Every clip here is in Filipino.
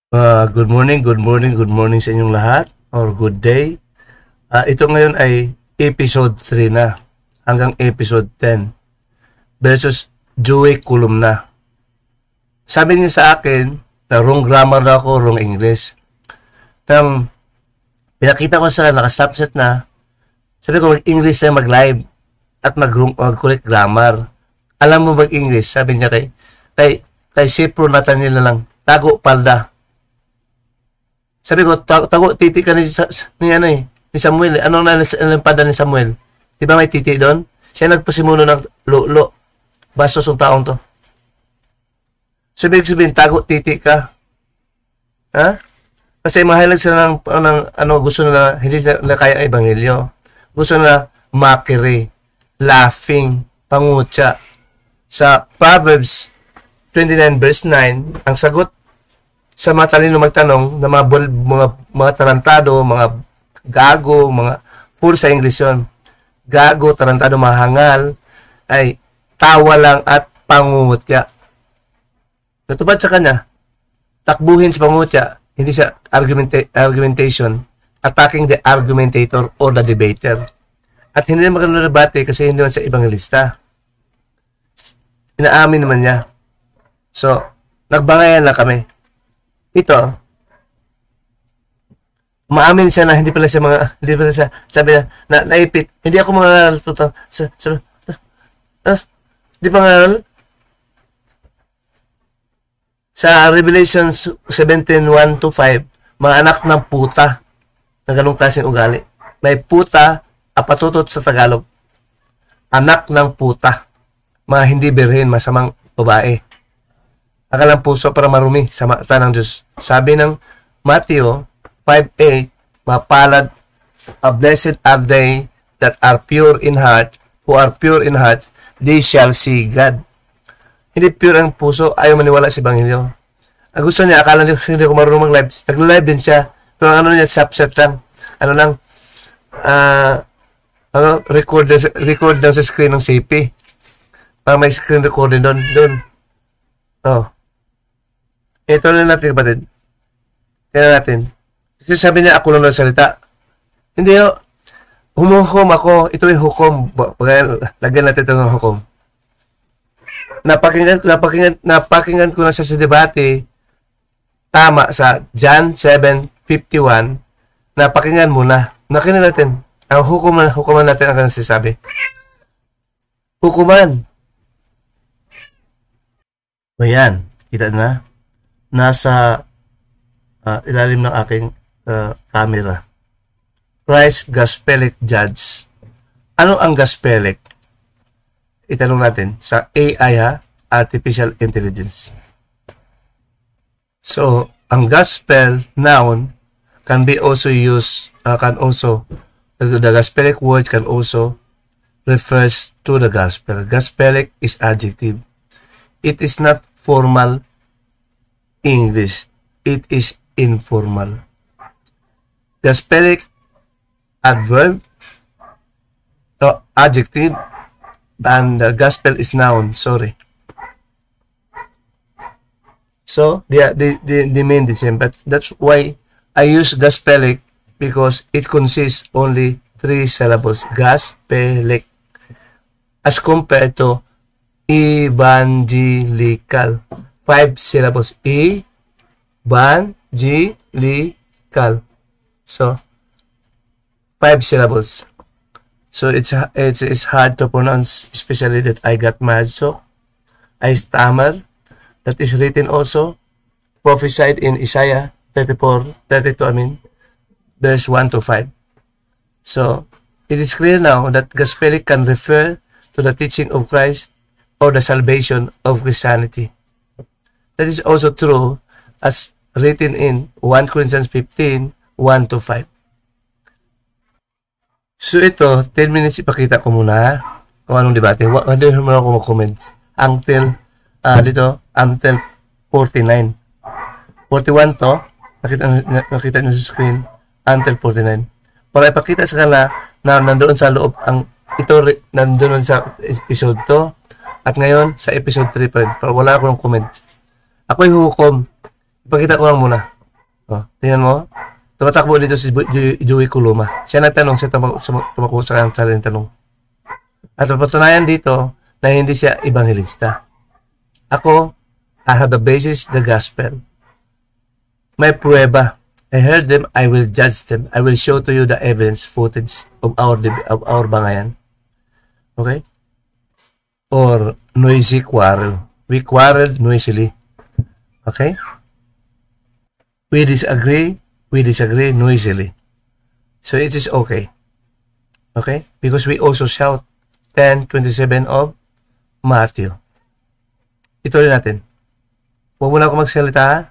Good morning sa inyong lahat or good day. Ito ngayon ay episode 3 na hanggang episode 10 versus Joey Columna. Sabi niya sa akin na wrong grammar na ako, wrong English. Nang pinakita ko sa nakasubset na, sabi ko mag-English na mag-live at mag-correct grammar. Alam mo mag-English? Sabi niya kay Sipro Nathaniel na lang, tago palda. Sabi ko, tago, titi ka ni Samuel. Anong nalampad ni Samuel? Di ba may titi doon? Siya nagpasimuno ng lo. Bastos yung taong to. Sabihin, tago, titi ka. Ha? Kasi mahilag sila ng gusto nila, hindi nila kaya ebanghelyo. Gusto nila mockery, laughing, pangutya. Sa Proverbs 29 verse 9, ang sagot sa mga talino magtanong na mga tarantado, mga gago, mga full sa English yun. Gago, tarantado, mahangal, ay tawa lang at pangungutya. Natupad sa kanya, takbuhin sa pangungutya, hindi sa argumentation, attacking the argumentator or the debater. At hindi naman magandang debate kasi hindi naman sa evangelista. Inaamin naman niya. So, nagbangayan lang kami. Ito, maamin siya na hindi pala siya sabi na naipit, hindi ako mga di pa nga sa Revelation 17:1-5, mga anak ng puta na ganong klaseng ugali. May puta, apatutot sa Tagalog. Anak ng puta, mga hindi birhen, masamang babae. Akalang puso para marumi sa mata ng Diyos. Sabi ng Matthew 5:8, mapalad, blessed are they that are pure in heart, who are pure in heart, they shall see God. Hindi pure ang puso, ayaw maniwala sa Ebanghelyo. Ang gusto niya, akala niya hindi ko marunong mag-live. Nag-live din siya, pero ano niya, subset lang. Record lang sa screen ng CP. Para may screen recording doon. Oh. Ito na natin, kapatid. Kaya natin. Kasi sabi niya, ako lang salita. Hindi yun. Humuhukom ako. Ito yung hukom. Lagyan natin ito ng hukom. Napakinggan ko na sa debate. Tama sa John 7:51. Napakinggan muna. Nakinig natin. Ang hukuman natin ang kanyang sinasabi. Hukuman. O yan. Kita na. Nasa ilalim ng aking camera. Christ Gospelic Judge. Ano ang Gospelic? Itanong natin sa AI, Artificial Intelligence. So, ang Gospel noun can be also used, the Gospelic word can also refers to the Gospel. Gospelic is adjective. It is not formal English. It is informal. Gospelic adverb, adjective, and the gospel is noun. Sorry. So they mean the same, but that's why I use gospelic, because it consists only 3 syllables. Gospelic, as compared to evangelical, 5 syllables. Evangelical. So 5 syllables. So it's hard to pronounce, especially that I got mad. So I stammer. That is written also, prophesied in Isaiah 32, verse 1-5. So it is clear now that gospelic can refer to the teaching of Christ or the salvation of Christianity. That is also true as written in 1 Corinthians 15:1-5. So ito, 10 minutes ipakita ko muna kung anong debate. Hindi naman ako mag-comments until until 49. 41 to, nakita nyo sa screen, until 49. Para ipakita sa kanila na nandoon sa loob nandoon sa episode 2 at ngayon sa episode 3 pa rin. Pero wala akong comment. Ako yung hukom. Ipakita ko lang muna. Oh, tingnan mo. Tumatakbo dito si Joey Kuluma. Siya nagtanong, siya tumakuha sa kanyang sarili ng tanong. At patunayan dito na hindi siya evangelista. Ako, I have the basis, the gospel. May pruweba. I heard them, I will judge them. I will show to you the evidence, footage of our bangayan. Okay? Or noisy quarrel. We quarreled noisily. Okay? We disagree noisily. So it is okay. Okay? Because we also shout 10:27 of Matthew. Ituloy natin. Huwag mo na ako magsalita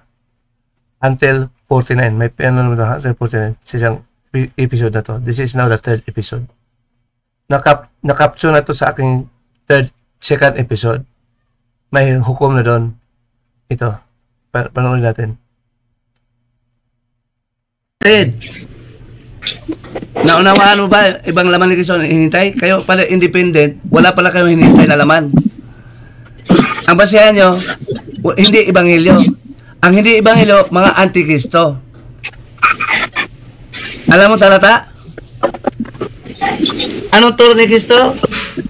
until 49. May piano naman until 49 sa isang episode na to. This is now the third episode. Nakapture na to sa aking second episode. May hukom na doon. Ito. Panoorin natin. Ted, naunawaan mo ba ibang laman ni Kristo hinintay? Kayo pala independent, wala pala kayong hinintay na laman. Ang basehan nyo, hindi ebanghelyo. Ang hindi ebanghelyo, mga antikristo. Alam mo talata? Anong turo ni Kristo?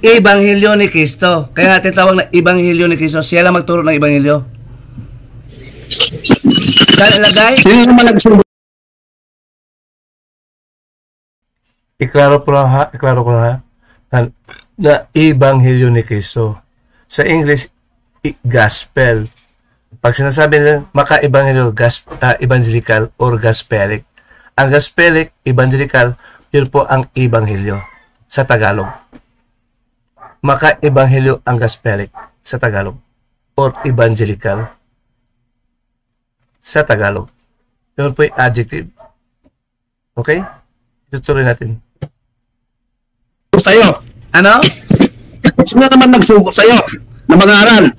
Ebanghelyo ni Kristo. Kaya natin tawag na ebanghelyo ni Kristo. Siya lang magturo ng ebanghelyo. Saan ilagay? Sino naman nagsubo? Iklaro ko lang ha, na ebanghelyo ni Kristo. Sa English, gospel. Pag sinasabi nila maka-ebanghelyo, evangelical or gospelic. Ang gospelic, evangelical, yun po ang ebanghelyo sa Tagalog. Maka-ebanghelyo ang gospelic sa Tagalog or evangelical sa Tagalog. Yun po yung adjective. Okay? Itutuloy natin. Sa'yo. Ano? Sino naman nagsubo sa'yo na mag-aaral?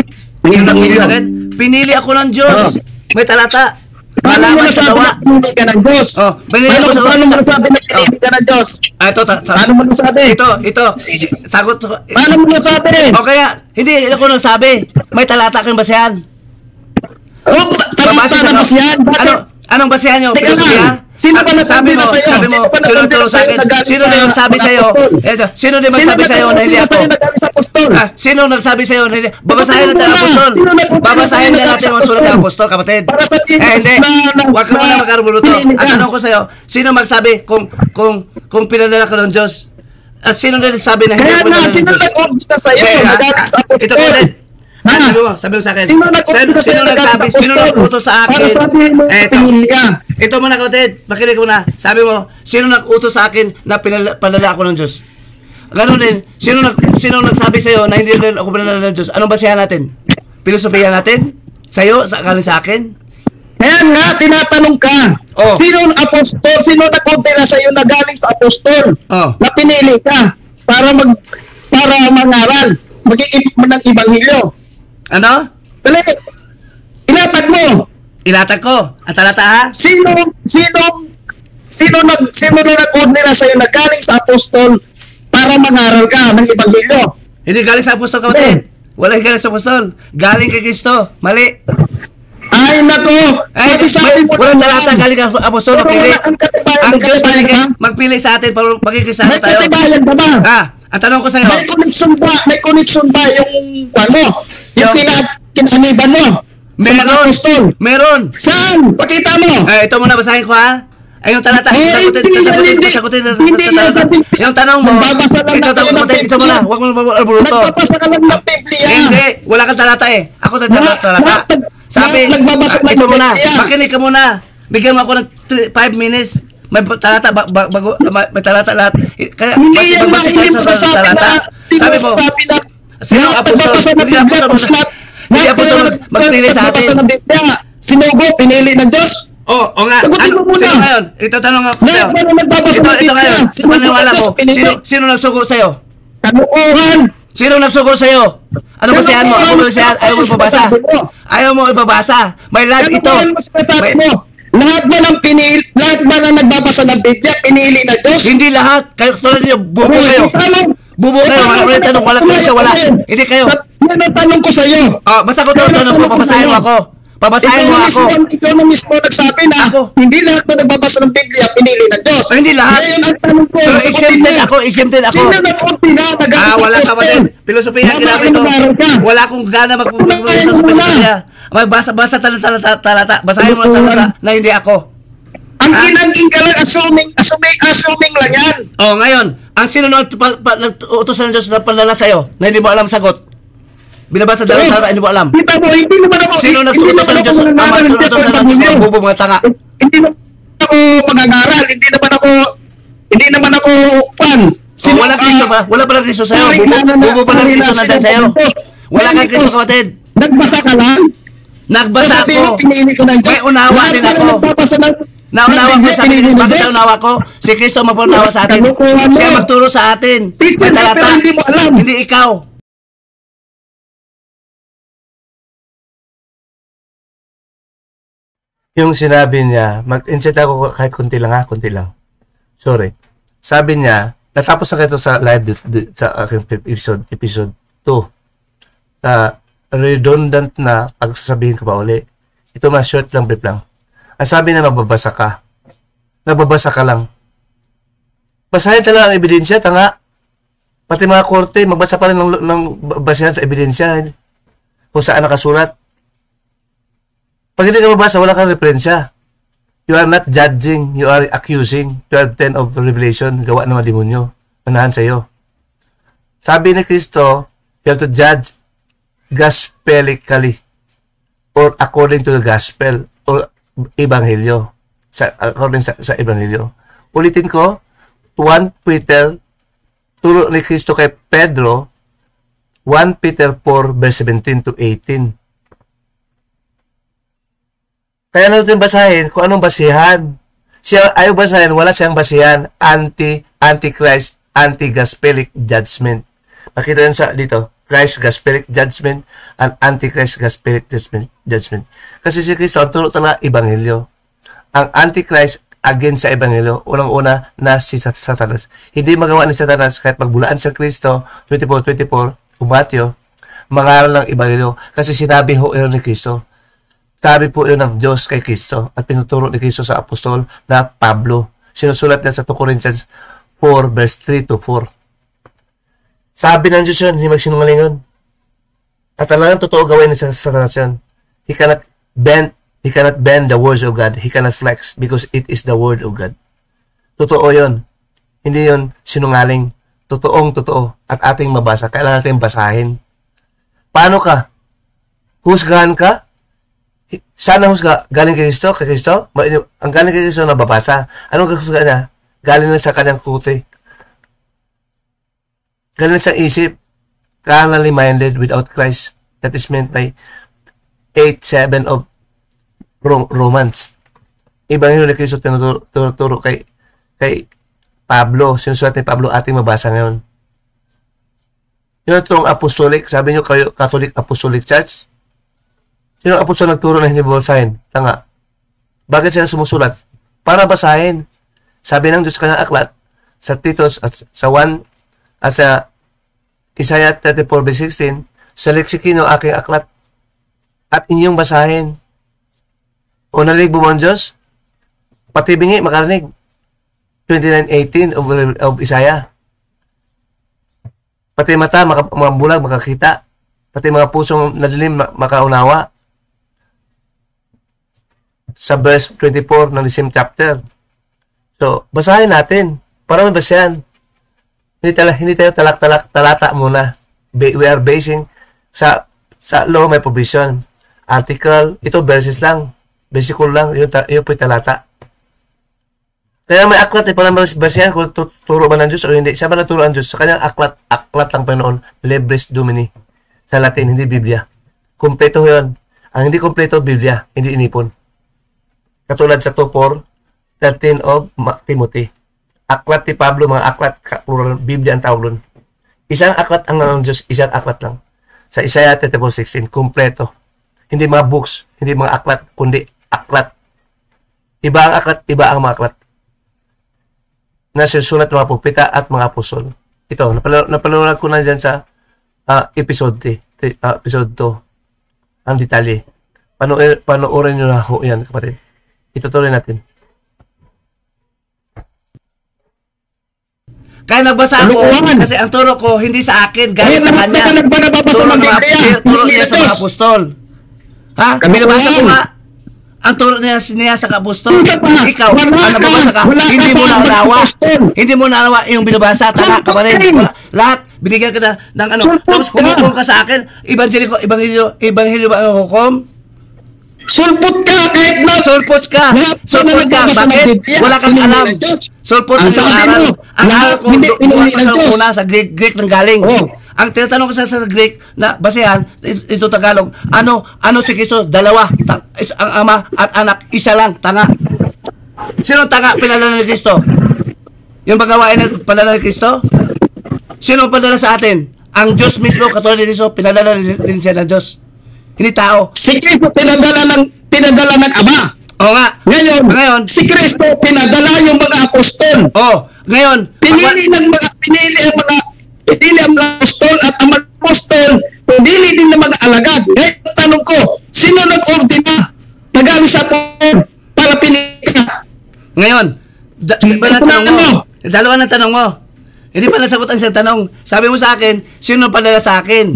Pinili ako ng Diyos. May talata. Paano mo nasabi na pinili ka ng Diyos? Paano mo nasabi na pinili ka ng Diyos? Paano mo nasabi? Ito. Sagot. Paano mo nasabi? O kaya, hindi ako nasabi. May talata kang basehan. Oh, talata na basehan? Anong basehan nyo? Sino ba sabi mo, sino nagturo sa akin? Sino na yung sabi sa'yo? Sino na magsabi sa'yo na hindi ako? Sino nagsabi sa'yo na hindi? Babasahin natin ang apostol. Babasahin na natin ang sulat ng apostol, kapatid. Hindi. Huwag ka muna magkarbuluto. At tanong ko sa'yo, sino magsabi kung pinadala ka ng Diyos? At sino na nagsabi na hindi ako pinadala ng Diyos? Sino nag-obsta sa'yo? Ito ko din. Sabi mo sa akin. Sino nag-utos sa akin? Ito muna, kapatid. Makinig mo na. Sabi mo, sino nag-utos sa akin na pinadala ako ng Diyos? Ganun din. Sino nagsabi sa'yo na hindi ako pinadala ng Diyos? Anong basihan natin? Pilosopiya natin? Sa'yo? Galing sa akin? Ayan nga, tinatanong ka. Sino ang apostol? Sino nag-utos sa'yo na galing sa apostol? Na pinili ka para mangaral. Mag-iipit mo ng ebanghelyo. Ano? Dali, ilatag mo. Ilatag ko. Ang talata ha? Sino nag-ordera sa'yo na galing sa apostol para mangaral ka ng ebanghelyo? Hindi galing sa apostol, kapatid. Wala galing sa apostol. Galing kay Kristo. Mali. Ay, nako. Sabi mo walang talata galing sa apostol. Magpili. Ang Diyos magpili sa atin para magkikisama tayo. May katibayan ka ba? Ang tanong ko sa'yo. May connection ba yung ano? Yung kinaniban mo? Meron. Saan? Pakita mo. Ito muna, basahin ko ha. Ay, yung talata. Sasagutin. Yung tanong mo. Ito muna. Huwag mo maburuto. Nagbabasa ka lang ng Biblia. Hindi. Wala kang talata eh. Ako talata. Sabi, ito muna. Makinig ka muna. Bigyan mo ako ng 5 minutes. May talata may talata lahat. Kaya hindi yan sa talata. Sabi mo, sino apostol? Hindi apostol magpili sa atin. Sinugo, pinili ng Diyos. O nga. Sagutin mo muna. Sino ngayon? Ito tanong ako sa'yo. Ito ngayon. Sa paniwala ko, sino nagsugo sa'yo? Kanukuhan. Sino nagsugo sa'yo? Ano basahan mo? Ako basahan? Ayaw mo ibabasa. Ayaw mo ibabasa. May live ito. Lahat ba na nagbabasa ng Biblia, pinili na Diyos? Hindi lahat. Kayo tulad niyo, bubo kayo. Bubo kayo. Mga tanong, wala kayo sa wala. Hindi kayo. Yan ang tanong ko sa iyo. Basta ko tanong ko, papasahin mo ako. Pabasahin mo ako. Ikaw na mismo nagsabi na hindi lahat na nagbabasa ng Biblia pinili ng Diyos. Hindi lahat. Ngayon ang tanong ko, pero exempted ako. Sino nag-unti na nag-asa wala ka ba din? Filosofiya ginamit to. Wala akong gana magbasa sa filosofiya. Magbasa talata. Basahin mo ang talata na hindi ako. Ang kinangking ka lang, assuming lang yan. Ngayon, ang sino nag-utos ng Diyos na palala sa'yo na hindi mo alam sagot? Binabasa talata, hindi mo alam. Kita mo, hindi naman ako. Sino nag-utos ng Diyos? Nag-utos ng Diyos na bubo mga tanga. Hindi naman ako mag-aaral. Hindi naman ako pan. Wala Kristo ba? Wala pa lang Kristo sa'yo. Bubo pa lang Kristo nandyan sa'yo. Wala kang Kristo, kapatid. Nagbasa ka lang? Nagbasa ako. May unawa din ako. Naunawa ko sa atin. Bakit naunawa ko? Si Kristo magpaunawa sa atin. Siya magturo sa atin. Sa talata. Hindi ikaw. Yung sinabi niya, mag-insert ako kahit kunti lang kunti lang. Sorry. Sabi niya, natapos na kayo sa live sa aking episode 2. Redundant na pagsasabihin ko pa uli. Ito mas short lang, brief lang. Ang sabi na magbabasa ka. Nagbabasa ka lang. Basahin talaga ang ebidensya, tanga. Pati mga korte, magbasa pa rin ng basahan sa ebidensya. Kung saan nakasulat. Pag hindi ka mabasa, wala kang referensya. You are not judging, you are accusing. 12:10 of Revelation, gawa ng mga demonyo. Manahan sa iyo. Sabi ni Kristo, you have to judge gospelically or according to the gospel or ebanghelyo. According sa ebanghelyo. Ulitin ko, 1 Peter, turo ni Kristo kay Pedro, 1 Peter 4, verse 17 to 18. Kaya natin basahin kung anong basihan. Siya ayaw basahin, wala siyang basihan. Anti-Christ, anti-gospelic judgment. Makita yun sa dito. Christ gospelic judgment and anti-Christ gospelic judgment. Kasi si Kristo ang turo talaga ebanghelyo. Ang anti-Christ against sa ebanghelyo, unang-una na si Satanas. Hindi magawa ni Satanas kahit magbulaan sa Kristo 24:24 Mateo, mangaral ng ebanghelyo kasi sinabi ho yun ni Kristo. Sabi po yun ng Diyos kay Kristo at pinuturo ni Kristo sa apostol na Pablo. Sinusulat niya sa 2 Corinthians 4 verse 3 to 4. Sabi ng Diyos yun, hindi magsinungaling yun. At talagang totoo gawin ni Satanas yun. He cannot bend the words of God. He cannot flex because it is the word of God. Totoo yun. Hindi yun sinungaling. Totoong totoo. At ating mabasa. Kailangan natin basahin. Paano ka? Husgahan ka? Sana husga? Galing kay Kristo? Kay Kristo? Ang galing kay Kristo nababasa. Anong husga niya? Galing na sa kanyang kuti. Galing sa isip. Carnally minded without Christ. That is meant by 8:7 of Romans. Ibanghelyo ni Kristo tinuturo kay Pablo. Sinusulat ni Pablo ating mabasa ngayon. Yun itong apostolic. Sabi nyo kayo, Catholic Apostolic Church. Sino ang apostol nagturo na hindi babasahin? Tanga. Bakit sila sumusulat? Para basahin. Sabi ng Diyos kanyang aklat sa Titus at sa 1 at sa Isaiah 34:16, sa leksikino aking aklat at inyong basahin. O narinig mo ba ang Diyos? Pati bingi, makarinig. 29:18 of Isaiah. Pati mata, mga bulag, makakita. Pati mga pusong nadilim, makaunawa. Sa verse 24 ng same chapter. So, basahin natin. Para may basayan. Hindi tayo talata muna. We are basing sa law may provision. Article, ito verses lang. Versicle lang, yun po yung talata. Kaya may aklat, para basayan kung turo ba ng Diyos o hindi. Siya ba naturo ang Diyos? Sa kanyang aklat lang Panginoon, Libris Domini. Sa Latin, hindi Biblia. Kompleto yun. Ang hindi kompleto, Biblia. Hindi inipon. Katulad sa 2:4, 13 of Timothy. Aklat ni Pablo, mga aklat, plural, Biblia ang tawag doon. Isang aklat ang ng Diyos, isang aklat lang. Sa Isaiah 34:16, kompleto. Hindi mga books, hindi mga aklat, kundi aklat. Iba ang aklat, iba ang mga aklat. Nasusulat ng mga propeta at mga apostol. Ito, napanood ko na dyan sa episode 2. Ang detalye. Panoorin nyo na ako yan, kapatid. Itutuloy natin. Kaya nagbasa ako kasi ang turo ko hindi sa akin, galing sa kanya. Turo niya sa mga apostol. Ha? Binabasa ko nga. Ang turo niya sa apostol. Ikaw, ang nababasa ka, hindi mo naunawa. Hindi mo naunawa yung binabasa. Tanga ka pa rin. Lahat, binigyan ka na ng ano. Tapos humukom ka sa akin. Ebanghelyo ba ang hukom? Sulpot ka kahit na sulpot ka. Bakit? Wala kang alam. Sulpot ang aral. Ang aral ko doon sa Greek ng galing. Ang tinatanong ko sa Greek na basehan ito Tagalog. Ano si Kristo? Dalawa. Ang ama at anak isa lang. Tanga. Sino tanga pinadala ni Kristo? Yung paggawain ng padala ni Kristo? Sino padala sa atin? Ang Diyos mismo katulad ni Kristo pinadala din siya ng Diyos. Hindi tao. Si Kristo pinadala ng Ama. Oo nga. Ngayon, si Kristo pinadala yung mga apostol. Ngayon, pinili ang mga apostol at ang mga apostol pinili din ng mga alagad. Ngayon, tanong ko, sino nag-ordina? Nagaling sa apostol para pinili ka? Ngayon, dalawa na tanong mo. Hindi pa nasagot ang isang tanong. Sabi mo sa akin, sino padala sa akin?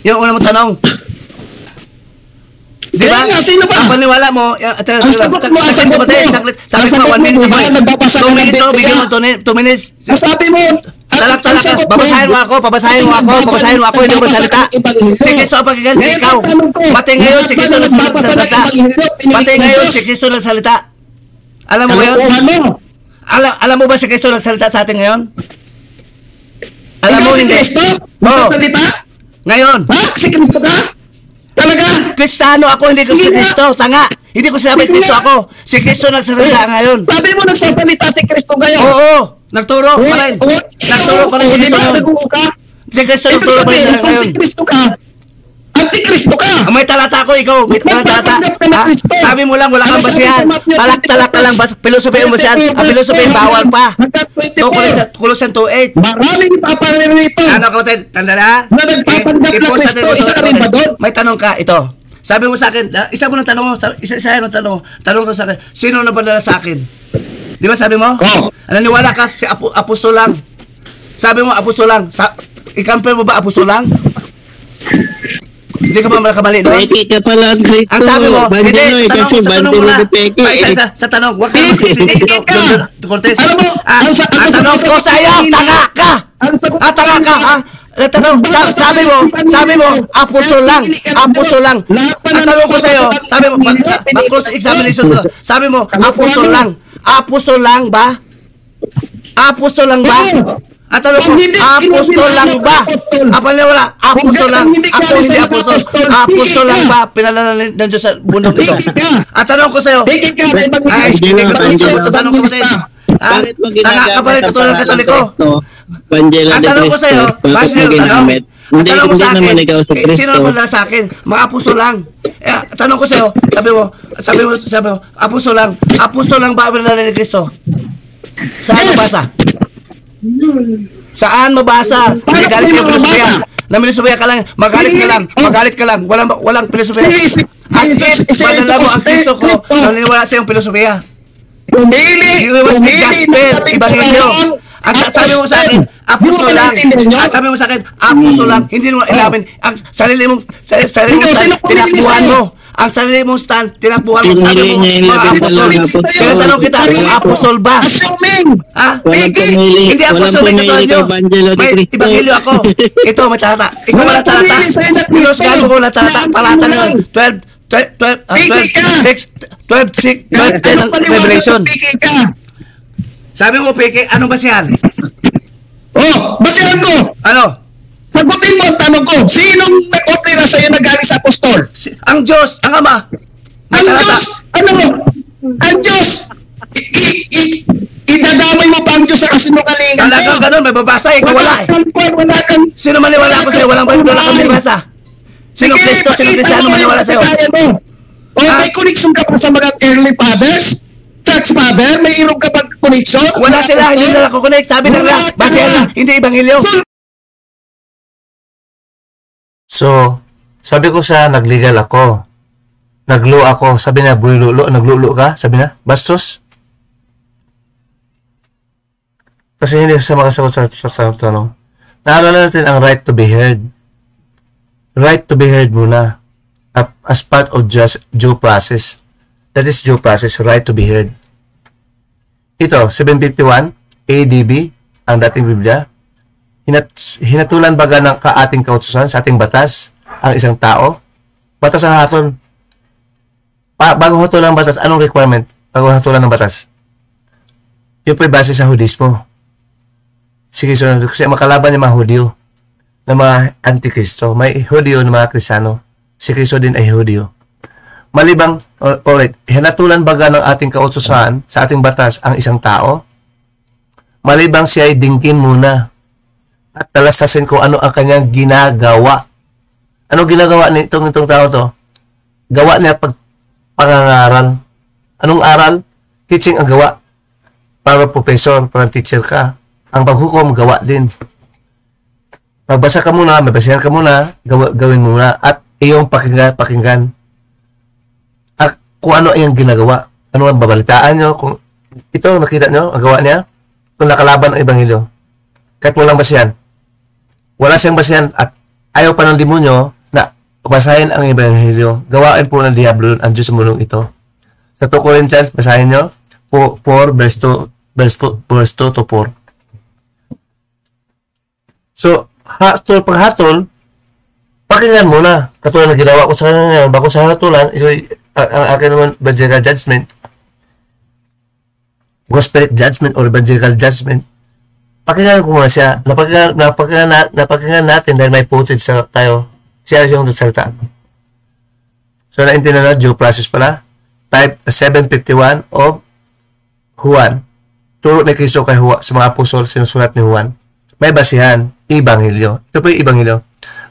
Yung una mong tanong. Di ba? Sino ba? Ang paniwala mo, sabi mo, 1 minute na ba? 2 minutes, bigyan mo 2 minutes. Sabi mo, talak, babasahin mo ako, hindi mo salita. Si Kristo ang pagkigan, ikaw. Pati ngayon, si Kristo nagsalita. Pati ngayon, si Kristo nagsalita. Alam mo ba yun? Alam mo ba si Kristo nagsalita sa atin ngayon? Alam mo hindi? Si Kristo? Nagsalita? Ngayon. Ha? Si Kristo ka? Talaga? Kristiyano ako, hindi ko si Kristo. Tanga. Hindi ko sinabi Kristo ako. Si Kristo nagsasalita ngayon. Sabi mo nagsasalita si Kristo ngayon. Oo. Nagturo pa rin. Nagturo pa rin si Kristo ngayon. Si Kristo nagturo pa rin ngayon. Si Kristo ka. Antikristo ka. May talata ko, ikaw. May talata. Sabi mo lang, wala kang basihan. Talak-talak ka lang. Pilosofi mo siyan. Ang pilosofi bawal pa. Colossians 2:8. Maraming paparirito. Ano ka, tanda na? Na nagpapanggap na Kristo. Isa ka rin ba doon? May tanong ka, ito. Sabi mo sa akin, isa mo ng tanong mo, isa ng tanong mo. Tanong ko sa akin, sino na badala sa akin? Di ba sabi mo? Naniwala ka si apostol lang. Sabi mo, apostol lang. I-compare mo ba apostol lang? Hindi ka ba makamali doon? Peke ka pala, Kristo. Ang sabi mo, hindi, sa tanong mo na. Sa tanong, huwag ka na magsisingit ito. Cortez. Ang tanong ko sa'yo, tanga ka! Tanga ka, ha? Sabi mo, apostol lang. Ang tanong ko sa'yo, sabi mo, cross examination ko. Sabi mo, apostol lang. Apostol lang ba? At tanong ko, apostol lang ba? Wala, apostol lang. Ako hindi apostol. Apostol lang ba? Pinalala ng Diyos sa bundok ito. At tanong ko sa'yo, hindi ko tanong ko sa'yo. Tanga ka pa rin katulad ng Katoliko. At tanong ko sa'yo, base nyo tanong. At tanong ko sa akin, sino na pala sa akin? Mga apostol lang. Tanong ko sa'yo, sabi mo, apostol lang. Apostol lang ba pinalala ni Kristo? Saan mabasa? Saan mabasa? Hindi galit ka pilosopiya. Namilosopiya ka lang. Magalit ka lang. Walang pilosopiya. As if, padala mo ang Kristo ko, naniniwala sa iyong pilosopiya. You must be gospel, Ebanghelyo. Ang sabi mo sa akin, apostol lang. Sabi mo sa akin, apostol lang. Hindi mo ilamin. Ang sarili mong tinakbuhan mo. Ang sarili mong stand, tinakbuhan mo. Sabi mo, mga apostol. Kaya tanong kita, apostol ba? Ha? Hindi apostol, may katulad nyo. May Ebanghelyo ako. Ito, may talata. Ikaw wala talata. Pilos gago ko wala talata. Palatan yun. 12:10 ng Revelation. Sabi mo, Peke, ano basihan? Basihan ko. Ano? Sagutin mo ang tanong ko. Sinong nag-opera sa'yo na galing sa apostol? Ang Diyos, ang Ama. Ang Diyos, ang Diyos, idadamay mo pa ang Diyos sa kasinungalingan. Talagang ganun, may babasa eh, wala eh. Sino maniwala ko sa'yo? Wala kang binibasa. Sino Kristo, sino Kristiano maniwala sa'yo? May connection ka pa sa mga early fathers? Church father? May irong ka pag connection? Wala sila, hindi nila kukonek. Sabi nila, basehan na, hindi Ebanghelyo. So, sabi ko sa naglegal ako. Naglo ako. Sabi niya, builulo, naglulo ka? Sabi niya, bastos. Kasi hindi sa makasagot sa tanong. Naalala natin ang right to be heard. Right to be heard muna. As part of just due process. That is due process, right to be heard. Ito, 751, ADB, ang dating Biblia. Hinatulan baga ng kaating kautusan sa ating batas ang isang tao. Batas ang hatol. Bago hatulan ng batas, anong requirement? Bago hatulan ng batas? Yun po'y base sa Hudismo. Sige, so, kasi makalaban yung mga Hudyo ng mga Antikristo. May Hudyo ng mga Kristiyano. Si Kristo din ay Hudyo. Malibang, alright, hinatulan baga ng ating kautusan sa ating batas ang isang tao. Malibang siya ay dinggin muna at talastasin kung ano ang kanyang ginagawa. Ano ginagawa nitong tao to? Gawa niya pangangaral. Anong aral? Teaching ang gawa. Para professor, para teacher ka. Ang paghukom, gawa din. Magbasa ka muna, may basihan ka muna, gawin muna, at iyong pakinggan. At kung ano ang ginagawa. Ano ang babalitaan nyo? Kung ito, nakita nyo, ang gawa niya, kung nakalaban ang Ebanghelyo. Kahit walang basihan. Wala siyang basihan at ayaw pa ng demonyo na basahin ang Ebanghelyo. Gawain po ng Diablo ang Diyos sa mundong ito. Sa 2 Corinthians, basahin nyo, 4 verse 2 to 4. So, paghatol, pakinggan muna. Katulad na ginawa ko sa kanya ngayon, bago sa hatulan, ang akin naman, evangelical judgment, gospel judgment or evangelical judgment, pakinggan ko muna siya. Napakinggan natin dahil may footage tayo. Siya yung nagsalita. So, naintindihan na, due process pala. 751 of Juan. Turo ni Kristo kay Juan, sa mga apostol, sinusulat ni Juan. May basihan, Ebanghelyo. Ito po yung Ebanghelyo.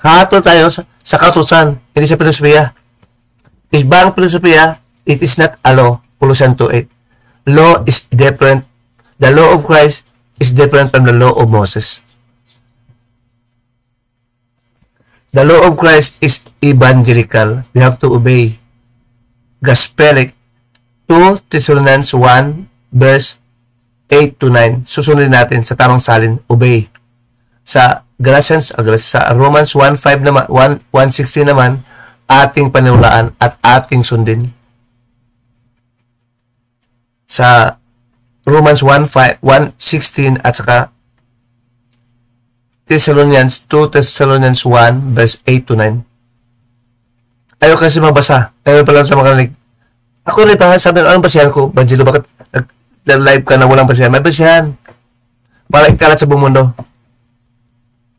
Hahatol tayo sa kautusan, hindi sa filosofiya. Ibang filosofiya, it is not a law. Colossians 2:8. Law is different. The law of Christ is different from the law of Moses. The law of Christ is evangelical. We have to obey. Gospelic. 2 Thessalonians 1 verse 8 to 9. Susunod natin sa tamang salin, obey. Sa Romans 1:5 naman, 1:16 naman, ating paniwalaan at ating sundin. Sa Romans 1:16 at saka Thessalonians 1 verse 8 to 9. Ayaw kasi mabasa. Ayaw pa lang sa makarinig. Ako rin pa sabi, anong basihan ko? Banjilo, bakit live ka na walang basihan? May basihan. Para ikalat sa buong mundo.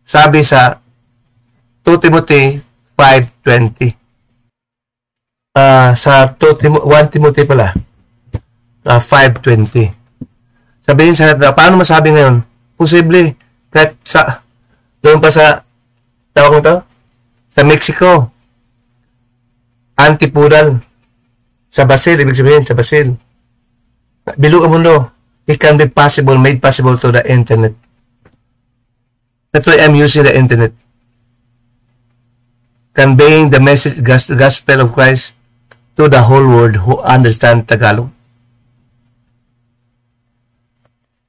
Sabi sa 2 Timothy 5:20. Sa 1 Timothy pala. 5:20. Sabihin sa natin, paano masabi ngayon? Posible. Kahit doon pa sa, tawag mo to? Sa Mexico. Antipodal. Sa Basil, ibig sabihin, sa Basil. Bilog ang mundo. It can be possible, made possible to the internet. That's why I'm using the internet. Conveying the message, the gospel of Christ to the whole world who understand Tagalog.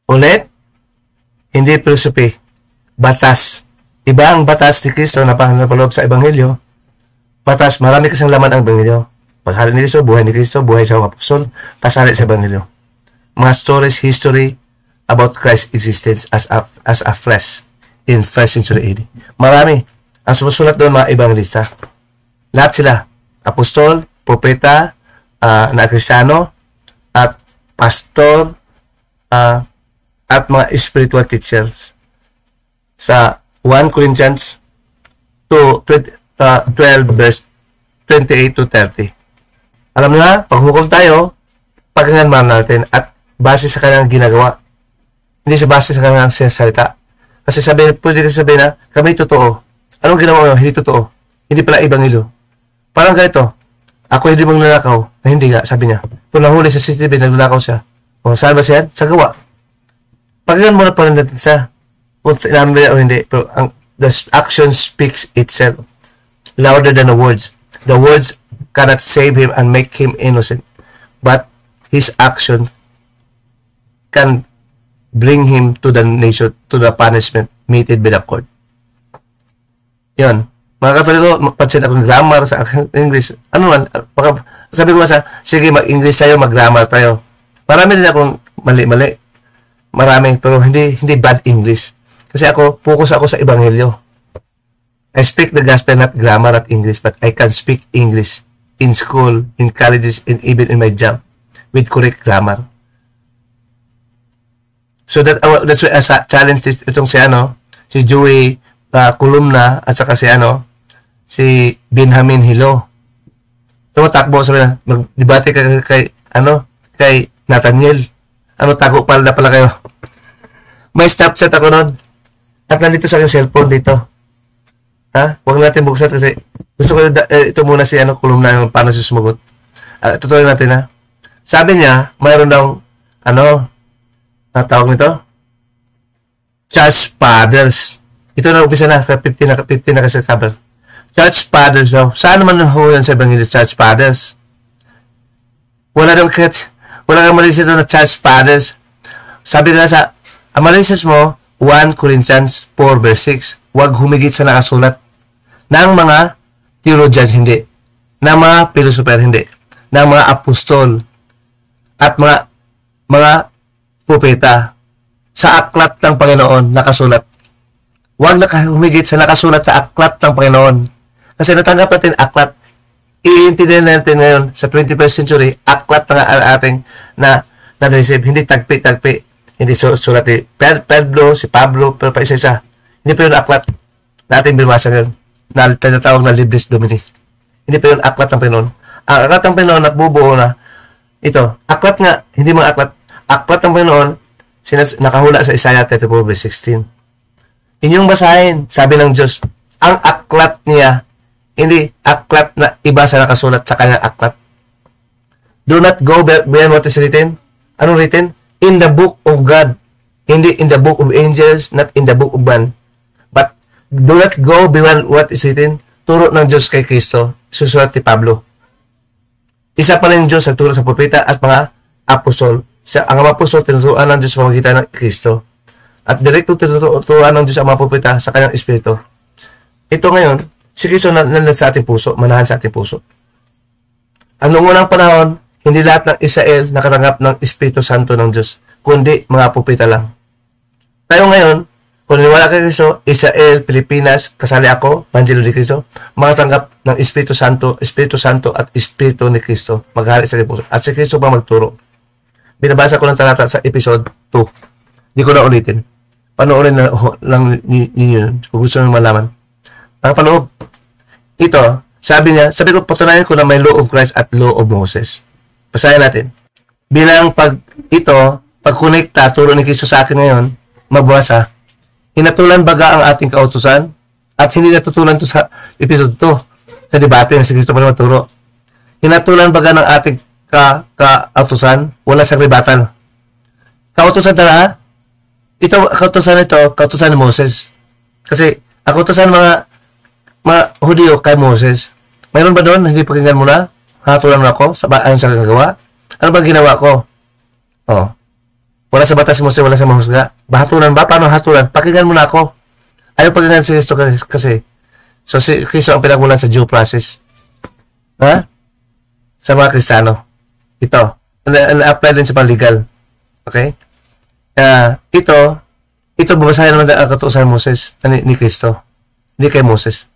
Ulit, hindi philosophy. Batas. Iba ang batas ni Kristo na napaloob sa Ebanghelyo. Batas, marami kasing laman ang Ebanghelyo. Pasali ni Kristo, buhay sa mga apostol, pasali sa Ebanghelyo. Mga stories, history about Christ's existence as a flesh in 1st century AD. Marami. Ang sumusulat doon mga ebangelista. Lahat sila. Apostol, propeta, na Kristiyano, at pastor, at mga spiritual teachers. Sa 1 Corinthians 12 verse 28 to 30. Alam na, paghukom tayo, pakinggan man natin at base sa kanyang ginagawa. Hindi sa base sa kanyang salita. Kasi pwede kasi sabihin na, kami totoo. Anong ginawa mo? Hindi totoo. Hindi pala Ebanghelyo. Parang ganito, ako hindi magnanakaw. Hindi nga, sabi niya. Kung nahuli sa CCTV, nagnanakaw siya. O saan ba siya? Sa gawa. Pakinggan mo na pa rin natin siya. Kung namin o hindi. Pero the action speaks itself. Louder than the words. The words cannot save him and make him innocent, but his action can bring him to the nation, to the punishment meted by the court. Yun. Mga Katoliko, pansin akong grammar sa English. Ano man, sabi ko sige, mag-English tayo, mag-grammar tayo. Marami din akong mali-mali. Marami, pero hindi bad English. Kasi focus ako sa Ebanghelyo. I speak the gospel, not grammar at English, but I can speak English in school, in colleges, and even in my job with correct grammar. So that's why I challenge itong si Joey Columna at saka si Benjamin Hilo. Tumatakbo, sabi na, mag-debate kay Nathaniel. Tago pala kayo. May Snapchat ako nun. At nandito sa aking cellphone dito. Huwag natin buksan kasi gusto ko ito muna si Columna paano siya sumagot. Tutuloy natin Sabi niya, mayroon daw tawag nito? Church Fathers. Ito na umpisa na, 15 na kasi cover. Church Fathers daw. Saan naman yan sa Evangelist Church Fathers? Wala kang malisis na Church Fathers. Sabi nga ang malisis mo, 1 Corinthians 4 verse 6. Huwag humigit sa nakasulat ng mga theologians, hindi. Ng mga philosopher, hindi. Ng mga apostol at mga propeta sa aklat ng Panginoon nakasulat. Huwag humigit sa nakasulat sa aklat ng Panginoon. Kasi natanggap natin aklat. Iintindihan natin ngayon sa 21st century, aklat na ating na-receive. Hindi tagpi-tagpi. Hindi sulat ni Pedro, si Pablo, pero pa isa-isa. Hindi pa yun aklat na ating binasa ngayon. Na tinatawag na Libris Domini. Hindi pa yun aklat ng Panginoon. Ang aklat ng Panginoon at bubuo na ito. Aklat nga, hindi mga aklat. Aklat ng Panginoon, nakahula sa Isaiah 34 verse 16. Inyong basahin, sabi ng Diyos, ang aklat niya, hindi aklat na iba sa nakasulat sa kanyang aklat. Do not go beyond what is written. Anong written? In the book of God. Hindi in the book of angels, not in the book of man. But do not go beyond what is written. Turo ng Diyos kay Kristo, susulat ni Pablo. Isa pa rin Diyos sa turo sa propeta at mga apostol. Ang mga apostol, tinuturuan ng Diyos sa pamagitan ng Kristo. At direkto tinuturuan ng Diyos ang mga propeta sa kanyang espiritu. Ito ngayon, si Kristo nanlan sa ating puso, manahan sa ating puso. Anong unang panahon, hindi lahat ng Israel nakatanggap ng Espiritu Santo ng Diyos, kundi mga propeta lang. Tayo ngayon, kung niniwala kay Kristo, Israel, Pilipinas, kasali ako, Banjelo ni Kristo, makatanggap ng Espiritu Santo at Espiritu ni Kristo, maghari sa puso. At si Kristo pa magturo. Binabasa ko ng talata sa episode 2. Hindi ko na ulitin. Panoorin lang ninyo kung gusto nyo malaman. Ang panoob, ito, sabi ko, patunayan ko na may law of Christ at law of Moses. Basahin natin. Bilang pag-connecta, turo ni Kristo sa akin ngayon, mabasa, hinatulan baga ang ating kautusan at hindi natutulan to sa episode 2 sa debate na si Kristo pa naman turo. Hinatulan baga ng ating kautusan, wala sa ribatan. Kautusan talaga, kautusan ni Moses. Kasi, ang kautusan mga Hudyo kay Moses. Mayroon ba doon? Hindi pakinggan mo na? Hatulan mo ako ayon sa kagawa? Ano ba ginawa ko? Wala sa batas si Moses, wala sa mahusga. Bahatulan ba? Paano hatulan? Pakinggan mo na ako. Ayaw pakinggan si Kristo kasi. So, si Kristo ang pinagmulan sa due process. Sa mga Kristiyano. Ito. Na-apply din sa pang-legal. Okay? Ito babasahin naman ang kautusan ni Moses, ni Kristo. Hindi kay Moses.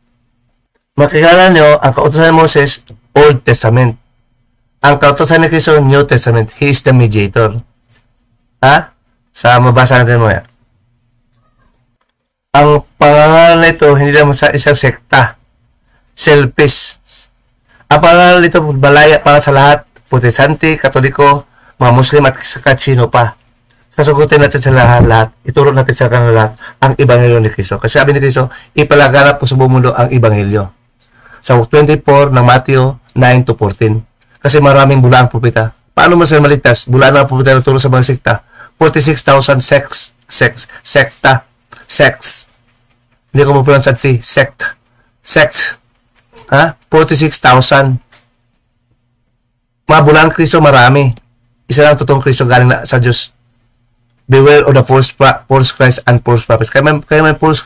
Makikilala nyo, ang kautusan ni Moses, Old Testament. Ang kautusan ni Kristo, New Testament. He is the mediator. Sa mabasa natin mo yan. Ang pangalan nito, hindi naman sa isang sekta. Selfish. Ang pangalan nito, balaya para sa lahat. Protestante, Katoliko, mga Muslim at sino pa. Sasagutin natin sa lahat. Ituro natin sa kanila lahat ang Ebanghelyo ni Kristo. Kasi sabi ni Kristo, ipalaganap po sa buong mundo ang Ebanghelyo. Sa 24 ng Matthew 9 to 14. Kasi maraming bulaang propeta. Paano mo sila maligtas? Bulaan ng propeta na turo sa mga sekta. 46,000 sekta. Hindi ko mapulang sa T. Sect. 46,000. Mga bulang Kristo marami. Isa lang totoong Kristo galing na sa Diyos. Beware of the false Christ and false prophets. Kaya may false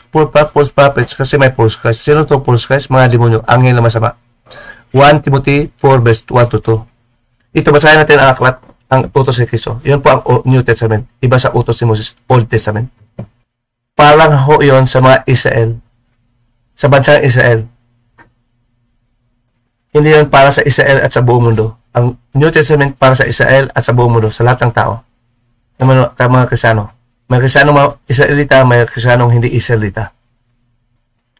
prophets kasi may false Christ. Sino itong false Christ? Mga demonyo, anghel na masama. 1 Timothy 4 verse 1-2. Ito, basahin natin ang aklat, ang utos ni Kristo. Yun po ang New Testament. Iba sa utos ni Moses, Old Testament. Parang ho yun sa mga Israel. Sa bansang Israel. Hindi yun para sa Israel at sa buong mundo. Ang New Testament para sa Israel at sa buong mundo, sa lahat ng tao. Mga Kristiyano. May Kristiyano mga Israelita, may Kristiyano hindi Israelita.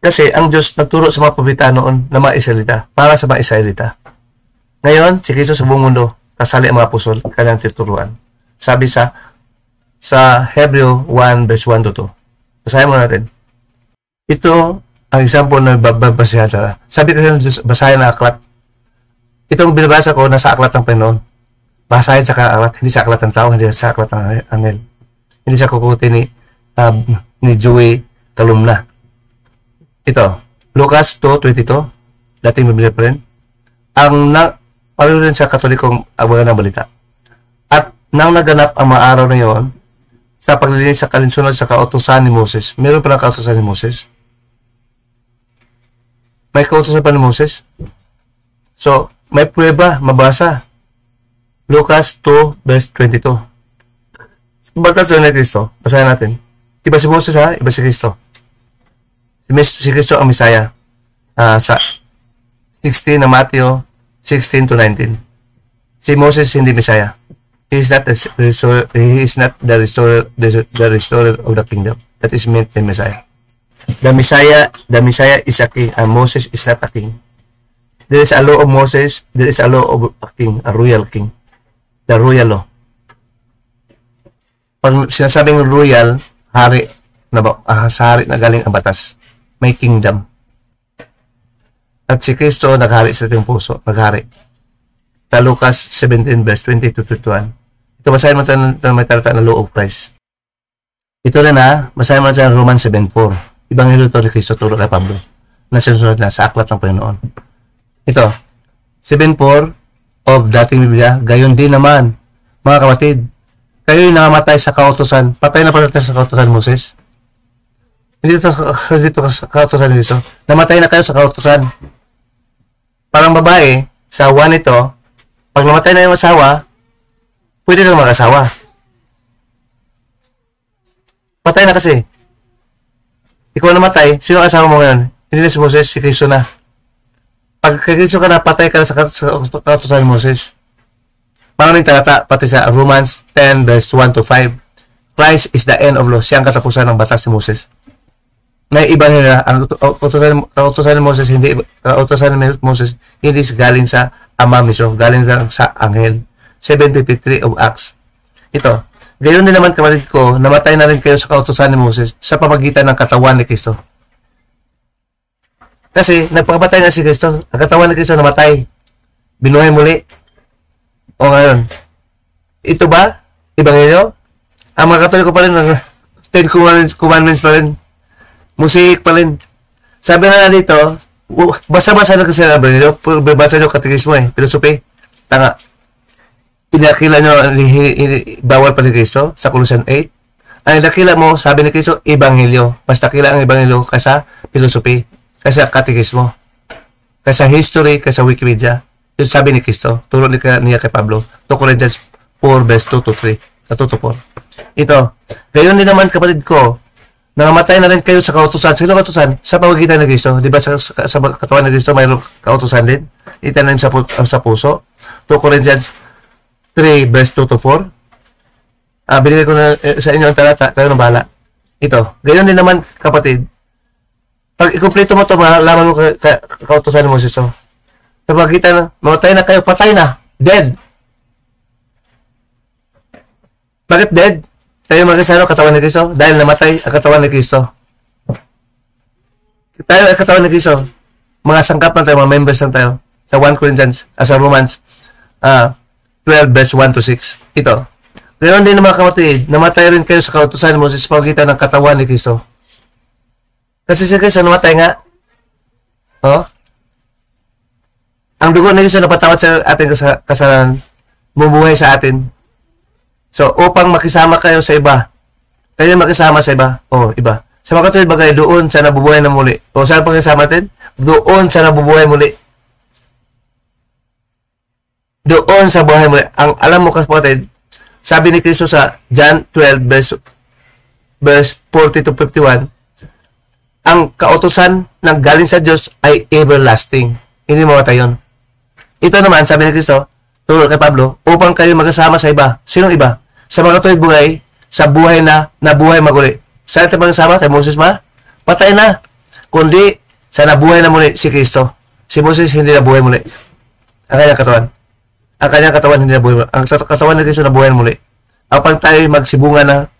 Kasi ang Diyos nagturo sa mga propeta noon na mga Israelita, para sa mga Israelita. Ngayon, si Kristo sa buong mundo, kasali ang mga apostol, kanyang tinuturuan. Sabi sa Hebreo 1 verse 1-2. Basahin mo natin. Ito ang example na babasahin sa. Sabi kasi ng Diyos, basahin ang aklat. Itong binabasa ko, nasa aklat ng Panginoon. Basahin sa aklat, hindi sa aklat ng tao, hindi sa aklat ng anghel. Hindi sa kukuti ni Joey Kalumna. Ito, Lucas 2:22, dating Biblia pa rin. Pareho rin sa Katolikong mga ng balita. At nang naganap ang mga araw na iyon, sa paglilinis sa kalinsunod sa kautusan ni Moses. Meron pa ng kautusan ni Moses? May kautusan pa ni Moses? So, may prueba, mabasa. Lucas 2 verse 22. Batas doon ni Kristo. Basahin natin. Iba si Moses ha, iba si Kristo. Si Kristo ang Misaya. Sa 16 na Matthew 16-19. Si Moses hindi Misaya. He is not the restorer of the kingdom. That is meant the Messiah. The Messiah is a king, and Moses is not a king. There is a law of Moses, there is a law of a king, a royal king. The royal law. Pag sinasabing royal, hari sa hari na galing ang batas. May kingdom. At si Kristo naghari sa ating puso, naghari. Sa Lucas 17 verse 20-21. Ito basahin mo sa may talata na law of Christ. Ito rin basahin mo sa Romans 7:4. Ibanghelyo to ni Kristo turo kay Pablo. Na sinusunod na sa aklat ng Panginoon. Ito, 7:4 of dating Biblia, gayon din naman, mga kapatid, kayo'y nakamatay sa kautusan. Patay na pala tayo sa kautusan Moses. Hindi ito sa kautusan ni Kristo. Namatay na kayo sa kautusan. Parang babae, sa 1 ito, pag namatay na yung asawa, pwede na mag-asawa. Patay na kasi. Ikaw namatay, sino ang asawa mo ngayon? Hindi na si Moses, si Kristo na. Pag kay Kristo ka na, patay ka na sa kautusan ni Moses. Maraming talata, pati sa Romans 10 verse 1-5. Christ is the end of law. Siya ang katapusan ng batas ni Moses. May iba nila, ang kautusan ni Moses, hindi galing sa Ama mismo, galing sa Anghel. 7:53 of Acts. Ito, gayon din naman kapatid ko, namatay na rin kayo sa kautusan ni Moses sa pamagitan ng katawan ni Kristo. Kasi, nagpapatay na si Kristo. Ang katawan ni Kristo namatay. Binuhay muli. O ngayon, ito ba? Ebanghelyo? Ang mga Katoliko pa rin, 10 commandments pa rin. Musik pa rin. Sabi nga dito, basa-basa na kasi ang Ebanghelyo. Basa nyo katekismo filosofi. Tanga. Pinakila nyo, bawal pa ni Kristo sa Colossians 8. Ang nakila mo, sabi ni Kristo, Ebanghelyo. Mas nakila ang Ebanghelyo kaysa filosofi. Kaysa katekismo, kaysa history, kaysa Wikipedia. Yung sabi ni Kristo, turo niya kay Pablo, 2 Corinthians 4 verse 2-3, 2-4. Ito, gayon din naman kapatid ko, nangamatay na rin kayo sa kautusan. Sino kautusan? Sa pamagitan ni Kristo. Di ba sa katawan ni Kristo mayroong kautusan din? Itananim sa puso. 2 Corinthians 3 verse 2-4. Binigay ko na sa inyo ang talata, tayo ng bahala. Ito, gayon din naman kapatid, pag ikumpleto mo ito, malaman mo kautusan ni Moses. Sa pagkita na, mamatay na kayo, patay na, dead. Bakit dead? Tayo mag-isano, katawan ni Kristo? Dahil namatay ang katawan ni Kristo. Tayo ang katawan ni Kristo. Mga sangkap lang tayo, mga members lang tayo. Sa 1 Corinthians, sa Romans 12 verse 1-6. Ito. Ganoon din mga kapatid, namatay rin kayo sa kautusan ni Moses sa pagkita ng katawan ni Kristo. Kasi si Kristo namatay nga. Ang dugo ni Kristo napatawad sa ating kasalanan, bumubuhay sa atin. So, upang makisama kayo sa iba, kayo makisama sa iba, iba. Sa mga katulad bagay, doon sa nabubuhay na muli. O saan pakisama natin? Doon sa nabubuhay muli. Doon sa buhay muli. Ang alam mo kapatid, sabi ni Kristo sa John 12 verse 40 to 51, ang kautusan ng galing sa Diyos ay everlasting. Hindi mamatay yun. Ito naman, sabi ni Kristo, turo kay Pablo, upang kayo magkasama sa iba. Sinong iba? Sa mga katulad buhay, sa buhay na buhay maguli. Saan ito magkasama? Kay Moses ba? Patay na. Kundi, sa nabuhay na muli si Kristo. Si Moses hindi nabuhay muli. Ang kanyang katawan. Ang kanyang katawan hindi nabuhay muli. Ang katawan ni Kristo nabuhay muli. Upang tayo magsibunga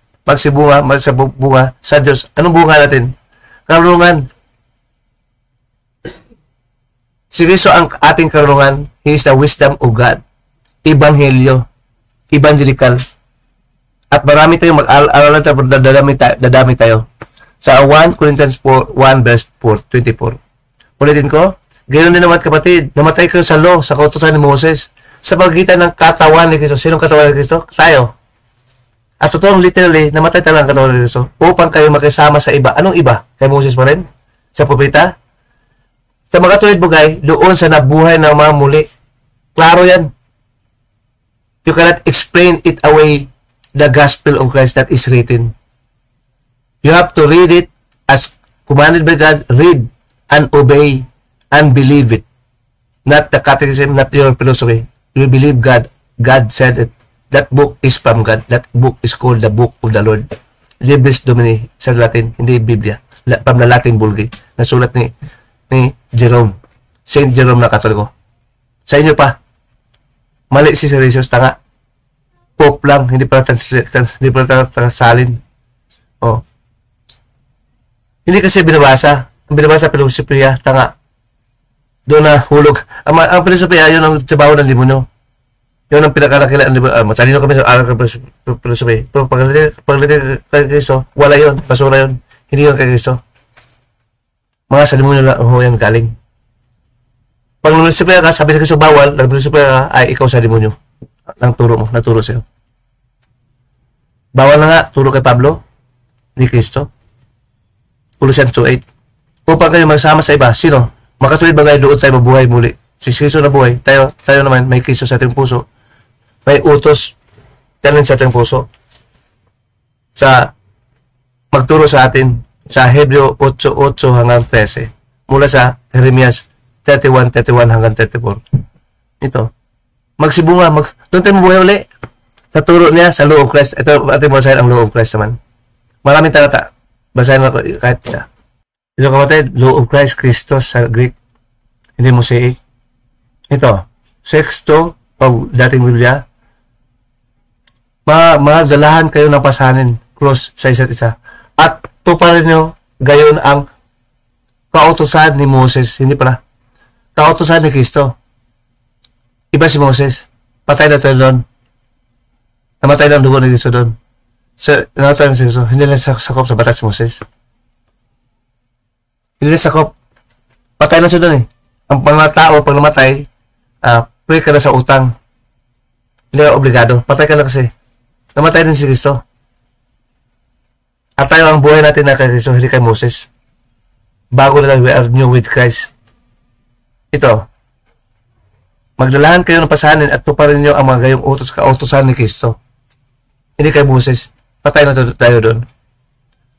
sa Diyos. Anong bunga natin? Karunungan. Si Kristo ang ating karunungan. He is the wisdom of God. Ebanghelyo. Evangelical. At marami tayong mag-aaral tayo, dadami tayo. Sa 1 Corinthians 1 verse 24. Ulitin ko, ganoon din naman kapatid, namatay kayo sa law, sa kautusan ni Moses, sa pagitan ng katawan ni Kristo. Sinong katawan ni Kristo? Tayo. At totoong literally, namatay talaga ang katawan ni Kristo upang kayo makisama sa iba. Anong iba? Kay Moses pa rin? Sa propeta? Sa mga tulad bugay, doon sa nabuhay na mga muli. Klaro yan. You cannot explain it away, the gospel of Christ that is written. You have to read it as commanded by God. Read and obey and believe it. Not the catechism, not your philosophy. You believe God. God said it. That book is from God. That book is called the book of the Lord. Libris Domini sa Latin, hindi Biblia. From the Latin Vulgate. Nasulat ni Jerome. Saint Jerome na Katoliko. Sa inyo pa, mali si Jesus, tanga. Pope lang, hindi pala transalin. Hindi kasi binabasa. Ang binabasa, filosofiya, tanga. Doon na hulog. Ang filosofiya, yun ang trabaho ng limonyo. Yun ang pinakalakilaan ng limonyo. Matalino kami sa aral ng filosofiya. Pero paglalagay kay Kristo, wala yun. Basura yun. Hindi yun kay Kristo. Mga sa limonyo lang, yan galing. Pag filosofiya ka, sabi ni Kristo bawal, nag-filosofiya ka, ay ikaw sa limonyo. Ang turo mo, naturo sa'yo. Bawal na nga, turo kay Pablo, ni Kristo. Colossians 2:8. Upang kayo magsama sa iba, sino? Makatulid bagay doon tayo mabuhay muli. Si Kristo na buhay, tayo naman, may Kristo sa ating puso. May utos, talent sa ating puso. Sa magturo sa atin, sa Hebreo 8:8 hanggang 13. Mula sa Jeremias 31:31 hanggang 34. Ito. Magsibunga, doon tayo mabuhay uli. Sa turo niya, sa law of Christ. Ito, ating basahin ang law of Christ naman. Maraming talata. Basahin ako kahit isa. Ito kapatid, law of Christ, Christos sa Greek. Hindi Mosaic. Ito, sexto, o dating Biblia. Magdalahan kayo ng pasanin, cross sa isa't isa. At tuparin nyo, gayon ang kautusan ni Moses. Hindi pala. Kautusan ni Kristo. Iba si Moses. Patay na tayo doon. Namatay na ang dugo ni Kristo doon. Namatay na si Kristo. Hindi na sakop sa batas si Moses. Hindi na sakop. Patay na siya doon eh. Ang mga tao, pag namatay, pray ka na sa utang. Hindi na obligado. Patay ka na kasi. Namatay din si Kristo. At tayo ang buhay natin na kay Kristo, hindi kay Moses. Bago na lang, we are new with Christ. Ito. Magdalahan kayo ng pasanin at tuparin nyo ang mga gayong kautusan ni Kristo. Hindi kay Moses. Patay na tayo doon.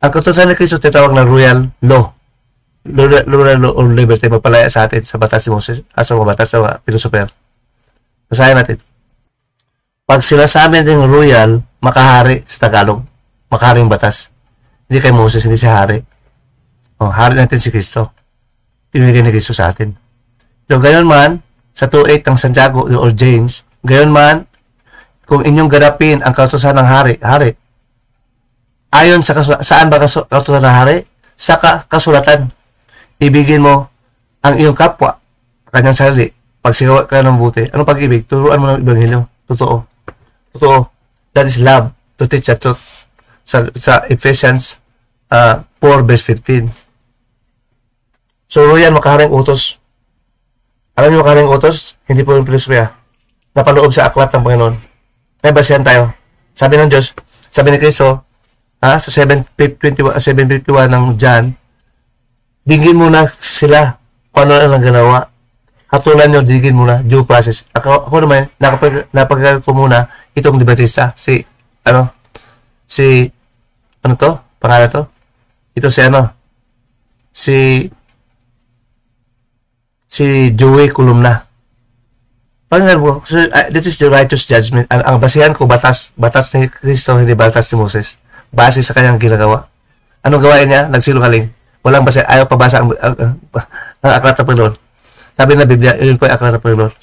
Ang kautusan ni Kristo tinatawag na royal law. Royal law or liberty. Magpalaya sa atin sa batas ni Moses. Sa mga batas sa mga pilosofer. Basahin natin. Pag sila sa amin ng royal, makahari sa Tagalog. Makaharing batas. Hindi kay Moses, hindi si hari. Hari natin si Kristo. Pinigay ni Kristo sa atin. So, gayon man, sa 2:8 ng Santiago or James, gayon man, kung inyong ganapin ang kautusan ng hari. Ayon sa saan ba kautusan ng hari? Sa kasulatan. Ibigin mo ang iyong kapwa, kanyang sarili. Pagsigawa ka ng buti. Anong pag-ibig? Turuan mo ng Ebanghelyo. Totoo. That is love. To teach the truth. Sa Ephesians 4 verse 15. So, yan makaharing utos. Alam niyo kaning utos? Hindi po yung filosofiya. Napaloob sa aklat ng Panginoon. May basihan tayo. Sabi ng Diyos, sabi ni Cristo, sa 7:51 ng John, digin muna sila kung ano lang ginawa. Hatulan nyo, digin muna, due process. Ako naman, napag ko muna itong Di Batista, pangalan to? Ito si Joey Columna. Pangalan mo, this is the righteous judgment. Ang basihan ko, batas ni Cristo, hindi batas ni Moses. Base sa kanyang ginagawa. Anong gawain niya? Nagsinungaling. Walang base, ayaw pabasa ang aklat ng Panginoon. Sabi na Biblia, yun po yung aklat ng Panginoon.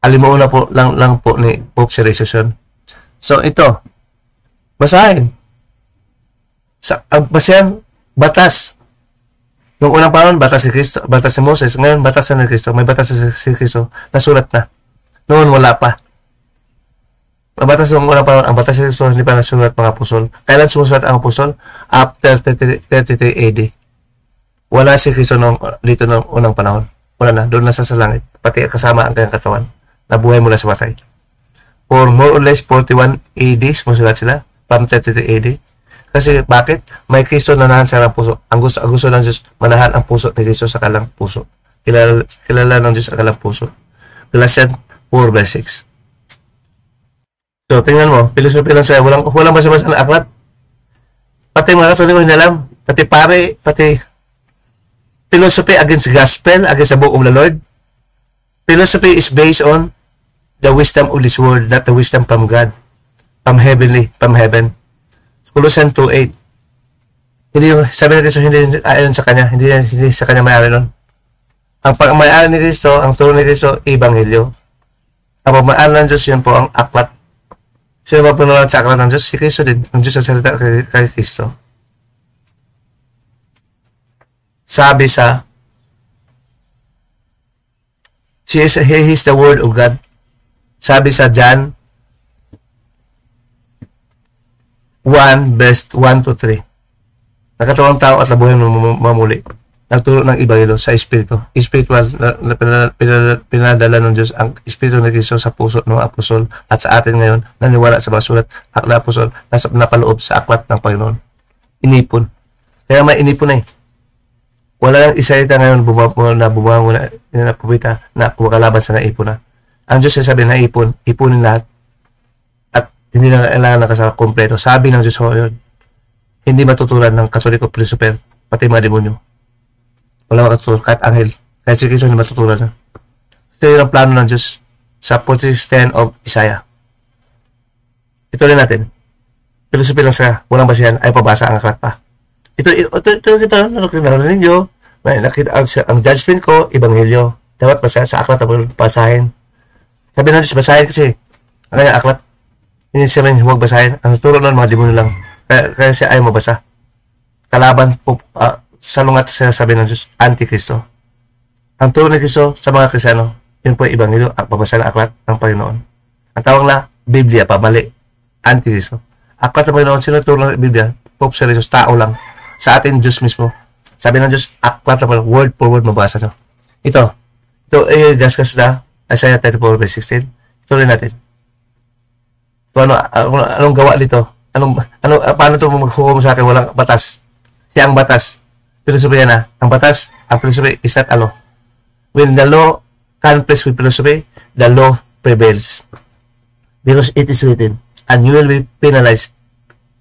Alimuon na po lang po ni Pope Siricius yun. So ito, basahin. Ang basihan, batas. Noong unang panahon, batas si Cristo, batas si Moses. Ngayon, batas na ni Cristo. May batas si Cristo. Nasulat na. Noon, wala pa. Ang batas noong unang panahon, ang batas si Cristo, hindi pa nasulat mga apostol. Kailan sumusulat ang apostol? After 33 AD. Wala si Cristo dito noong unang panahon. Wala na. Doon nasa sa langit. Pati kasama ang kanyang katawan. Nabuhay mula sa patay. For more or less 41 AD, sumusulat sila. From 33 AD. Kasi bakit? May Kristo na nahan sa kalang puso. Ang gusto ng Diyos, manahan ang puso ni Kristo sa kalang puso. Kilala ng Diyos ang kalang puso. Galatians 4:6. So, tingnan mo, philosophy lang sa'yo. Walang basa-basa na aklat. Pati mga Katoliko hindi alam. Pati pare, pati philosophy against gospel, against the book of the Lord. Philosophy is based on the wisdom of this world, not the wisdom from God. From heaven. Colossians 2:8. Hindi yung sabi ni Cristo, hindi ayon sa kanya, hindi sa kanya may-ari nun. Ang pag-may-ari ni Cristo, ang turo ni Cristo, Ebanghelyo. Ang pag-may-ari ng Diyos, yun po ang aklat. Sino ba pinulat sa aklat ng Diyos? Si Cristo din. Ang Diyos ang salita kay Cristo. Sabi He is the Word of God. Sabi sa John 1 verse 1-3. Nakatawang tao at nabuhay mamuli. Nagturo ng Ebanghelyo sa Espiritu. Spiritual na pinadala ng Diyos ang Espiritu ng Kristo sa puso ng apostol at sa atin ngayon naniwala sa mga sulat ng apostol na napaloob sa aklat ng Panginoon. Inipon. Kaya may inipon Wala nang isalita ngayon bumabango na pumita na kumakalaban sa naipon na. Ang Diyos sabi na ipunin lahat. Hindi na kailangan nakasama kompleto. Sabi ng Diyos yun, hindi matutulan ng Katoliko philosopher, pati mga demonyo. Wala makatutulan, kahit anghel. Kahit si Cristo, hindi matutulan na. Ito yung plano ng Diyos sa 46:10 of Isaiah. Ito rin natin. Philosophy lang sa walang basihan, ay pabasa ang aklat pa. Ito kita, nakita ninyo, nakita ang judgment ko, Ebanghelyo. Dapat basahin sa aklat, basahin. Sabi ng Diyos, basahin kasi, ang kanyang aklat. Hindi siya rin huwag basahin. Ang turo ng mga demonyo lang. Kaya siya ayaw mabasa. Kalaban po, salungat sa sabi ng Diyos, Antikristo. Ang turo ni Kristo sa mga Kristiyano, yun po yung Ebanghelyo, ang pabasa ng aklat ng Panginoon. Ang tawag na, Biblia, pamali. Antikristo. Aklat ng Panginoon, sino turo ng Biblia? Pope Siricius, tao lang. Sa atin, Diyos mismo. Sabi ng Diyos, aklat ng Panginoon, word for word mabasa nyo. Ito discuss na, Isaiah 34:16. Ito rin natin. Anong gawa dito? Paano ito maghukom sa akin? Walang batas. Siya ang batas. Philosophy na. Ang batas, ang philosophy is not a law. When the law conflicts with philosophy, the law prevails. Because it is written, and you will be penalized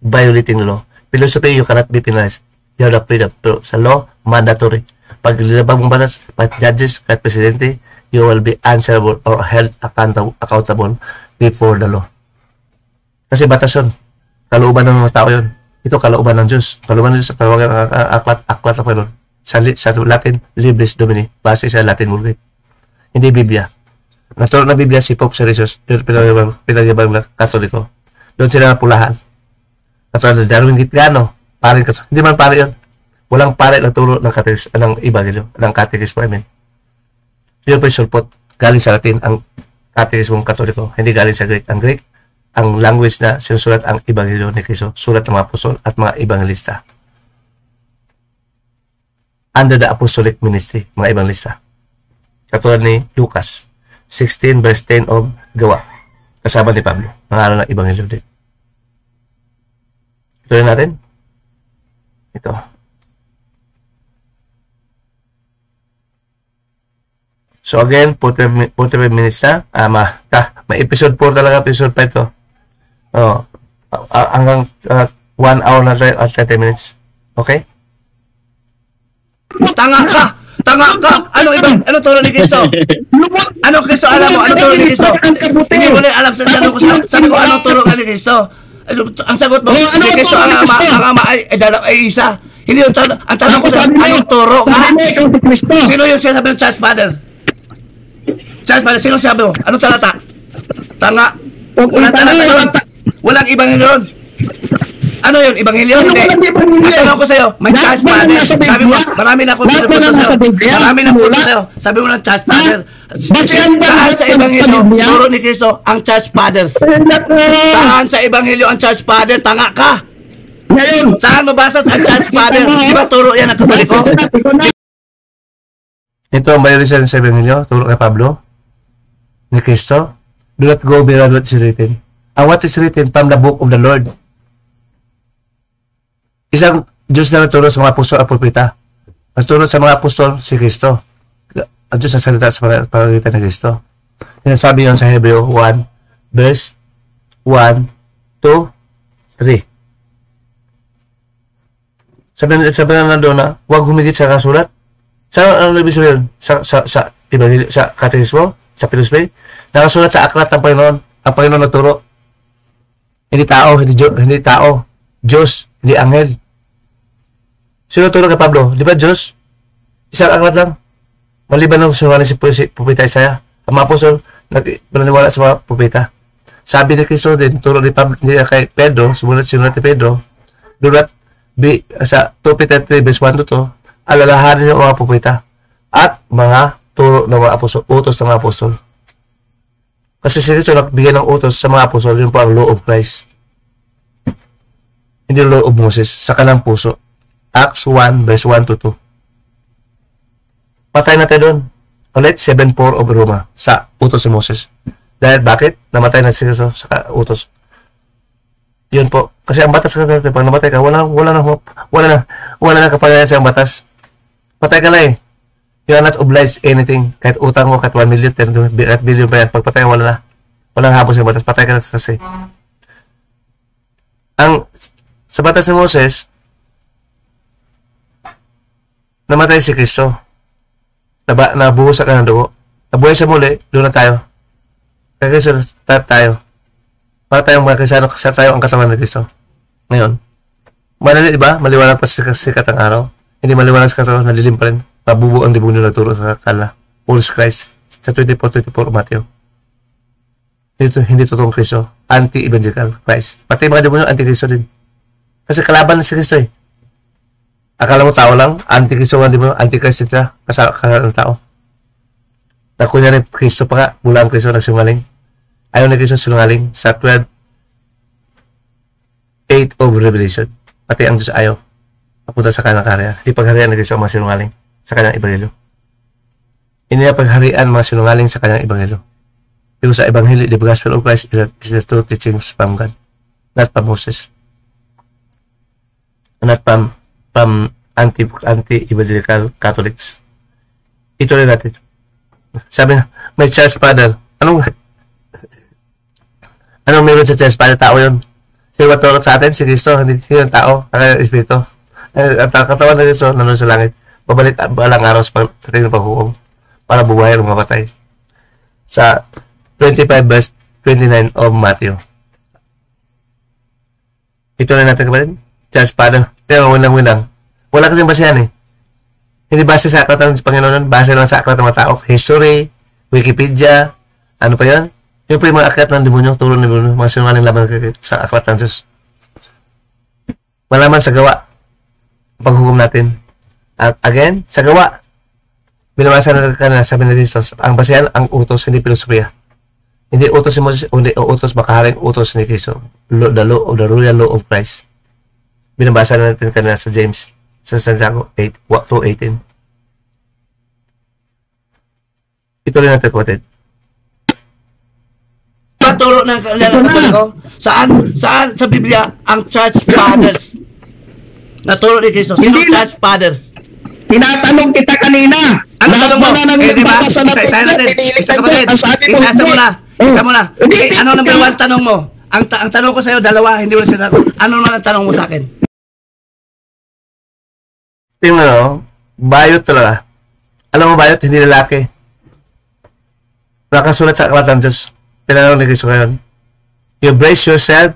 violating the law. Philosophy, you cannot be penalized. You have the freedom. Pero sa law, mandatory. Pag nilabag mong batas, pag judges, kahit presidente, you will be answerable or held accountable before the law. Kasi batas yun. Kalooban ng mga tao yun. Ito kalooban ng Diyos. Kalooban ng Diyos sa tawagan ng aklat ng Panginoon. Sa Latin, Libris Domini. Base sa Latin word. Hindi Biblia. Naturo na Biblia si Pope Siricius. Pinagyabang na Katoliko. Doon sila napulahan. Katulad ng Darwin Gitgano. Paring Katoliko. Hindi man pare yun. Walang pare na turo ng Ebanghelyo. Ng Catechism. Yun po yung sulpot. Galing sa Latin ang Catechism Katoliko. Hindi galing sa Greek. Ang Greek, ang language na sinusulat ang Ebanghelyo ni Cristo, sulat ng mga apostol at mga ebangelista. Under the apostolic ministry, mga ebangelista. Katulad ni Lucas 16 verse 10 of Gawa. Kasama ni Pablo. Ang aral ng Ebanghelyo din. Ito rin natin. Ito. So again, 45 minutes na. May episode 4 talaga, episode 5 to. Hanggang 1 hour na tayo at 30 minutes. Okay? Tanga ka! Tanga ka! Ano turo ni Kristo? Ano Kristo alam mo? Ano turo ni Kristo? Hindi mo rin alam sa tanong ko. Sabi ko, anong turo ni Kristo? Ang sagot mo, si Kristo ang ama ay isa. Hindi yung tanong. Ang tanong ko sa anong turo nga? Sino yung sinasabi ng Church Father? Church Father, sino sabi mo? Anong talata? Tanga. Walang talata yun. Walang Ebanghelyo yun. Ano yun? Ebanghelyo? Hindi. Ang tanong ko sa'yo, may Church Father. Sabi mo, marami na akong pinupunto sa'yo. Marami na punto sa'yo. Sabi mo ng Church Father. Saan sa Ebanghelyo, turo ni Kristo ang Church Father? Saan sa Ebanghelyo ang Church Father? Tanga ka! Saan mabasa ang Church Father? Di ba turo yan ang Katoliko? Ito ang bayarisan sa Ebanghelyo, turo kay Pablo ni Kristo. Do not go beyond what is written. And what is written from the book of the Lord. Isang Diyos na nagturo sa mga apostol at propeta. Nagturo sa mga apostol si Kristo. Ang Diyos na salita sa pamamagitan ni Kristo. Sinasabi yun sa Hebreo 1, verse 1, 2, 3. Sabi na doon na, huwag humigit sa kasulat. Ano ibig sabihin? Sa katekismo? Sa Piluspe? Nakasulat sa aklat ng Panginoon. Ang Panginoon nagturo. Hindi tao. Diyos, hindi anghel. Sino turo kay Pablo? Di ba Diyos? Isang aklat lang. Maliban ng sinungaling si Propeta Isaiah. Ang mga apostol, naniwala sa mga propeta. Sabi ni Kristo din, turo ni Pablo, kay Pedro, sinulat ni Pedro, sa 2 Peter 3, verse 1 to 2, alalahanin yung mga propeta at mga turo ng mga apostol, utos ng mga apostol. Kasi si Kristo nagbigay ng utos sa mga apostol, yun po ang law of Christ. Hindi law of Moses, sa kanilang puso. Acts 1, verse 1 to 2. Patay natin doon. Ulit, 7-4 of Roma sa utos ni Moses. Dahil bakit? Namatay na si Kristo sa utos. Yun po. Kasi ang batas ka, pag namatay ka, wala na kapangyarihan sa ang batas. Patay ka na eh. You are not obliged anything. Kahit utang mo, kahit 1 million, 10 billion pa yan. Pag patay, wala na. Walang habos sa batas. Patay ka na kasi. Sa batas ni Moses, namatay si Kristo. Nabuhusak ka ng dugo. Nabuhay siya muli, doon na tayo. Kaya Kristo, tayo. Para tayong mga Kristiyano, kasi tayo ang katawan ng Kristo. Ngayon, madali, diba? Maliwanag pa sikat ang araw. Hindi maliwanag sa katawan, nalilim pa rin. Mabubuo ang dibong nila turo sa kala. False Christ. Sa 24 Matthew. Hindi totoong Kristo. Anti-evangelical Christ. Pati mga dibong nyo, anti-Kristo din. Kasi kalaban na si Kristo eh. Akala mo tao lang, anti-Kristo ang dibong nyo, anti-Christ sila. Kasalanan ng tao. Na kunyari, Kristo pa nga, mula ang Kristo nagsinungaling. Ayaw na Kristo sinungaling sa 12:8 of Revelation. Pati ang Diyos ayaw. Papunta sa kanyang karya. Di pagharian na Kristo ang mga sinungaling sa kanyang Ebanghelyo. Hindi na pagharian mga sinungaling sa kanyang Ebanghelyo. Because sa Ebanghelyo, the gospel of Christ is the true teachings from God. Not from Moses. Not from anti-evangelical Catholics. Ito rin natin. Sabi na, may Church Father. Anong meron sa Church Father? Tao yun. Sino matulog sa atin? Si Kristo. Hindi yung tao. Ang Espiritu. Ang katawan na Kristo, nandun sa langit. Babalik balang araw sa tingin ng paghukom para bubuhay ang mga patay. Sa 25 verse 29 of Matthew. Ito na natin kapatid. Church Father. Kaya winang. Wala kasing basehan eh. Hindi base sa aklat ng Panginoon. Base lang sa aklat ng mga tao. History, Wikipedia, ano pa yan? Yun po yung mga aklat ng demonyo, turo ng demonyo, mga sinungaling laban sa aklat ng Diyos. Malaman sa gawa, paghukom natin. At again, sa gawa, binabasa na kanila, sabi ni Jesus, ang basehan, ang utos, hindi filosofiya. Hindi utos si Moses, hindi utos, makaharing utos ni Kristo. The law of the royal law of Christ. Binabasa na natin kanila sa James, sa Santiago 8:18. Ituloy natin, kapatid. Paturo ng Katoliko. Saan sa Biblia ang church fathers? Naturo ni Kristo. Sino church fathers? Tinatanong kita kanina. Ano tanong mo? Diba? Isa natin. Isa kapatid. Isa mo na. Ano number 1 tanong mo? Ang tanong ko sa'yo, dalawa, hindi mo na sinagot. Ano naman ang tanong mo sa akin? Tingnan mo, bayot talaga. Alam mo bayot, hindi lalaki. Nakasulat sa Aklat ng Diyos. Pinanong ni Kristo ngayon. You brace yourself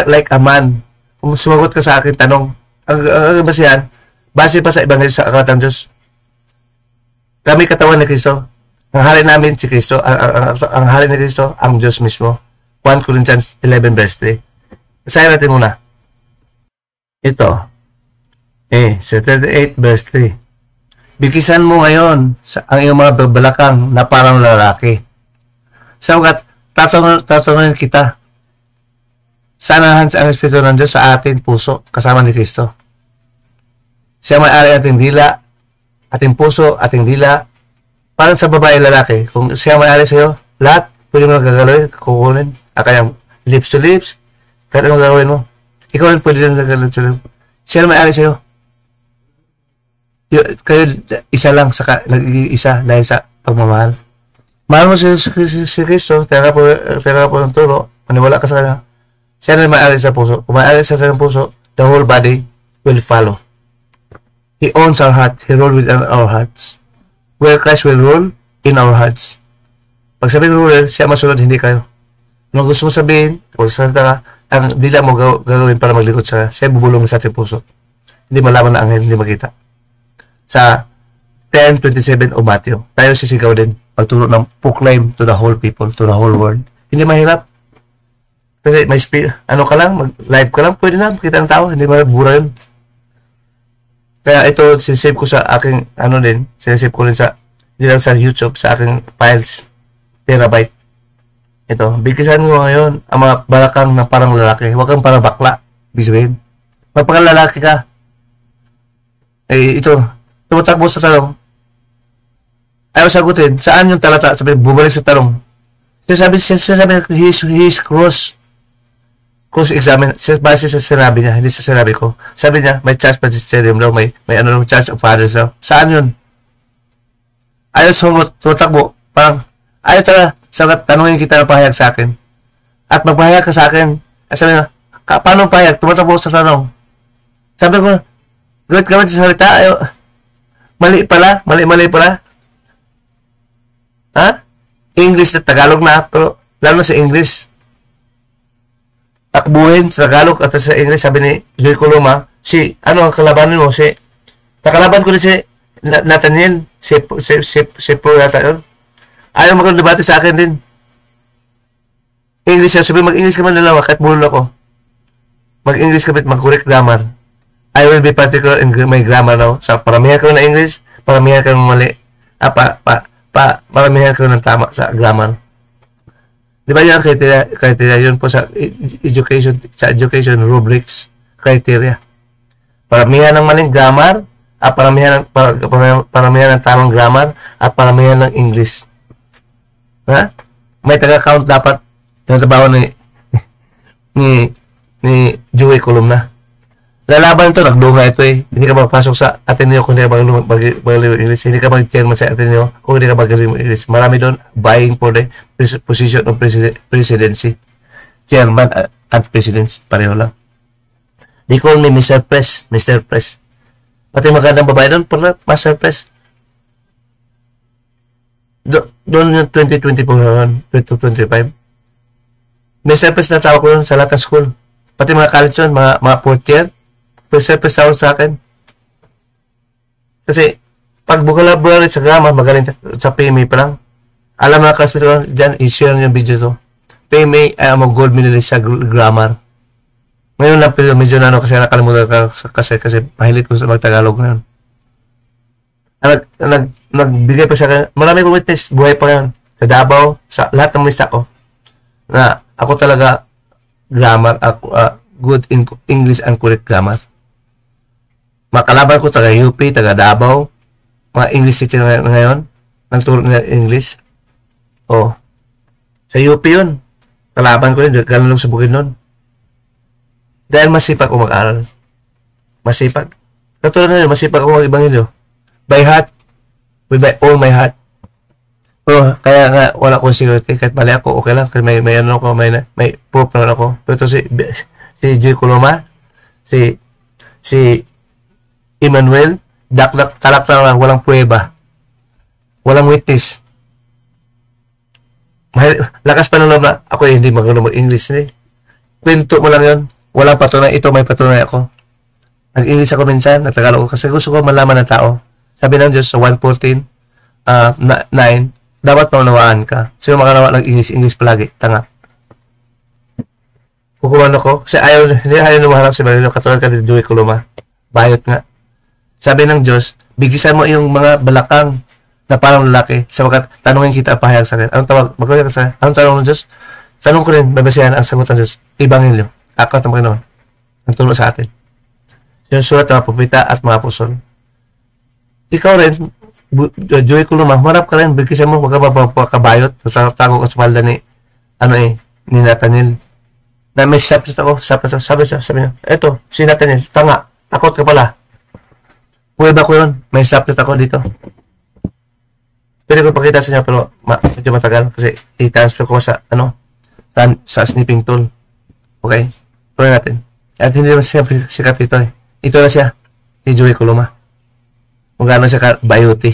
like a man. Kung sumagot ka sa akin, tanong. Ang basihan, base pa sa Ebanghelyo sa Aklat ng Diyos. Kami katawan ni Kristo. Ang hari namin si Kristo. Ang hari ni Kristo, ang Diyos mismo. 1 Corinthians 11 verse 3. Basahin natin muna. Ito. Sa 38 verse 3. Bikisan mo ngayon ang iyong mga balakang na parang lalaki. Sabagat, tatanungin kita. Sanahan ang Espiritu ng Diyos sa ating puso, kasama ni Kristo. Siya may-ari ating dila, ating puso, ating dila. Parang sa babae lalaki, kung siya may-ari sa'yo, lahat pwede mo gagalawin, kukunin. Kaya lips to lips, kahit anong gagawin mo. Ikaw rin pwede rin lips to lips. Siya may-ari sa'yo. Kayo isa lang, nag-iisa dahil sa pagmamahal. Mahal mo si Kristo, tira po ng turo, maniwala ka sa kanya. Siya na may-ari sa puso. Kung may-ari sa puso, the whole body will follow. He owns our heart. He rules within our hearts. Where Christ will rule, in our hearts. Pag sabihin ruler, siya masunod, hindi kayo. Kung gusto mo sabihin, kung salita ka, ang dila mo gagawin para maglikod sa siya, bubulong sa ating puso. Hindi malaman na anghel, hindi makita. Sa 10:27 o Matthew, tayo sisigaw din. Pagturo ng proclaim to the whole people, to the whole world. Hindi mahirap. Kasi may ano ka lang, mag-live ka lang, pwede na, makita ng tao, hindi mabura yun. Kaya ito, sinisave ko sa aking, sinisave ko rin sa, hindi lang sa YouTube, sa aking files, terabyte. Ito, bigisan mo ngayon ang mga balakang na parang lalaki. Huwag kang parang bakla, bisbahin. Magpaka lalaki ka. Ito, tumatakbo sa tanong. Ayaw sagutin, saan yung talata? Sabi, bumalik sa tanong. Sabi, he is cross-examine, base sa sinabi niya, hindi sa sinabi ko. Sabi niya, may church magisterium daw, may church of fathers daw. Saan yun? Ayaw sumagot, tumatakbo. Parang, ayaw talaga, sagat, tanungin kita na pahayag sa akin. At magpahayag ka sa akin. Sabi niya, paano pahayag? Tumatakbo sa tanong. Sabi ko, gawit sa salita, ayaw, mali pala. Ha? English na Tagalog na, pero lalo na sa English. Takbuhin sa Tagalog at sa English, sabi ni Louis Coloma, ang kalabanin mo? Nakalaban ko rin si Nathaniel, si Pro yata yun. Ayaw magkakadebate sa akin din. English, sabi mag-English ka man dalawa, kahit bulol ako. Mag-English ka bit, mag-correct grammar. I will be particular in my grammar now. Sa paramihan ka ng English, paramihan ka ng mali. Paramihan ka ng tama sa grammar. Di ba yan criteria yun po sa education rubrics criteria. Paramihan ng maling grammar, paramihan ng tamang grammar, at paramihan ng English. Ha? May taga-count dapat yung trabaho ni Joey Columna. Lalaban ito, nagdunga ito eh. Hindi ka magpasok sa Ateneo kung hindi ka magaling English. Hindi ka mag-chairman sa Ateneo kung hindi ka magaling English. Marami doon vying for the position of presidency. Chairman at president. Pareho lang. They call me Mr. Press. Mr. Press. Pati magandang babae doon, para Master Press. Doon yung 2024, 2025. Mr. Press na tawag ko doon sa lahat ng school. Pati mga college doon, mga fourth year. Mr. Press tawag sa akin. Kasi, pag bukalat sa grammar, magaling sa PMA pa lang. Alam na classmate ko dyan, i-share yung video to. PMA ay ang gold medalist sa grammar. Ngayon lang, pero medyo kasi nakalimutan ka kasi mahilit ko sa magtagalog ngayon. Nagbigay pa siya akin, marami kong witness, buhay pa yan. Sa Davao, sa lahat ng mista ko. Na ako talaga grammar, good in English and correct grammar. Makalaban ko taga UP, taga Davao, mga English teacher ngayon. Nagturo nila English. Oh. Sa UP yun. Kalaban ko yun. Galing sa bukid nun. Dahil masipag ako mag-aral. Masipag. Katulad na yun, masipag ako mag-Ebanghelyo. By heart. With all my heart. Pero kaya nga wala akong security. Kahit mali ako, okay lang. Kasi may ano ako, may proof naman ako. Pero ito si Joy Coloma, si Emmanuel, karakter lang, walang prueba. Walang witness. Lakas pa nung na ako hindi magano mag-English ni. Kwento mo lang yun. Walang patunay. Ito may patunay ako. Nag-English ako minsan, nagtagalog ako kasi gusto ko malaman ng tao. Sabi ng Diyos sa 1:14, 9, dapat maunawaan ka. Sino makanawa ng English palagi? Tanga. Kukuman ako kasi ayaw na maharap si Marilo katulad ka ni Joey Coloma. Bayot nga. Sabi ng Diyos, bigisan mo yung mga balakang na parang lalaki sapagkat tanungin kita pahayag sa akin. Anong tawag? Magkakita sa akin. Anong tanong ng Diyos? Tanong ko rin, babasihan ang sagot ng Diyos. Ebanghelyo. Aklat ng Panginoon. Ang tulong sa atin. Sinusulat ng mga propeta at mga apostol. Ikaw rin, Joey Coloma, marap ka rin. Bigisan mo, wag ka mapakabayot. Tago ka sa palda ni Nathaniel. Na may sabi niya, eto, si Nathaniel, tanga, takot ka pala. Pwede ko yun, may saplit ako dito. Pwede ko pakita sa inyo, pero medyo matagal kasi i-transfer ko sa snipping tool. Okay? Tuloy natin. At hindi naman siya sikat ito eh. Ito na siya, si Joey Coloma. Kung gaano siya ka-beauty.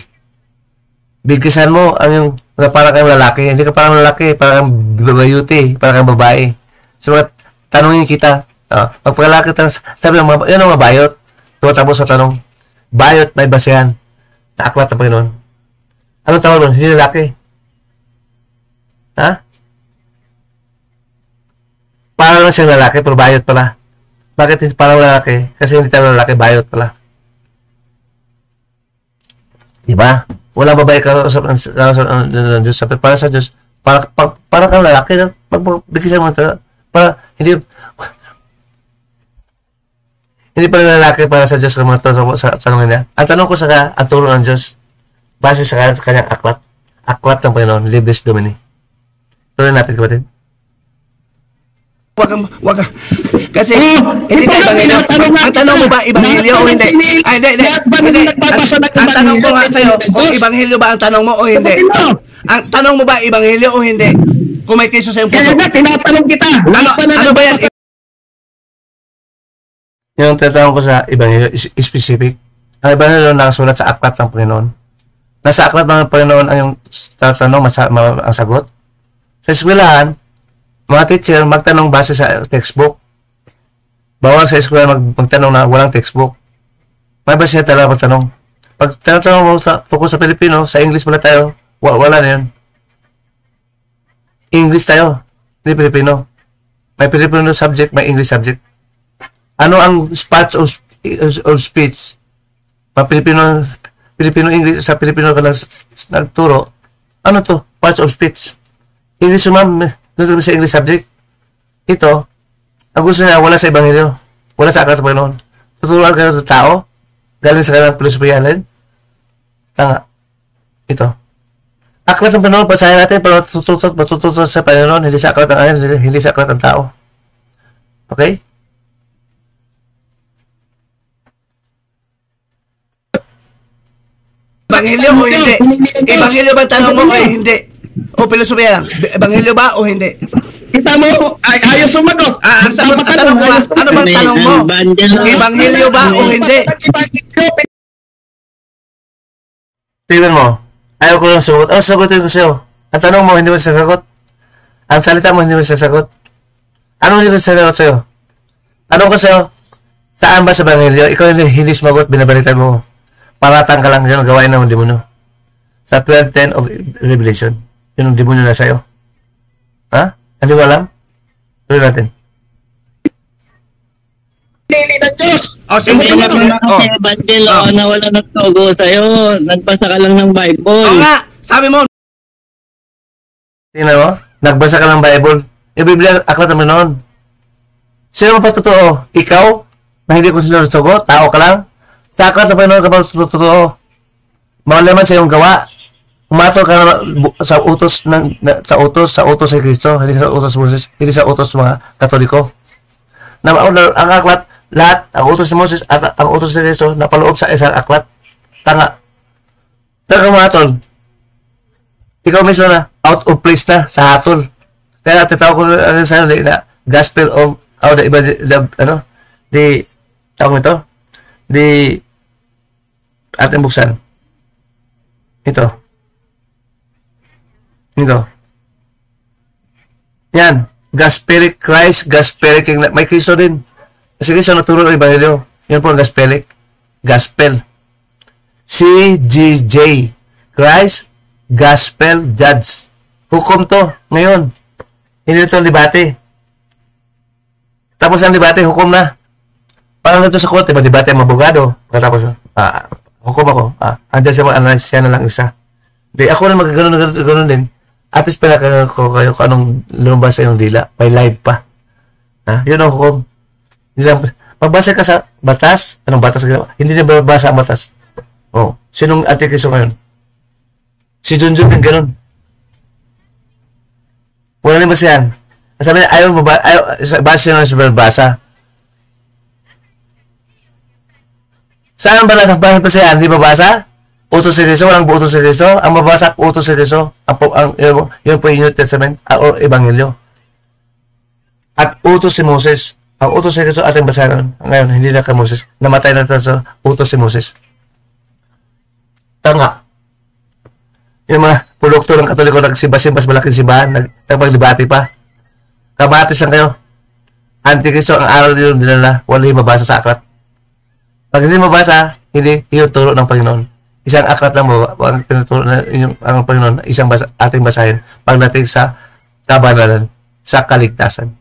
Bigkisan mo ang yung parang kang lalaki. Hindi ka parang lalaki, parang beauty, parang kang babae. So, tanongin kita, pagpaglalaki, sabi ng yan ang mga bayot. Tumatapos sa tanong, bayot may basehan na aklat ng Panginoon. Anong tawag nun? Hindi lalaki. Ha? Parang lang siyang lalaki, pero bayot pala. Bakit hindi parang lalaki? Kasi hindi tayo lalaki, bayot pala. Diba? Walang babae kausap ng Diyos. Para sa Diyos, para kang lalaki, pagbigkisan mo ito, para hindi pa lalaki para sa Diyos sa tanongin niya. Ang tanong ko sa ang turo ng Diyos base sa kanyang aklat ng Panginoon, Libres Domini. Tuloy natin, kapatid. Wag kasi hindi tayo Ebanghelyo. Ang tanong mo ba Ebanghelyo o hindi? Ay, hindi. Ang tanong ko nga sa'yo, kung Ebanghelyo ba ang tanong mo o hindi? Ang tanong mo ba Ebanghelyo o hindi? Kung may Kristo sa iyong puso. Kaya nga, tinatanong kita. Ano ba yan? Yung tatanong ko sa Ebanghelyo, specific. Ang Ebanghelyo nakasulat sa aklat ng Panginoon. Nasa aklat ng Panginoon ang yung tatanong, ang sagot. Sa eskwelahan, mga teacher, magtanong base sa textbook. Bawal sa eskwelahan magtanong na walang textbook. May base niya talaga magtanong. Pag tinatanong mo tungkol sa Pilipino, sa English pala tayo, wala na yun. English tayo, hindi Pilipino. May Filipino subject, may English subject. Ano ang parts of speech? Filipino English, sa Filipino ka nagturo. Ano to? Parts of speech. English ma'am, doon sa English subject. Ito, ang gusto niya, wala sa Ebanghelyo. Wala sa aklat ng Panginoon. Tuturuan ka sa tao, galing sa kanilang filosofiya rin. Tanga. Ito. Aklat ng Panginoon, basahin natin para matututo sa Panginoon, hindi sa aklat ng ayan, hindi sa aklat ng tao. Okay? Ebanghelyo o hindi? Ebanghelyo ba tanong mo o hindi? O filosofiya lang? Ebanghelyo ba o hindi? Kita mo, ayos sumagot. Ang tanong ko, ano bang tanong mo? Ebanghelyo ba o hindi? Tingnan mo. Ayaw ko lang sumagot. Ano sagutin ko sa'yo? Ang tanong mo, hindi mo sasagot. Ang salita mo, hindi mo sasagot. Ano hindi ko sasagot sa'yo? Tanong ko sa'yo, saan ba sa Ebanghelyo? Ikaw hindi sumagot, binabalitan mo. Paratang ka lang yun, gawain ng demonyo. Sa 12:10 of Revelation, yun ang demonyo na sa'yo. Ha? Hindi mo alam? Tuloy natin. Pinili ng Diyos. Sige, kasi Evangelyo na wala nagtugo sa'yo. Nagbasa ka lang ng Bible. Oo nga, sabi mo. Tingnan mo, nagbasa ka ng Bible. Yung Biblia, aklat naman noon. Sino mo pa totoo? Ikaw? Na hindi ko sila nagtugo? Tao ka lang? Sa aklat na Panginoon ka ba totoo? Mga laman sa iyong gawa. Umatol ka na sa utos sa utos ni Kristo, hindi sa utos Moses, hindi sa utos mga Katoliko. Na ang aklat, lahat, ang utos ni Moses at ang utos ni Kristo napaloob sa isang aklat. Tanga. Tanga umatol. Ikaw mismo na, out of place na sa hatol. Kaya titawag ko sa na gospel of the tawag ito, ating buksan. Ito. Yan. Gospelic Christ, Gospelic King. May Kristo din. Kasi Kristo naturo ng Ebanghelyo. Yan po ang Gospelic. Gospel. CGJ. Christ, Gospel, Judge. Hukom to. Ngayon. Hindi ito ang debate. Tapos ang debate, hukom na. Parang nito sa korte, debate ang abogado. Pagkatapos, hukom ako. Andiyan siya mag-analyze. Siya na lang isa. Di, ako na magkaganon din. At least pinaka ko kayo kung anong lumabas sa inyong dila. May live pa. Yun ang hukom. Magbasa ka sa batas. Anong batas? Hindi na babasa ang batas. Sinong Antikristo ngayon? Si Junjun yung ganun. Wala rin ba siyan? Sabi niya, ayaw basa siya na babasa. Saan ba natakbahan pa siya? Hindi babasa? Utos si Kristo, walang utos si Kristo. Ang mabasa, utos si Kristo. Yun po yung New Testament, o Ebanghelyo. At utos si Moses. Ang utos si Kristo ating basahin. Ngayon, hindi na kay Moses. Namatay na sa utos si Moses. Tanga. Yung mga produkto ng Katoliko, nagsibas-sibas malaking simbahan, nagpaglibati pa. Kabatis lang kayo. Antikristo, ang aral yun nila, wala yung mabasa sa aklat. Pag hindi mabasa, hindi yung turo ng Panginoon. Isang aklat lang mo, ang pinuturo na ang Panginoon, isang ating basahin pagdating sa kabanalan, sa kaligtasan.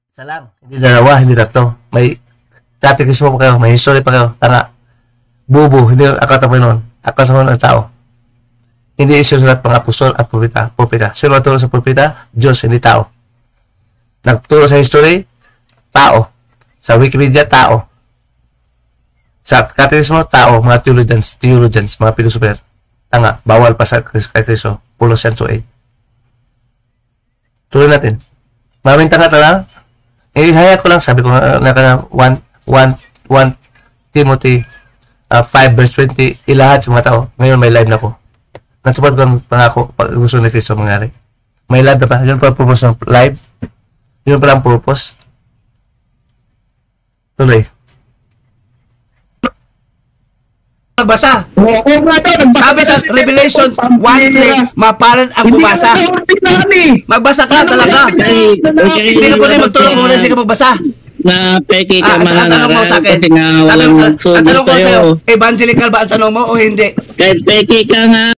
Isa lang, hindi dalawa, hindi tatlo. May katekismo pa kayo, may history pa kayo, tanga. Bubo, hindi aklat ng Panginoon, aklat ng tao. Hindi isulat pang apostol at propeta. Sino naturo sa propeta? Diyos, hindi tao. Nagturo sa history, tao. Sa Wikipedia, tao. Sa katekismo, tao, mga theologians, mga philosopher. Tanga, bawal pa sa Kristo. Colossians 2:8. Tuloy natin. Maraming tanga talaga. Ihaya ko lang, sabi ko na 1 Timothy 5 verse 20, ilahat sa mga tao. Ngayon may live na ko. Nagsuport ko ang pangako pag gusto ni Kristo mangyari. May live na pa. Yun pa ang purpose ng live. Yun pa ang purpose. Tuloy. Magbasa. Sabi sa Revelation 1:3, maparan ang bumasa. Magbasa ka talaga. Hindi na po rin magtulong kung hindi ka magbasa. Na peki ka mananaral. Ang tanong mo sa akin, ang tanong ko sa'yo, evangelical ba ang tanong mo o hindi? Kahit peki ka nga.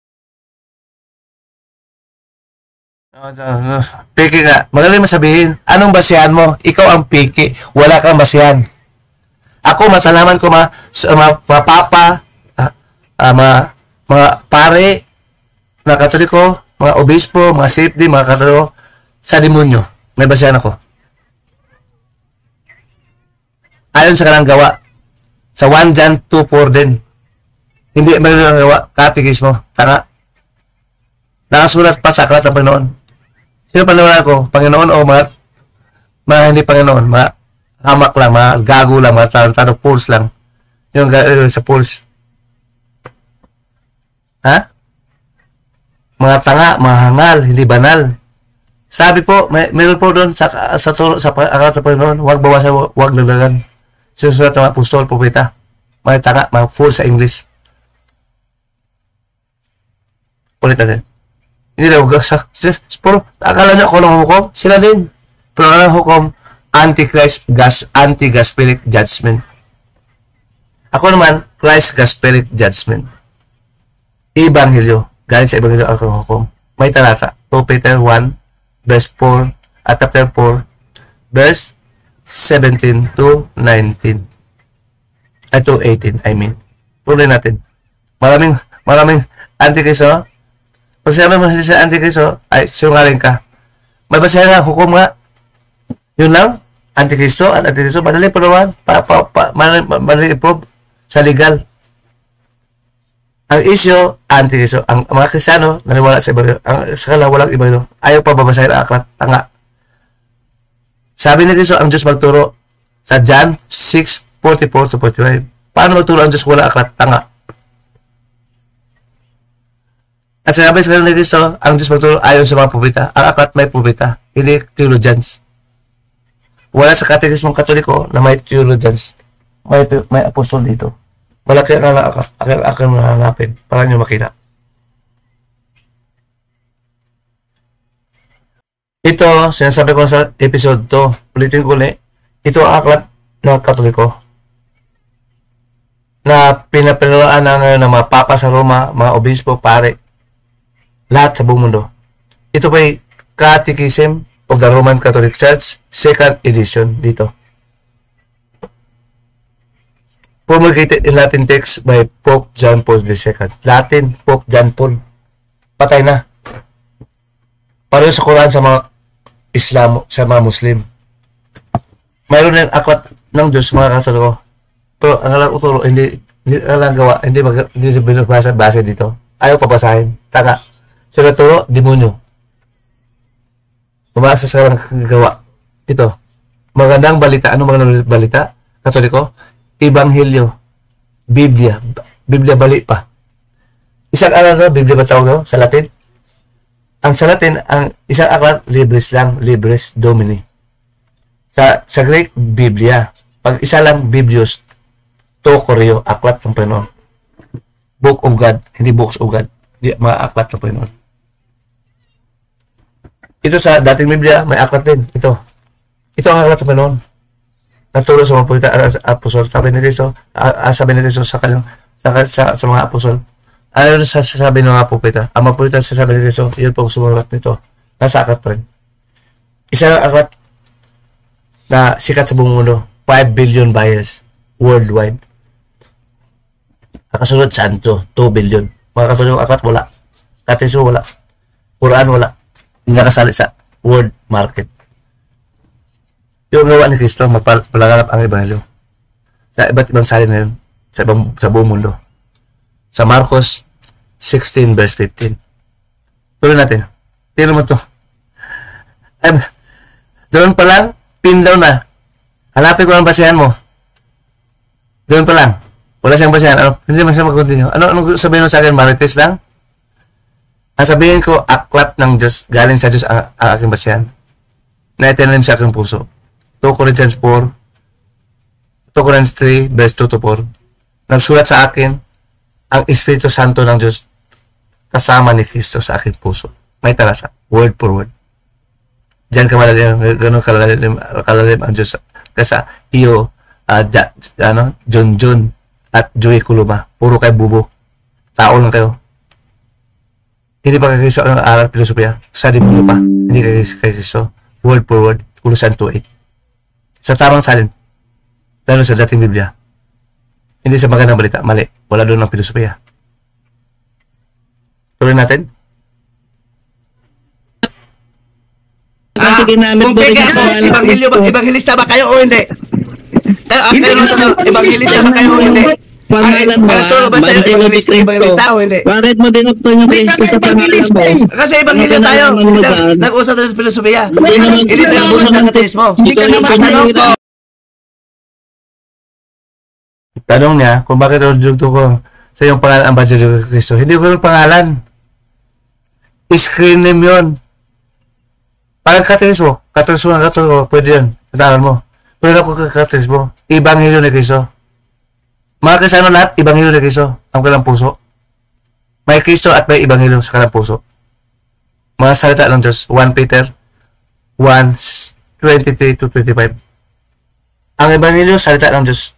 Piki nga. Magaling masabihin, anong basihan mo? Ikaw ang piki. Wala kang basihan. Ako, masalaman ko mga papa, mga pare, mga Katoliko, mga obispo, mga safety, mga Katoliko, sa demonyo. May basihan ako. Ayon sa kanang gawa. Sa 1 John 2:4 din. Hindi may gawa. Katekismo. Tanga. Nakasulat pa sa aklat ng Panginoon. Sino panawalan ko? Panginoon o mga hindi Panginoon? Mga hamak lang, mga gago lang, mga tarantado, fools lang. Yung sa fools. Mga tanga, mga hangal, hindi banal. Sabi po, meron po doon sa aklat ng Panginoon, huwag bawasan, huwag laglagan. Sinusulat ng mga apostol, propeta. Mga tanga, mga fools sa English. Ulit natin. Hindi na huwag sa pero akala niya ako lang hukom, sila din. Pero ang hukom, anti-Christ, anti-gospelic judgment. Ako naman, Christ gospelic judgment. Ebanghelyo. Galing sa Ebanghelyo ako hukom. May talata. 2 Peter 1, verse 4, at chapter 4, verse 17 to 19. To 18, I mean. Tuloy natin. Maraming anti-Kristo. Pag sinabi mo sa Antikristo, ay sinungaling ka. May basahin nga, hukom nga. Yun lang, Antikristo at Antikristo, madali pa naman, madali improve sa legal. Ang issue, anti-issue. Ang mga Kristiyano, naniwala sa Ebanghelyo. Ang sa kanila, walang Ebanghelyo. Ayaw pa babasahin ang aklat. Tanga. Sabi ni Kristo, ang Diyos magturo sa John 6:44-45. Paano magturo ang Diyos wala aklat? Tanga. At sinabi sa kanila ni Kristo, ang Diyos magturo ayon sa mga propeta. Ang aklat may propeta, hindi theologians. Wala sa katekismong Katoliko na may theologians. May apostol dito. Malaki ang aking mahanapin para nyo makita. Ito, sinasabi ko sa episode 2, ulitin ko ulit, ito ang aklat ng Katoliko na pinapaniwalaan na ngayon ng mga papa sa Roma, mga obispo, pare, lahat sa buong mundo. Ito pa'y Catechism of the Roman Catholic Church, 2nd edition dito. Promulgated in Latin text by Pope John Paul II. Latin, Pope John Paul. Patay na. Pareho sa Quran sa mga Islam, sa mga Muslim. Mayroon din aklat ng Diyos, mga Katoliko. Pero ang alam uturo, hindi alam gawa, hindi binabasa dito. Ayaw papasahin. Tanga. Sila turo, demonyo. Bumasa sa gawa. Ito. Magandang balita. Ano magandang balita? Katoliko? Ebanghelyo, Biblia, Biblia bali pa. Isang aklat sa Biblia ba tawag sa Latin? Ang sa Latin, ang isang aklat, libris lang, libris domini. Sa Greek, Biblia. Pag isa lang, Biblios, to Koreo, aklat ng Panginoon. Book of God, hindi books of God. Hindi, mga aklat ng Panginoon. Ito sa dating Biblia, may aklat din. Ito ang aklat ng Panginoon. Naturo sa mga propeta apostol. Sabi ni Cristo sa mga apostol. Ayon sa sabi ng mga propeta, ang mga propeta sabi ni Cristo, yun pong sumulat nito. Nasa aklat pa rin. Isang aklat na sikat sa buong mundo. 5 billion buyers worldwide. Nakasunod santo, 2 billion. Mga kasunod aklat, wala. Katismo, wala. Quran, wala. Hindi nakasali sa world market. Yung gawa ni Kristo, magpalaganap ang Ebanghelyo sa iba't ibang salin na yun, sa buong mundo. Sa Marcos 16 verse 15. Tuloy natin. Tino mo to. Doon pa lang, pin down na. Hanapin ko ang basehan mo. Doon pa lang. Wala siyang basehan. Hindi man siya mag-continue. Ano sabihin mo sa akin? Marites lang? Ang sabihin ko, aklat ng Diyos, galing sa Diyos ang aking basehan. Na itinanim sa aking puso. 2 Corinthians 4, 2 Corinthians 3, verse 2-4. Nagsulat sa akin ang Espiritu Santo ng Diyos kasama ni Kristo sa aking puso. May talata, word for word. Diyan ka malalim, gano'n kalalim ang Diyos. Kasi iyo, John at Joey Kuluma. Puro kayo bubo. Tao lang kayo. Hindi pa kay Kristo ang aral filosofiya. Sa demonyo pa. Hindi kay Kristo. Word for word. Colossians 2:8. Sa tamang salin. Lalo sa dating Biblia. Hindi sa magandang balita. Mali. Wala doon ng filosofiya. Tuloy natin. Kasi ginamit kung kaya ako, ebanghilista ba kayo o hindi? Ebanghilista ba kayo o hindi? Pangalan mo, basta ebanghilista o hindi? Bakit mo dinukto yung Kristo sa pangalan mo? Kasi ebanghilyo tayo. Nag-usap tayo sa filosofiya. Hindi tayo nag-usap ng ateismo. Tanong niya kung bakit dinukto ko sa iyong pangalan ang Evangelyo ni Kristo. Hindi ko yung pangalan. Screen name yun. Parang kateismo. Kateismo ng Katoliko. Pwede yun. Katalan mo. Pero ako kateismo. Ebanghilyo ni Kristo. Mga Kristiyano lahat, Ebanghelyo ni Kristo ang kanilang puso. May Kristo at may Ebanghelyo sa kanilang puso. Mga salita ng Diyos, 1 Peter 1:23-25. Ang Ebanghelyo, salita ng Diyos.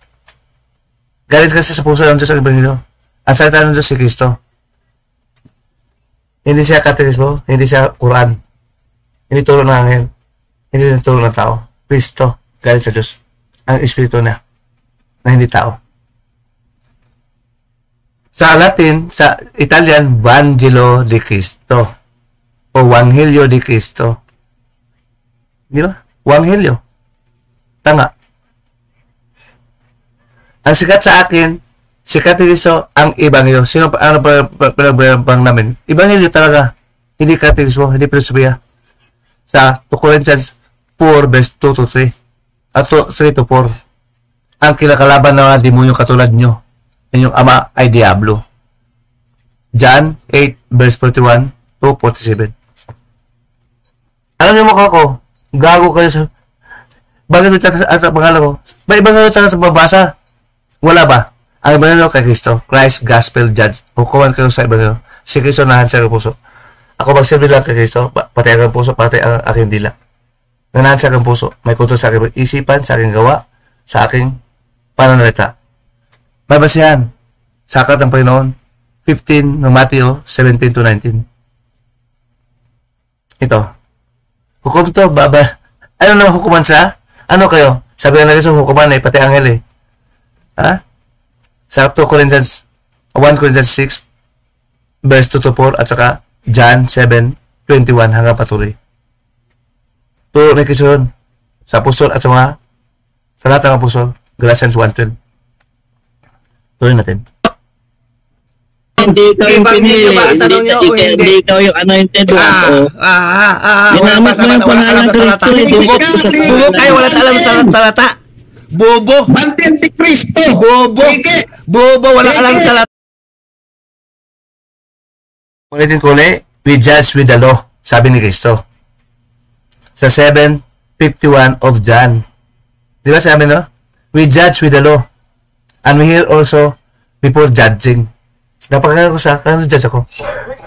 Galing kasi sa puso ng Diyos ang Ebanghelyo. Ang salita ng Diyos si Kristo. Hindi siya katekismo, hindi siya Quran. Hindi turo ng anghel. Hindi turo ng tao. Kristo, galing sa Diyos. Ang Espiritu niya, na hindi tao. Sa Latin, sa Italian, Vangelo di Cristo o Wanghelyo di Cristo. Di ba? Wanghelyo. Tanga. Ang sikat sa akin, Si Katekismo ang Ebanghelyo. Sino pa, ano pa pinabang namin? Ebanghelyo talaga. Hindi Katekismo, hindi filosofiya. Sa 2 Corinthians 4 verse 2 to 3. At 3 to 4. Ang kinakalaban ng mga demonyo katulad nyo. Inyong ama ay Diablo. John 8 verse 41 to 47. Alam niyo mo ako, gago kayo sa... Bakit may sa pangalan ko? May Ebanghelyo sa babasa? Wala ba? Ang Ebanghelyo kay Kristo, Christ Gospel Judge. Hukuman kayo sa Ebanghelyo. Si Kristo nahan sa puso. Ako magsilbi lang kay Kristo, pati ang puso, pati ang aking dila. Nanahan sa aking puso. May kontrol sa aking isipan, sa aking gawa, sa aking pananalita. May basihan sa aklat ng Panginoon, 15 ng Matthew 17 to 19. Ito. Hukom to, baba. Ano naman hukuman sa? Ano kayo? Sabi nga sa hukuman ay pati anghel eh. Ha? Sa 2 Corinthians, 1 Corinthians 6, verse 2 to 4, at saka John 7, 21 hanggang patuloy. Ito na kisun sa apostol at sa mga sa lahat ng apostol, Galatians 1:12. Tuloy natin. Hindi ikaw yung pinili. Hindi ikaw yung anointed one. Ginamit mo yung pangalan ng Kristo. Bubog kayo, wala talang talata. Bobo. Mantin si Kristo. Bobo. Bobo, wala talang talata. Ulitin ko ulit, we judge with the law, sabi ni Kristo. Sa 7:51 of John. Di ba sabi no? We judge with the law. And we hear also before judging. Napakagano ko sa, ano judge ako?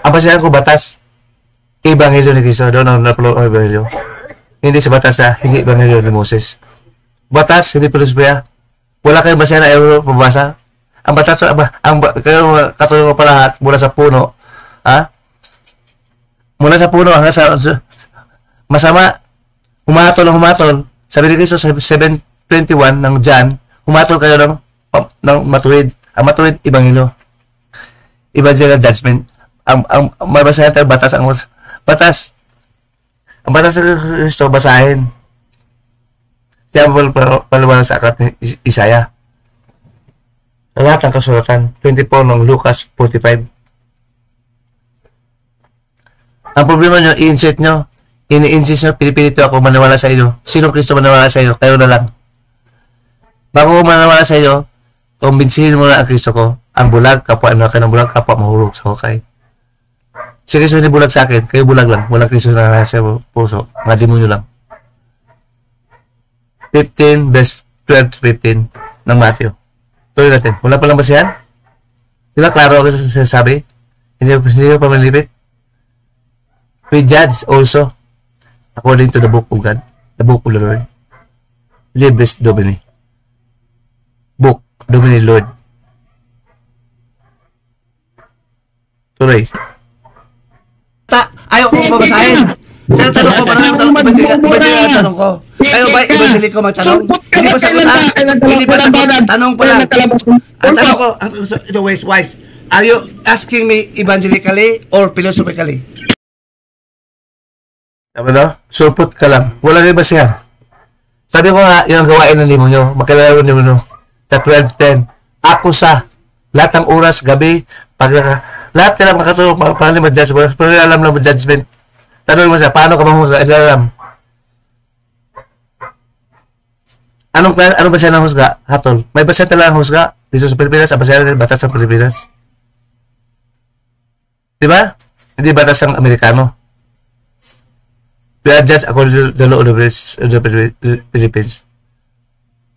Ang pasihan ko batas, Ebanghelyo ni Kristo, doon ang napalo ang Ebanghelyo. Hindi sa batas na, hindi Ebanghelyo ni Moses. Batas, hindi filosofiya. Wala kayong basihan na euro pabasa. Ang batas, kayo katulong ko pa lahat, mula sa puno, ha? Mula sa puno hanggang sa masama, humatol. Sabi ni Kristo sa 7:21 ng John, humatol kayo ng matuwid. Ang matuwid, Ebanghelyo. Evangelical judgment. Ang mabasahin tayo batas. Ang batas ng Kristo, basahin. Kaya palawanan sa aklat ni Isaiah. Lahat ng kasulatan. 24 ng Lucas 45. Ang problema nyo, i-insert nyo. Ini-insist nyo, pinipilito ako maniwala sa iyo. Sinong Kristo maniwala sa iyo? Kayo na lang. Bago ko maniwala sa iyo, kumbinsihin mo na ang Kristo ko. Ang bulag, kapwa ano ka ng bulag, kapwa mahulog sa hukay. Si Kristo hindi bulag sa akin, kayo bulag lang. Walang Kristo na nasa puso. Mga demonyo lang. 15 verse 12 to 15 ng Matthew. Tuloy natin. Wala palang basihan? Di ba klaro ako sa sabi? Hindi pa malipit? We judge also according to the book of God, the book of the Lord. Libris Domini. Book Domini Lord. Tuloy. Ayaw ko babasahin. Sino tanong ko? Parang tanong ko. Ayaw ba ibang ko magtanong? Hindi pa sagot ha? Hindi pa sagot. Tanong pa lang. Ang tanong ko, ito wise. Are you asking me evangelically or philosophically? Sabi no? Supot ka lang. Wala rin ba siya? Sabi ko nga, yung gawain ng demonyo, makilala ng demonyo. Sa 12:10, ako sa lahat ng oras, gabi, lahat nila makatulong, paano ma-judgment, pero alam lang ma-judgment. Tanong mo siya, paano ka mahusga? Alam. Ano ba siya ng husga? Hatol. May basa talaga ng husga dito sa Pilipinas, ang basa ng batas ng Pilipinas. Di ba? Hindi batas ng Amerikano. We are judged according to the law of the Philippines.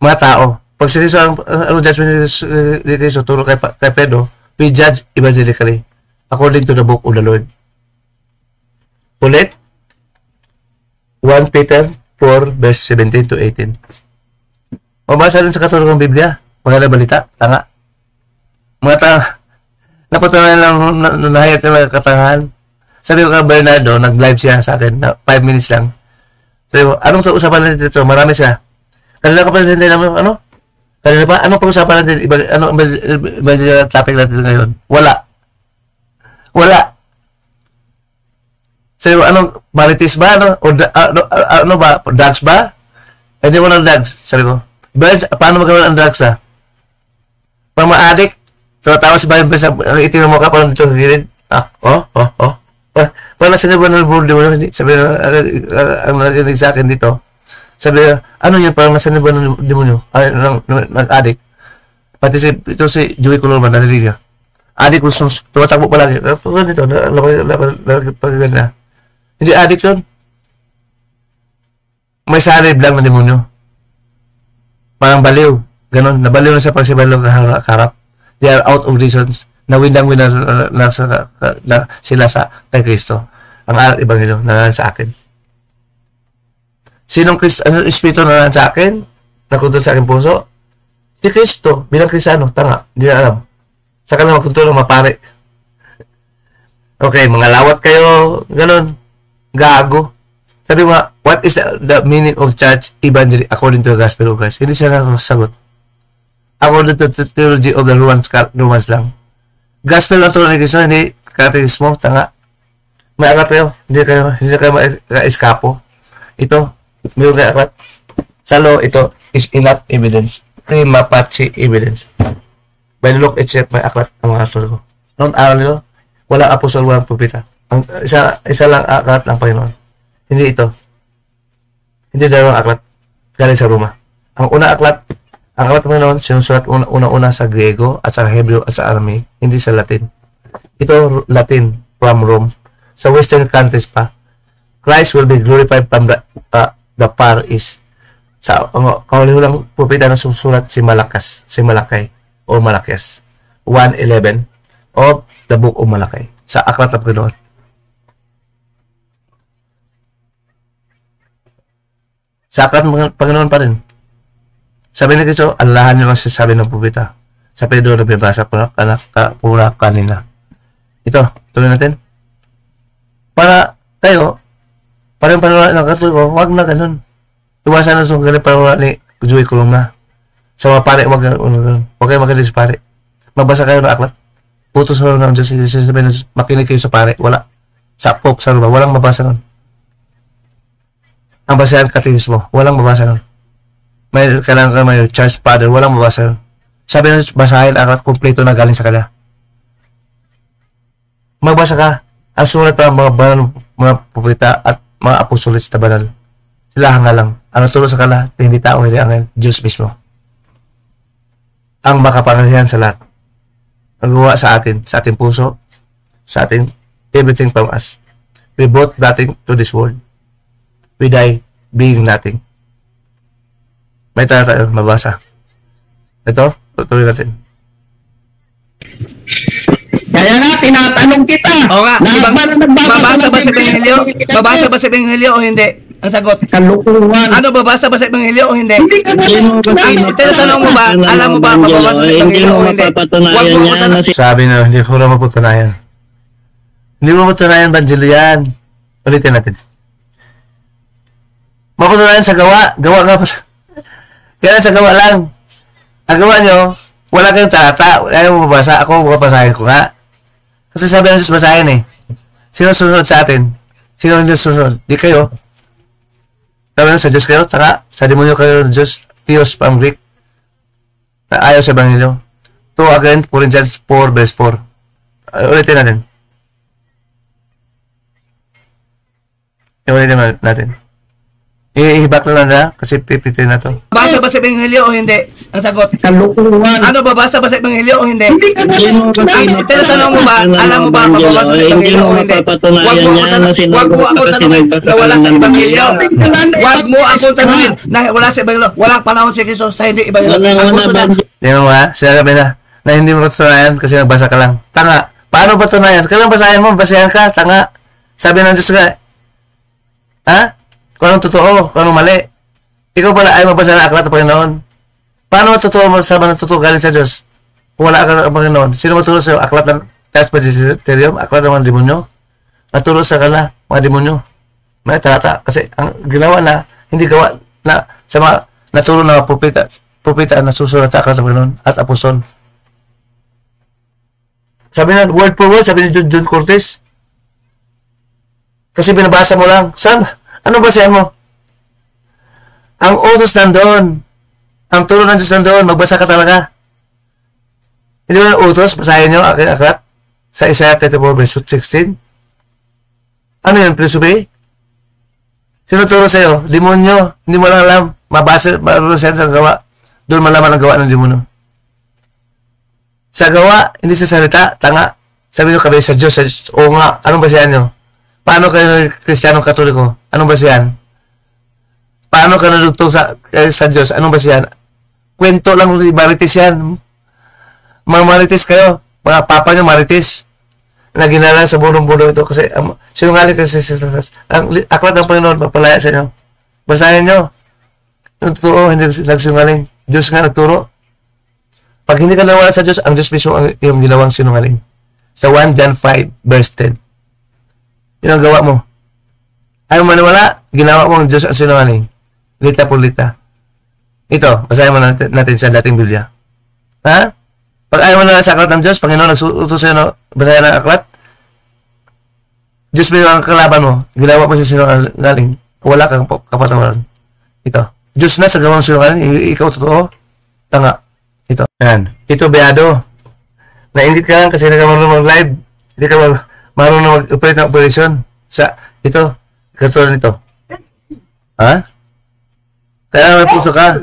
Mga tao. Pag siniso ang judgment ni Cristo, turo kay Pedro, we judge evangelically according to the book of the Lord. Ulit, 1 Peter 4 verse 17 to 18. Mabasa din sa katulong ng Biblia. Mga balita, tanga. Mga tanga. Napatunayan lang nahayag ng katangahan. Sabi ko kay Bernardo, nag-live siya sa akin na 5 minutes lang. Sabi ko, anong usapan natin dito? Marami siya. Kanila ka pa rin naman, ano? Kanina pa, anong pag-usapan natin? Ano ang topic natin ngayon? Wala. Sabi ko, anong marites ba? Ano ba? Drugs ba? Hindi mo ng drugs. Sabi ko, Birds, paano magkaroon ng drugs ha? Pang ma-addict, Tumatawa si Bayan Pesa, ang itim mo ka, parang dito sa gilid. Parang nasa na ba ng demonyo? Sabi na, ang narinig sa akin dito, sabi na, ano yan, parang nasa na ba ng demonyo? Ng adik. Pati ito si Joey Colorman, narinig niya. Adik, tumatakbo palagi. Tulad dito, pagkagal na. Hindi adik yun. May sarib lang ng demonyo. Parang baliw. Ganon, nabaliw na sa pagsibalo kaharap. They are out of reasons. Nawindang-windang na sila sa kay Kristo. Ang Ebanghelyo na sa akin. Sinong Espiritu na sa akin? Nakuntol sa aking puso? Si Kristo, bilang Kristiyano, tanga, hindi na alam. Sa kanila magkuntol ng mapare. Okay, mga lawat kayo, ganon, gago. Sabi mo, what is the meaning of church evangelical according to the gospel of Christ? Hindi siya nakasagot. According to the theology of the Romans lang. Gospel ang tulad ni Kristo, hindi katekismo, tanga. May aklat kayo, hindi kayo ma-eskapo. Ito, mayroon kayo aklat. Sa law, ito is enough evidence. Prima facie evidence. By the look itself, may aklat ang mga asol ko. Noon aral nyo, walang apostol, walang propeta. Isa lang aklat ng Panginoon. Hindi ito. Hindi dalawang aklat. Galing sa Roma. Ang aklat ng Panginoon, sinusulat una sa Griego at sa Hebrew at sa Aramaic. Hindi sa Latin. Ito Latin from Rome. Sa Western countries pa, Christ will be glorified from the Far East. Sa kahulihulang propeta na susulat si Malakay o Malakias 1:11 of the book of Malakay sa aklat ng Panginoon. Sa aklat ng Panginoon pa rin. Sabi ni Kristo, alahan nyo lang sabi ng propeta. Sa Pedro na binabasa ko na kanina. Ito, tuloy natin. Para tayo, parang panunod ng Katoliko, wag na ganun. Iwasan na sung ganun para ni Joey Columna. Sa mga pare, wag kayo makinig sa pare. Mabasa kayo ng aklat. Utos sa ng Diyos. Makinig kayo sa pare. Wala. Sa Pope, sa Roma. Walang mabasa nun. Ang basahan katekismo. Walang mabasa nun. Kailangan may church father. Walang mabasa nun. Sabi na basahin ang aklat kompleto na galing sa kanila. Magbasa ka. Ang sulat pa mga banal, mga propeta at mga apostolis na banal. Sila nga lang. Ang natulog sa kanila, hindi tao, hindi angel, Diyos mismo. Ang makapangyarihan sa lahat. Ang gawa sa atin, sa ating puso, sa ating everything from us. We brought nothing to this world. We die being nothing. May tayo mabasa. Ito, tutuloy natin. Kaya nga, tinatanong kita. Oo nga, babasa ba sa Ebanghelyo? Babasa ba sa Ebanghelyo o hindi? Ang sagot. Kalukuhan. Ano, babasa ba sa Ebanghelyo o hindi? Hindi ka tinatanong mo ba, alam mo ba, babasa sa Ebanghelyo o hindi? Huwag mo ko sabi na, hindi ko na mapatunayan. Hindi mo mapatunayan, Banjilo yan. Ulitin natin. Mapatunayan sa gawa. Gawa nga pa. Kaya sa gawa lang. Ang gawa nyo, wala kayong talata. Ayaw mo mabasa. Ako, mapapasahin ko nga. Kasi sabi ng Diyos basahin eh. Sino susunod sa atin? Sino hindi susunod? Di kayo. Sabi ng sa Diyos kayo, saka sa demonyo kayo ng Diyos, Theos from Greek, na ayaw sa Ebanghelyo. 2 again, Corinthians 4 verse 4. Ulitin natin. Ulitin natin. Ihibak na lang na, kasi pipitin na to. Babasa ba sa Ebanghelyo o hindi? Ang sagot. Kalukuhan. Ano, babasa ba sa Ebanghelyo o hindi? Hindi ka Tinatanong mo ba, alam mo ba, babasa sa Ebanghelyo o hindi? Huwag mo ako tanongin na wala sa Ebanghelyo. Huwag mo ako tanongin na wala sa Ebanghelyo. Walang panahon si Kristo sa hindi Ebanghelyo. Ang gusto na. Di mo ba? Sinabi na hindi mo patunayan kasi nagbasa ka lang. Tanga. Paano patunayan? Kailan basahin mo? Basahin ka. Tanga. Sabi ng Diyos ka. Ha? Kung anong totoo, kung anong mali. Ikaw pala ay mabasa na aklat ng Panginoon. Paano totoo mo sa mga totoo galing sa Diyos? Kung wala aklat ng Panginoon, sino matulog sa aklat ng Church Magisterium, aklat ng mga demonyo? Natulog sa kanila, mga demonyo. May talata. Kasi ang ginawa na, hindi gawa na sa mga natulog na propeta na susulat sa aklat ng Panginoon at apostol. Sabi na, word for word, sabi ni John Cortez. Kasi binabasa mo lang. Saan? Ano basahin mo? Ang utos nandoon. Ang turo ng Diyos nandoon. Magbasa ka talaga. Hindi ba utos? Basahin nyo, aklat. Sa Isaiah 34 verse 16. Ano yun, pre-subay? Sino turo sa'yo? Demonyo. Hindi mo lang alam. Mabasa, marunong sa gawa. Doon malaman ang gawa ng demonyo. Sa gawa, hindi sa salita, tanga. Sabi nyo, kabi sa Diyos. Oo nga, anong basihan nyo? Paano kayo Kristiyanong Katoliko? Anong basihan? Paano ka nadugtong sa Diyos? Anong basihan? Kwento lang, marites yan. Mga marites kayo. Mga papa nyo marites. Na ginala sa bulong-bulong ito. Kasi sinungaling kasi ang aklat ng Panginoon, mapalaya sa inyo. Basahin nyo. Yung totoo, hindi nagsinungaling. Diyos nga nagturo. Pag hindi ka nawala sa Diyos, ang Diyos mismo ang iyong ginawang sinungaling. Sa 1 John 5 verse 10. Yun ang gawa mo. Ayaw maniwala, ginawa mo ang Diyos ang sinungaling. Lita por lita. Ito, basahin mo natin sa dating Biblia. Ha? Pag ayaw mo na sa aklat ng Diyos, Panginoon nagsuutos sa'yo na basahin ang aklat, Diyos mo ang kalaban mo. Ginawa mo siya sinungaling. Wala kang kapatawaran. Ito. Diyos na sa gawang sinungaling. Ikaw totoo. Tanga. Ito. Yan. Ito, beado. Naingit ka lang kasi hindi ka marunong mag-live. Hindi ka marunong mag-operate ng operation. Ito. Katulad nito. Ha? Kaya may puso ka.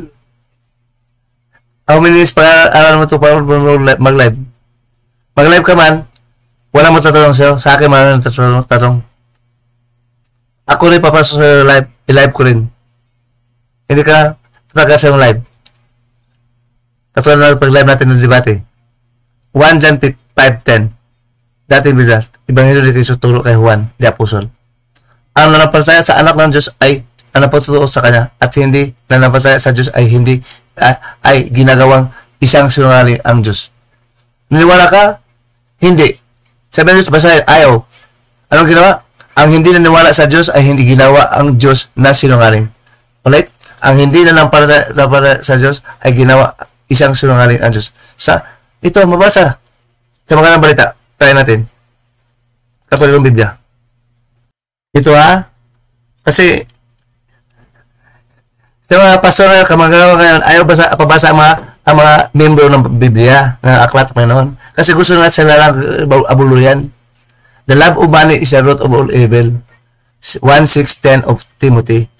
How many minutes para alam mo ito para mag-live? Mag-live ka man, wala mo tatanong sa'yo. Sa akin man tatanong. Ako rin papasok sa live. I-live ko rin. Hindi ka tataga sa yung live. Katulad na pag-live natin ng debate. 1 John 5:10. Dating Biblia. Ebanghelyo ni Cristo turo kay Juan, di Apostol. Ang nanampalataya sa anak ng Diyos ay nanapatutuo sa kanya at hindi nanampalataya sa Diyos ay hindi ay ginagawang isang sinungaling ang Diyos. Naniwala ka? Hindi. Sabi ng Diyos, basahin, ayaw. Anong ginawa? Ang hindi naniwala sa Diyos ay hindi ginawa ang Diyos na sinungaling. Alright? Ang hindi nanampalataya sa Diyos ay ginawa isang sinungaling ang Diyos. Ito, mabasa. Sa mga ng balita. Try natin. Katulad ng Biblia. Ito kasi sa mga pastor na kamagagawa ngayon, ayaw pabasa ang mga membro ng Biblia na aklat Panginoon. Kasi gusto na sila lang abuluyan. The love of money is the root of all evil. 1:6-10 of Timothy.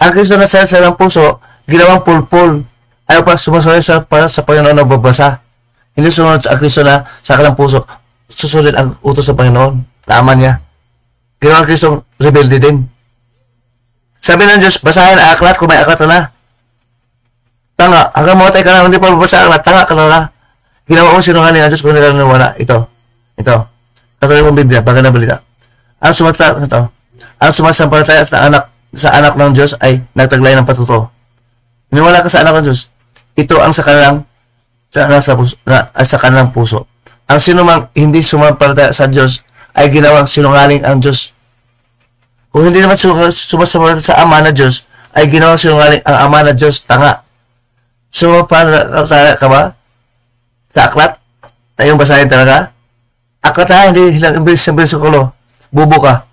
Ang Kristo na sa ng puso, ginawang pulpul. Ayaw pa sumusunod sa Panginoon na babasa. Hindi sumunod sa Kristo na sa kalang puso. Susunod ang utos ng Panginoon. Tama niya. Ginawang Kristong rebelde din. Sabi ng Diyos, basahin ang aklat kung may aklat na. Tanga. Hanggang mamatay ka na, hindi pa babasa ang aklat. Tanga ka na. Ginawa mo sinungaling ang Diyos kung hindi ka nanawala. Ito. Katulad ng Biblia, baga na balita. Ang sumasampalataya sa anak ng Diyos ay nagtaglay ng patuto. Naniwala ka sa anak ng Diyos. Ito ang sa kanilang puso. Ang sinumang hindi sumampalataya sa Diyos ay ginawang sinungaling ang Diyos. Kung hindi naman sumasampalataya sa Ama na Diyos, ay ginawang sinungaling ang Ama na Diyos. Tanga. Sumampalataya ka ba? Sa aklat? Tayong basahin talaga? Aklat hindi ilang bersikulo. Bubo ka.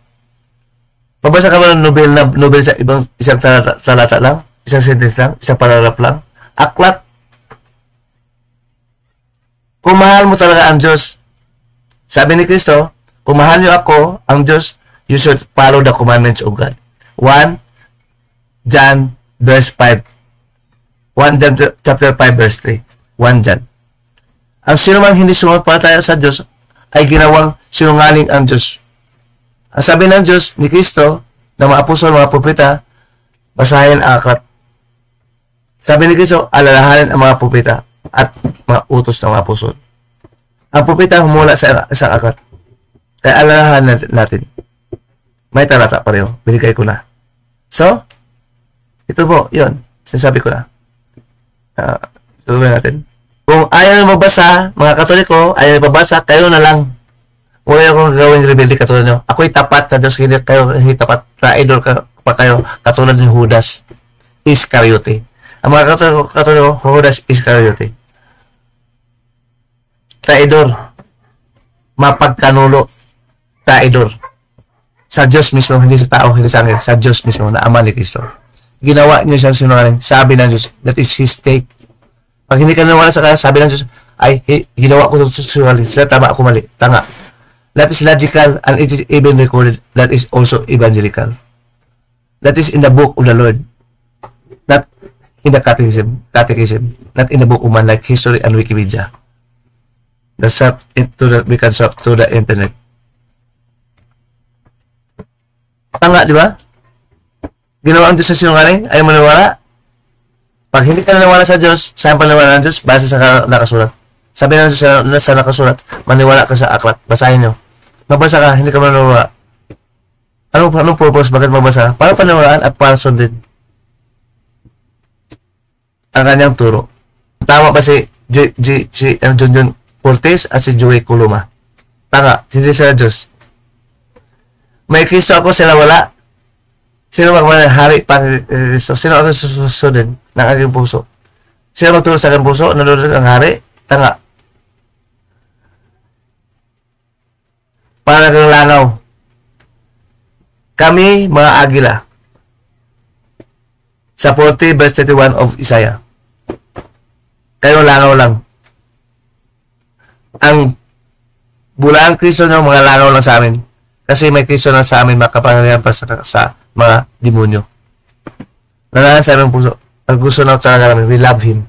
Pabasa ka ba ng Nobel sa isang talata lang? Isang sentence lang? Isang paragraph lang? Aklat. Kung mahal mo talaga ang Diyos, sabi ni Kristo, kung mahal niyo ako, ang Diyos, you should follow the commandments of God. 1 John verse 5. 1 John chapter 5 verse 3. 1 John. Ang sino mang hindi sumampalataya sa Diyos ay ginawang sinungaling ang Diyos. Ang sabi ng Diyos ni Kristo na mga apostol, mga propeta, basahin ang aklat. Sabi ni Kristo, alalahanin ang mga propeta at mga utos ng mga apostol. Ang propeta humula sa isang aklat. Kaya alalahanin natin. May talata pareho. Binigay ko na. So, ito po, yun. Sinasabi ko na. Tuloy natin. Kung ayaw na magbasa, mga Katoliko, ayaw na magbasa, kayo na lang. Huwag akong gawing rebelde katulad nyo. Ako'y tapat sa Diyos, hindi kayo hindi tapat. Traidor pa kayo, katulad ni Judas Iscariote. Ang mga Katoliko, Judas Iscariote. Traidor. Mapagkanulo. Traidor. Sa Diyos mismo, hindi sa tao, hindi sa angel, sa Diyos mismo, na Ama ni Kristo. Ginawa niyo siyang sinungaling. Sabi ng Diyos, that is His take. Pag hindi ka nawala sa kanya, sabi ng Diyos, ay, ginawa ko ito sexually. Sila tama, ako mali. Tanga. That is logical and it is even recorded. That is also evangelical. That is in the book of the Lord. Not in the catechism. Not in the book of man like history and Wikipedia. That's up we can shop to the internet. Tanga, di ba? Ginawa ang Diyos sa sinungaling, ayaw maniwala. Pag hindi ka naniwala sa Diyos, saan paniwala ng Diyos? Base sa nakasulat. Sabi ng Diyos sa nakasulat, maniwala ka sa aklat. Basahin nyo. Mabasa ka, hindi ka maniwala. Anong purpose? Bakit mabasa? Para paniwalaan at para sundin ang kanyang turo. Tama ba si John Cortez at si Joey Coloma? Tanga, hindi sila Diyos. May Kristo ako, sila wala. Sino magmanahari pa Kristo? Sino ako susundin ng aking puso? Sino magturo sa aking puso? Nalulod ang hari? Tanga. Para kang langaw. Kami, mga agila. Sa 40 verse 31 of Isaiah. Kayo langaw lang. Ang bulaang Kristo nyo, mga langaw lang sa amin. Kasi may Kristo na sa amin, makapangyarihan pa sa mga demonyo. Nanahan sa aming puso. Ang gusto na talaga namin, we love Him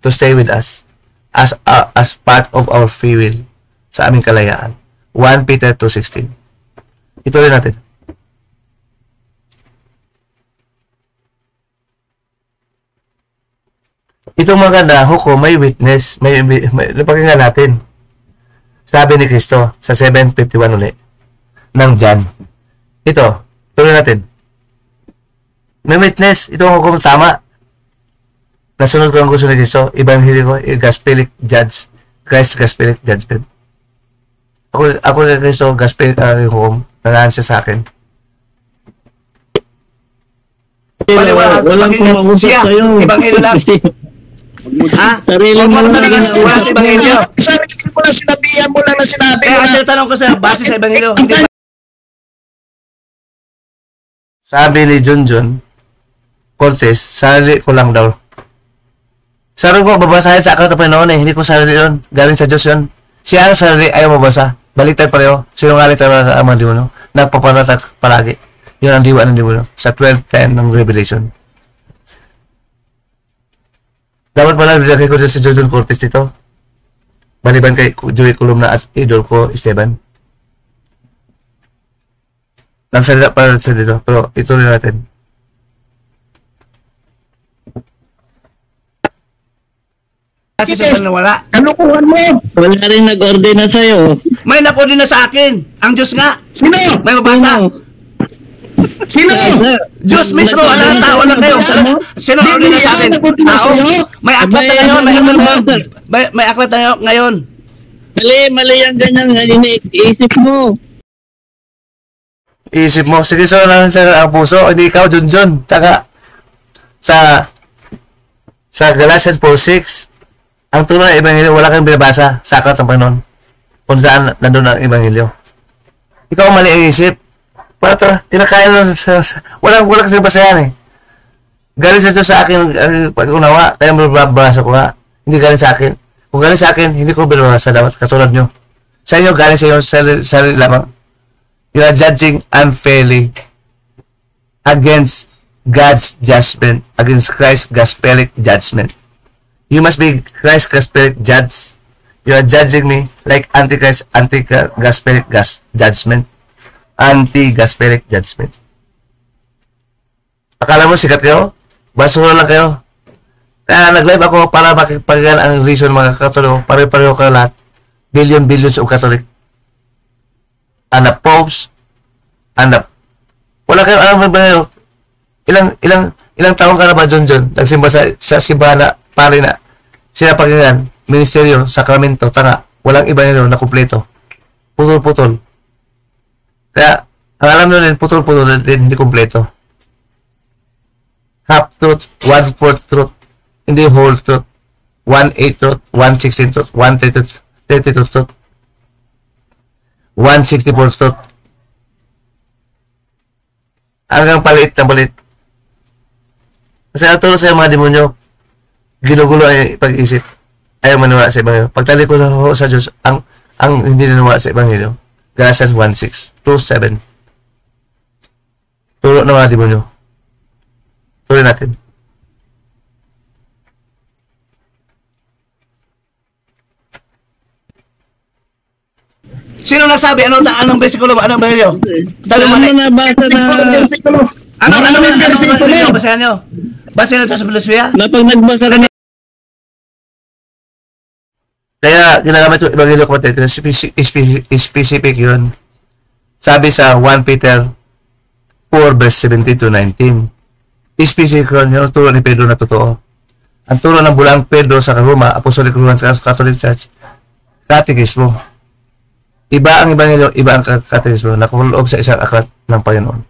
to stay with us as part of our free will sa aming kalayaan. 1 Peter 2:16. Ituloy natin. Itong maganda, hukom, may witness, may napakinggan natin. Sabi ni Kristo sa 7:51 ulit ng John. Ito, tuloy natin. May witness, ito ang hukom sama. Nasunod ko ang gusto ni Kristo, Ebanghelyo ko, Gospelic Judge, Christ Gospelic Judgment. Ako ni Kristo, Gospelic hukom, nangaan siya sa akin. Walang kumangusap sa'yo. Ebanghelyo lang. Ha? Sarili mo lang. Wala sa Ebanghelyo. Sarili mo lang sinabihan mo lang na sinabi. Kaya kasi tanong ko sa base sa Ebanghelyo. Hindi ba? Sabi ni John Cortez, sarili ko lang daw. Sarili ko, babasahin sa aklat ng Panginoon eh. Hindi ko sarili yun. Galing sa Diyos yun. Siya ang sarili, ayaw mabasa. Baliktad pareho. Sinungaling talaga ang mga demonyo. Nagpapanatag palagi. Yun ang diwa ng demonyo. Sa 12:10 ng Revelation. Dapat pala bilagay ko si John Cortez dito. Maliban kay Joey Columna at idol ko, Esteban. Nagsalita pa sa dito. Pero ituloy natin. Kasi sa wala. Kalukuhan mo. Wala rin nag-order na sa'yo. May nag-order na sa akin. Ang Diyos nga. Sino? May mabasa. Sino? Diyos mismo. Alam, tao lang kayo. Sino order na sa akin? Tao. May aklat na ngayon. May aklat na ngayon. Mali ang ganyan. Iniisip mo. Isip mo, sige so lang sa ang puso, hindi ikaw, John. Tsaka, sa Galatians 4:6, ang tunay na Ebanghelyo, wala kang binabasa sa aklat ng Panginoon. Kung saan nandun ang Ebanghelyo. Ikaw mali ang isip. Para tinakayan mo walang kasi basayan eh. Galing sa Diyos sa akin, pag-unawa, tayo mababasa ko nga. Hindi galing sa akin. Kung galing sa akin, hindi ko binabasa dapat katulad nyo. Sa inyo, galing sa inyo, sarili lamang. You are judging unfairly against God's judgment, against Christ's gospelic judgment. You must be Christ's gospelic judge. You are judging me like anti-Christ, anti-gospelic judgment. Anti-gospelic judgment. Akala mo sikat kayo? Basura lang kayo. Kaya nag-live ako para makipagyan ang reason mga katoliko. Pare-pareho ka lahat. Billions of Catholic. Anak popes. Anak. Wala kayo alam ba yun? Ilang taon ka na ba, John? Nagsimba sa simbahan na pare na. Sila pagkagan. Ministeryo, sakramento, tanga. Walang iba nyo na kumpleto. Putol-putol. Kaya, ang alam nyo rin, putol-putol din, hindi kumpleto. Half truth, 1/4 truth, hindi whole truth. 1/8 truth, 1/16 truth, 1/32 truth, 1/64 truth. Hanggang palit na palit. Kasi natulog sa mga demonyo, ginugulo ay pag-isip. ayaw maniwala sa Ebanghelyo. Pagtalikod ho sa Diyos, ang hindi naniwala sa Ebanghelyo. Galatians 1:6, 2:7. Turo ng mga demonyo. Tuloy natin. Sino nagsabi? Anong bersikulo? Anong Ebanghelyo? Ano na basa na? Anong Ebanghelyo? Basahan nyo. Basahan nyo sa filosofia? Na pag nagbasa ka Kaya ginagamit yung Ebanghelyo kapatid, specific yun. Sabi sa 1 Peter 4 verse 17 to 19. Specific yun, turo ni Pedro na totoo. Ang turo ng bulang Pedro sa Roma, Apostolic Roman Catholic Church, katekismo. Iba ang Ebanghelyo, iba ang katekismo, nakuloob sa isang aklat ng Panginoon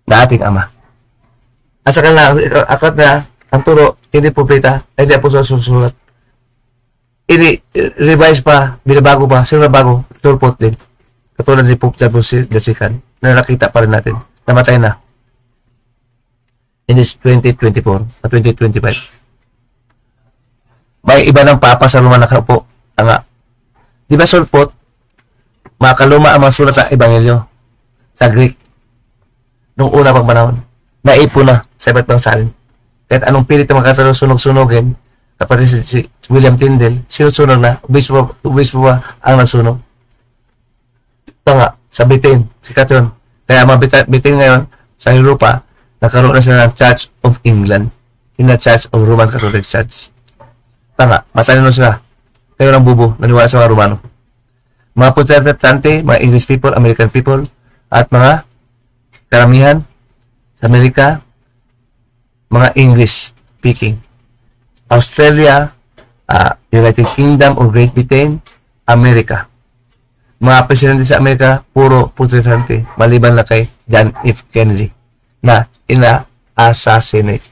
na ating Ama. Asa ka na, aklat na, ang turo, hindi propeta, hindi apostol susulat. Revise pa, binabago pa, sino na bago, turpot din. Katulad ni Pope John Dasikan, na nakita pa rin natin, namatay na. In this 2024 at 2025. May iba ng papa sa Roma nakaupo. Nga. Di ba sulpot? Makaluma ang mga sulat ng Ebanghelyo sa Greek. Noong una pang panahon. Naipon na sa iba't ibang salin. Kahit anong pilit na makasunog-sunogin, kapatid si William Tyndale, sinusunog na, ubispo ba ang nagsunog? Ito nga, sa Britain, sikat yun. Kaya mga Britain ngayon, sa Europa, nagkaroon na sila ng Church of England, in the Church of Roman Catholic Church. Tanga, matalino sila. Kayo ng bubo, naniwala sa mga Romano. Mga Protestante, mga English people, American people, at mga karamihan sa Amerika, mga English speaking. Australia, United Kingdom or Great Britain, Amerika. Mga presidente sa Amerika, puro Protestante, maliban na kay John F. Kennedy na ina-assassinate.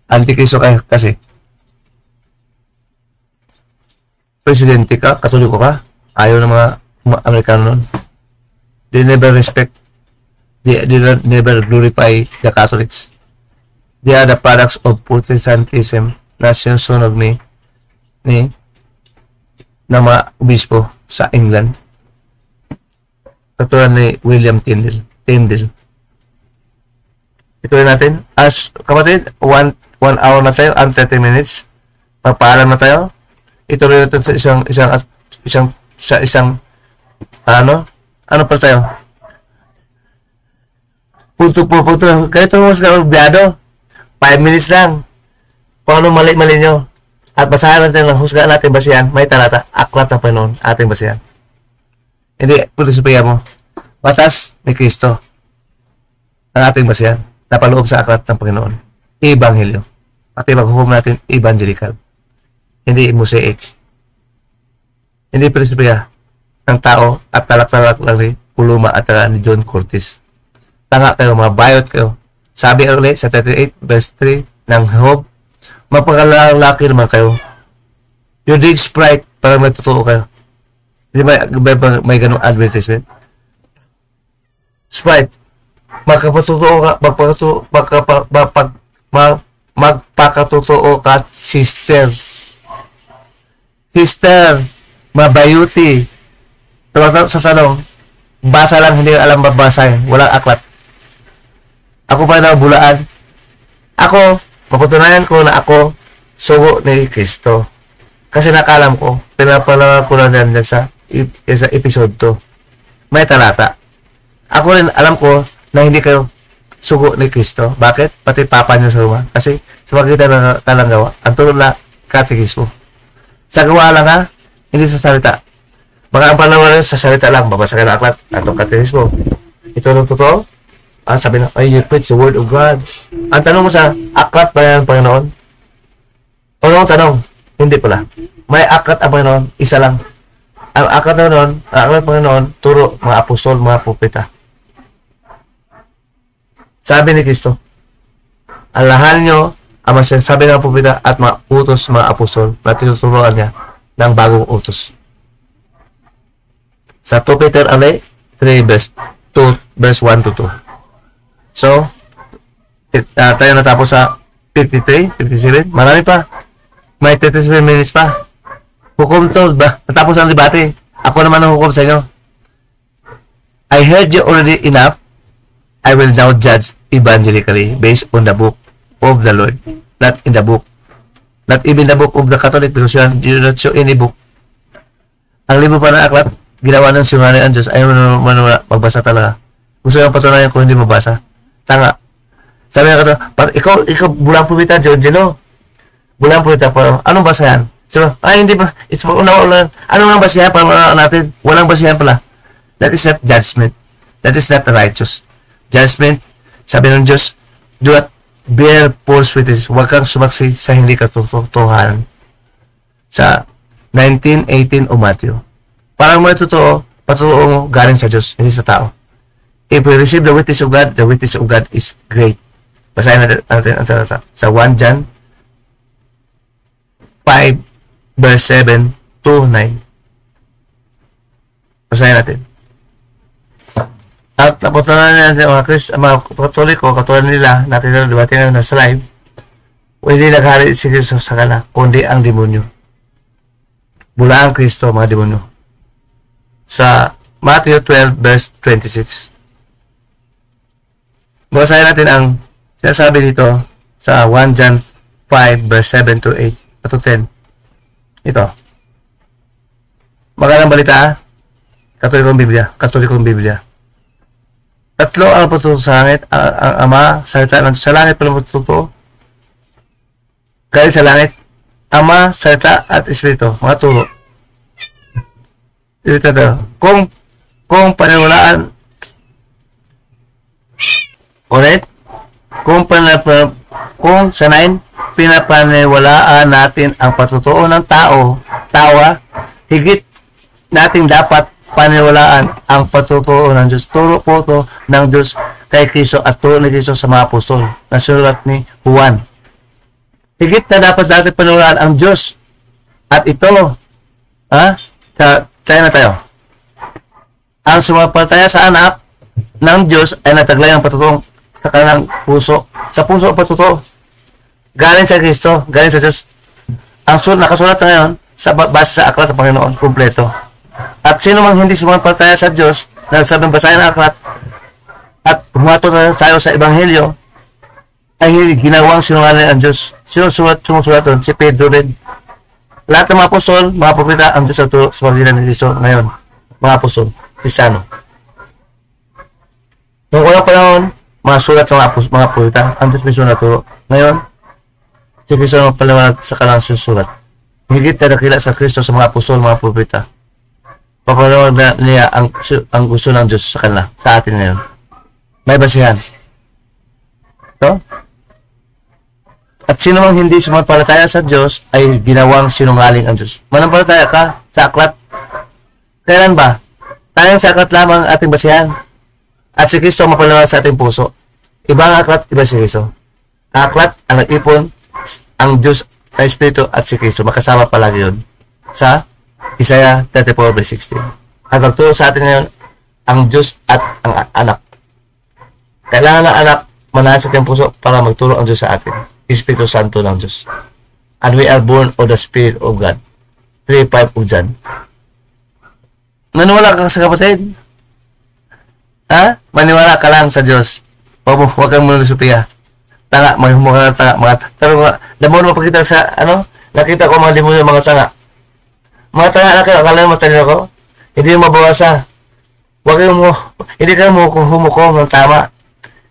Antikristo kasi. Presidente ka, katoliko ka, ayaw ng mga Amerikano nun. They never respect, they never glorify the Catholics. They are the products of Protestantism na sinusunog ng mga obispo sa England. Katulad ni William Tyndale. Ito natin. As kapatid, 1 hour na tayo and 30 minutes. Papaalam na tayo. Ito rin natin sa isang ano pa tayo? Punto. Kaya ito mas karubyado. 5 minutes lang. Kung ano mali-mali nyo. At basahan natin lang, husgaan natin basihan. May talata, aklat ng Panginoon, ating basihan. Hindi, filosofiya mo. Batas ni Kristo. Ang ating basihan. Napaloob sa aklat ng Panginoon. Ebanghelyo. Pati maghukom natin, evangelical. Hindi mosaic. Hindi filosofiya ng tao at talak-talak lang ni Kuluma at ni John Curtis. Tanga kayo, mga bayot kayo. Sabi ulit sa 38 verse 3 ng Job, mapakalalaki naman kayo. You did Sprite para may totoo kayo. Hindi ba may ganung advertisement? Sprite, magpakatotoo ka, sister. Sister, mabayuti. Sa tanong, basa lang, hindi alam babasa. Walang aklat. Ako pa na bulaan. Ako, mapatunayan ko na ako sugo ni Kristo. Kasi nakalam ko, pinapalawa ko lang yan sa episode 2. May talata. Ako rin alam ko na hindi kayo sugo ni Kristo. Bakit? Pati papa nyo sa Roma. Kasi sa pagkita ng talanggawa, ang tulad na katekismo. Sa gawa lang ha, hindi sa salita. Baka ang panawalan sa salita lang, babasa ka ng aklat, atong katekismo. Ito ang totoo. Sabi na, you preach the word of God. Ang tanong mo sa aklat ba yan, Panginoon? Ang tanong, hindi pala. May aklat ang Panginoon, isa lang. Ang aklat ng Panginoon, turo, mga apostol, mga propeta. Sabi ni Kristo, alahan nyo ang masasabi ng propeta at mga utos, mga apostol na tinuturuan niya ng bagong utos. Sa 2 Peter 3 verse 1 to 2. So, tayo natapos sa 53, 57, marami pa. May 37 minutes pa. Hukom to ba? Natapos ang debate. Ako naman ang hukom sa inyo. I heard you already enough. I will now judge evangelically based on the book of the Lord. Not in the book. Not even the book of the Catholic because you not show any book. Ang libro pa ng aklat, ginawa ng sinungaling ang Diyos. Ayaw mo magbasa talaga. Gusto yung patunayan kung hindi mabasa. Tanga. Sabi nga ikaw bulang pumita, Jelo. Bulang pumita, anong basa yan? So, hindi pa. It's una. Anong basihan para natin? Walang basihan pala. That is not judgment. That is not righteous. Judgment, sabi ng Diyos, do not bear false witness. Huwag kang sumaksi sa hindi katotohanan. Sa 19:18 o Matthew. Parang may totoo, patotoo mo galing sa Diyos, hindi sa tao. If we receive the witness of God, the witness of God is great. Basahin natin sa 1 John 5 verse 7 to 9. Basahin natin. At napatunayan natin mga Katoliko, katulad nila, natin na dumating na sa live, hindi naghari si Kristo sa kanila, kundi ang demonyo. Bula ang Kristo, mga demonyo. Sa Matthew 12 verse 26. Basahin natin ang sinasabi dito sa 1 John 5 verse 7 to 8 to 10. Ito. Magandang balita, Katolikong Biblia. Tatlo ang patuturo sa langit, ang Ama, salita ng sa langit pala patuturo. Galing sa langit, Ama, salita at Espiritu, mga turo. Ito kung paniwalaan, correct? Kung sanayin, pinapaniwalaan natin ang patutuo ng tawa, higit natin dapat paniwalaan ang patutuo ng Diyos. Turo po ito ng Diyos kay Kristo at turo ni Kristo sa mga apostol na sinulat ni Juan. Higit na dapat natin paniwalaan ang Diyos. At ito, tayo na tayo. Ang sumampalataya sa anak ng Diyos ay nataglay ang patutuo sa kanilang puso. Sa puso ang patutuo. Galing sa Kristo, galing sa Diyos. Ang nakasulat na ngayon sa base sa aklat ng Panginoon, kumpleto. At sino mang hindi sumampalataya sa Diyos, na sabing basahin ang aklat, at humato na tayo sa Ebanghelyo, ay ginawang sinungaling ang Diyos. Sumusulat doon? Si Pedro rin. Lahat ng mga apostol, mga propeta, ang Diyos at sa pagitan ng Kristo ngayon. Mga apostol, Kristiyano. Noong unang panahon, mga sulat sa mga propeta, ang Diyos mismo naturo. Ngayon, si Kristo ang paliwanag sa kanilang susulat. Higit na nakila sa Kristo sa mga apostol, mga propeta. Papalawag na niya ang gusto ng Diyos sa kanila, sa atin ngayon. May basihan. So, at sino mang hindi sumampalataya sa Diyos ay ginawang sinungaling ang Diyos. Manampalataya ka sa aklat. Kailan ba? Tayong sa aklat lamang ating basihan. At si Kristo ang mapalawag sa ating puso. Ibang aklat, iba si Kristo. Aklat, ang nag-ipon, ang Diyos, ang Espiritu at si Kristo. Makasama palagi yun. Sa Isaiah 34 verse 16. At magturo sa atin ngayon ang Diyos at ang anak. Kailangan ng anak manahan sa ating puso para magturo ang Diyos sa atin. Espiritu Santo ng Diyos. And we are born of the Spirit of God. 3:5 of John. Maniwala ka sa kapatid? Maniwala ka lang sa Diyos. Huwag kang malusupiya. Tanga, mga tanga. Damon mo pakita sa, nakita ko mga demonyo, mga tanga. Mga tanga na kayo, akala mo talino ko? Hindi mo mabawasa. Hindi ka mo humukom ng tama.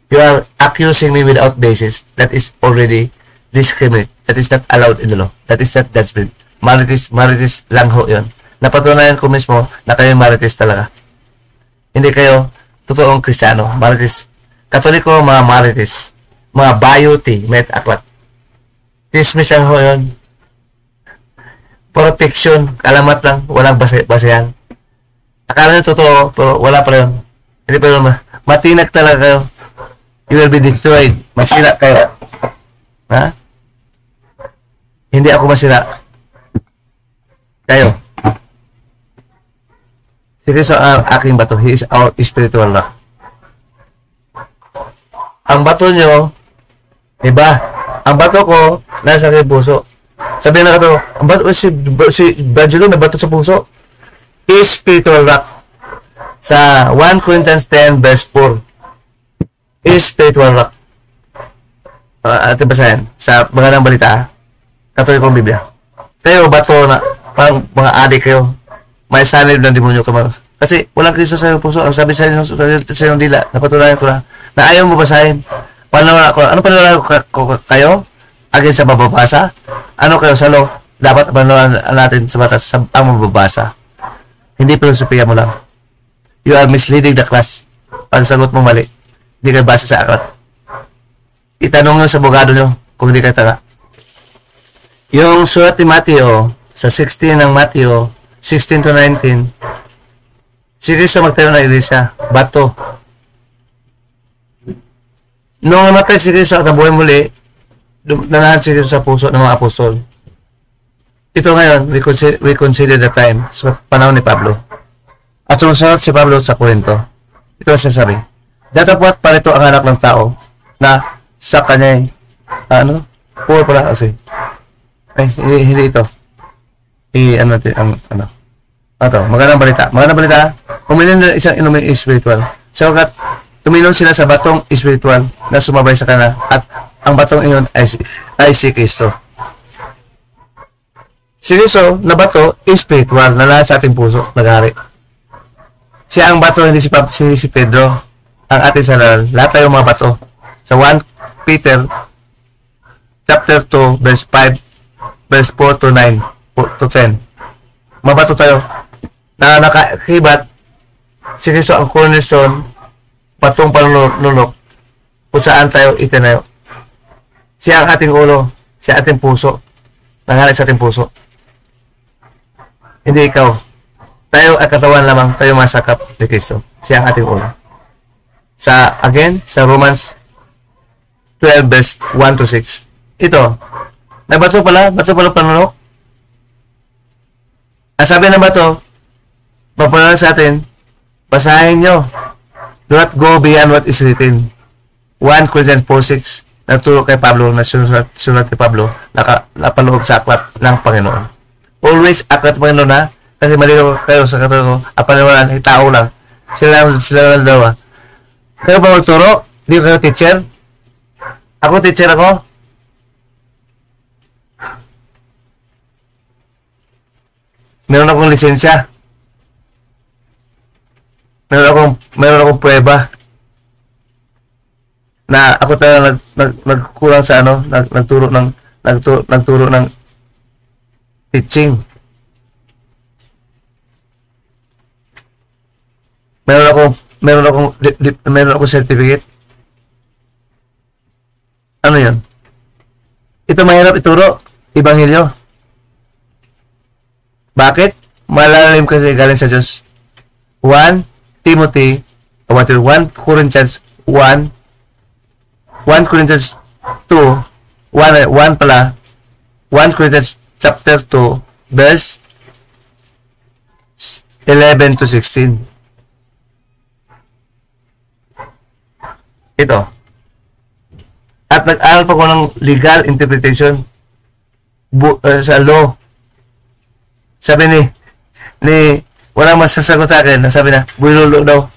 You are accusing me without basis. That is already discriminate. That is not allowed in the law. That is not judgment. Marites lang ho yun. Napatunayan ko mismo na kayo marites talaga. Hindi kayo totoong Kristiyano. Marites. Katoliko, mga marites. Mga bayuti, met aklat. Dismiss lang ho yun. Perfection, alamat lang, walang basayan. Akala nyo totoo, pero wala pa rin. Hindi pa rin matinag talaga kayo. You will be destroyed. Masira kayo. Hindi ako masira. Kayo. Si Kristo ang aking bato. He is our spiritual rock. Ang bato nyo, iba. ang bato ko nasa aking puso. Sabi na kato, ang bato, si Bradjelo na bato sa puso. Is spiritual rock. Sa 1 Corinthians 10 verse 4. Is spiritual rock. Ating basahin. Sa mga ng balita, Katolikong Biblia. Kayo, bato na, parang mga adik kayo. May sanib ng demonyo ka. Kasi walang Kristo sa iyong puso. Ang sabi sa iyong dila, napatunayan ko na ayaw mo basahin. Ano panalaman ko kayo? Agad sa mababasa? Ano kayo sa law? Dapat panalaman natin sa batas sa ang mababasa. Hindi filosofiya mo lang. You are misleading the class. Pag sagot mo mali, hindi kayo basa sa aklat. Itanong nyo sa abogado nyo kung hindi kayo taga. Yung sulat ni Mateo, sa 16 ng Mateo, 16 to 19, si Cristo magtayo ng iglesia, bato. Nung namatay si Cristo at nabuhay muli, nanahan si Cristo sa puso ng mga apostol. Ito ngayon, we consider the time sa panahon ni Pablo. At sumusunod si Pablo sa Corinto. Ito ang sasabi. Datapwat pa ito ang anak ng tao na sa kanya poor pala kasi. Ay, hindi ito. Magandang balita. Uminom na isang inuming spiritual. Sabagat, tuminom sila sa batong spiritual na sumabay sa kanila at ang batong iyon ay si Kristo. Si Kristo na bato, spiritual na lahat sa ating puso, nag-hari. Siya ang bato, hindi si Pedro. Ang ating salaran. Lahat tayo mga bato. Sa 1 Peter chapter 2, verse 5, verse 4 to 9, to 10. Mabato tayo na nakakibat si Kristo ang cornerstone, patong panunok kung saan tayo itinayo. Siya ang ating ulo, siya ating puso, nangalit sa ating puso. Hindi ikaw. Tayo ay katawan lamang, tayo masakap ni Kristo. Siya ang ating ulo. Sa Romans 12 verse 1 to 6. Ito, bato pala panunok. Ang sabi ng bato, papunod sa atin, basahin nyo. Do not go beyond what is written. 1 Corinthians 4:6. Nagturo kay Pablo, sulat kay Pablo, napaloob sa aklat ng Panginoon. Always aklat ng Panginoon na, kasi malinaw kayo sa katulad ko, ang paniwalaan ay tao lang. Sila lang daw. Kayo ba magturo? Hindi kayo teacher? Ako teacher ako. Meron akong lisensya. Meron akong prueba na ako talaga nagkulang sa nagturo ng teaching. Meron akong certificate. Ano 'yan? Ito mahirap ituro, ebanghelyo. Bakit? Malalim kasi galing sa Diyos. 1 Corinthians 1, 1 Corinthians 2, 1 pala, 1 Corinthians chapter 2, verse 11 to 16. Ito. At nag-aral pa ko ng legal interpretation sa law. Sabi ni walang masasagot sa akin. Sabi na, builulo daw.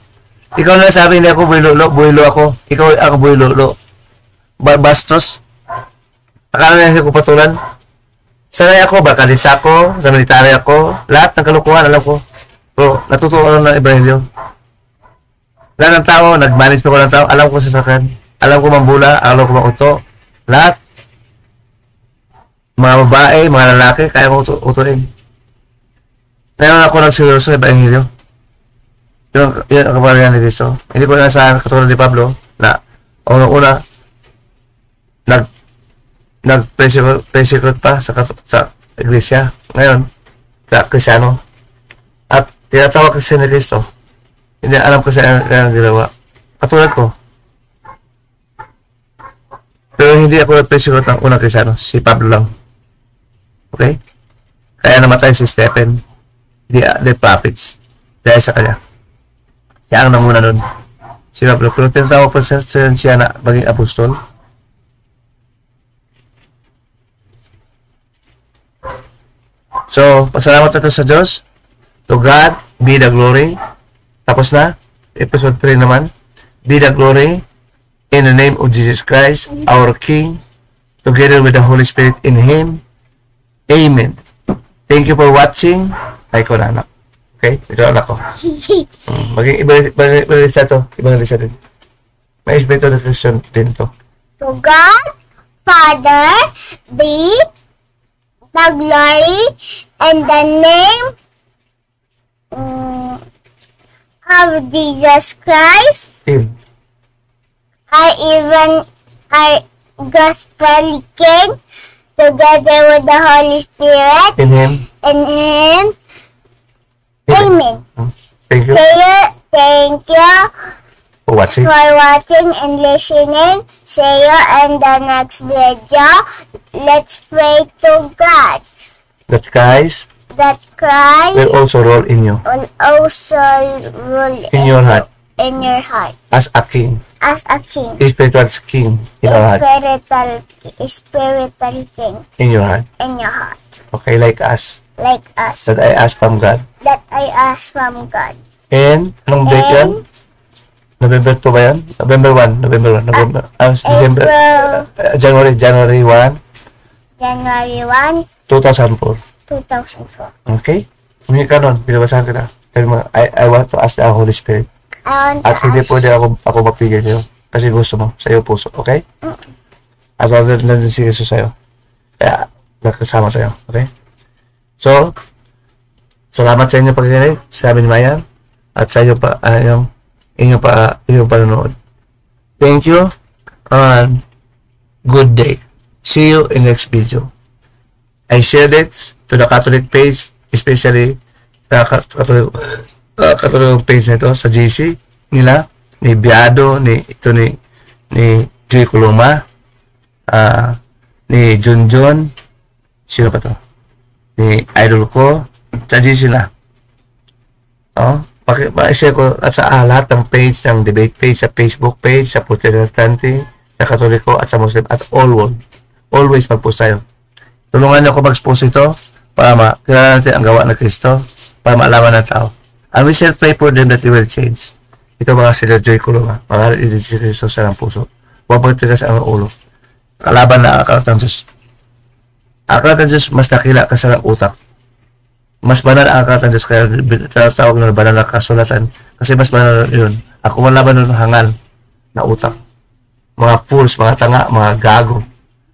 Ikaw na sabi, hindi ako builulo ako. Ikaw ako builulo. Bastos. Akala niya ko patulan. Sanay ako, bakalis ako, sa military ako. Lahat ng kalukuhan, alam ko. Pero natutuwa ng ebanghelyo. Lahat ng tao, nag-manage pa ko ng tao, alam ko sa sakan. Alam ko mambula, alam ko makuto. Lahat. Mga babae, mga lalaki, kaya ko utuin. Ngayon ako nagseryoso sa ebanghelyo. Yun ang kapalaran ni Cristo. Hindi ko nasahan katulad ni Pablo na una nag-persecute pa sa iglesia. Ngayon, sa Krisyano. At tinatawag kasi ni Cristo. Hindi alam kasi ang ginawa. Katulad ko. Pero hindi ako nag-persecute ng unang Krisyano. Si Pablo lang. Okay? Kaya namatay si Stephen. The prophets. Dahil sa kanya. Siya ang namuna nun. Si Pablo. Pero tinatawag pa siya na maging apostol. So, pasalamat natin sa Diyos. To God be the glory. Tapos na. Episode 3 naman. Be the glory in the name of Jesus Christ, our King, together with the Holy Spirit in Him. Amen. Thank you for watching. Ay ko na, anak. Okay? Ito anak ko. Maging ibang lista to. Ibang lista din. May espiritu na Christian din to. To God, Father, be the glory and the name of Jesus Christ. Our gospel King, together with the Holy Spirit. In Him. Amen. Thank you. Thank you for watching and listening. See you in the next video. Let's pray to God. That Christ will also roll in you. In your heart. As a king. Spiritual king in your heart. Spiritual king. In your heart. Okay, like us. That I ask from God. And, anong date yan? November 2 ba yan? November 1. December. January 1. 2004. Okay? Humingi ka nun. Binabasahan kita. I want to ask the Holy Spirit. At hindi pwede ako mapigil sa'yo. Kasi gusto mo. Sa'yo puso. Okay? At wala na din si Jesus sa'yo. Kaya, nakasama sa'yo. Okay? So, salamat sa inyo pagkikinig. Sa amin Mayan. At sa inyo pa, inyong panonood. Thank you. And good day. See you in next video. I shared it to the Catholic page, especially the Catholic page nito sa GC nila, ni Biado, ni Joy Coloma, ni Junjun, sino pa to? Ni Idol ko, sa GC na. Pa-share ko at sa lahat ng page, ng debate page, sa Facebook page, sa Protestante, sa Katoliko at sa Muslim at all world. Always mag-post tayo. Tulungan niyo ako mag-post ito para makilala natin ang gawa ng Kristo, para maalaman ng tao. And we shall pray for them that they will change. Ito mga sila Joy Coloma, mga din si Kristo sa ng puso. Huwag magtigas ang ulo. Kalaban na akalat ng Diyos. Akalat ng Diyos, mas nakila ka sa ng utak. Mas banal ang akalat ng Diyos, kaya tawag na banal na kasulatan. Kasi mas banal yun. Ako malaban ng hangal na utak. Mga fools, mga tanga, mga gago.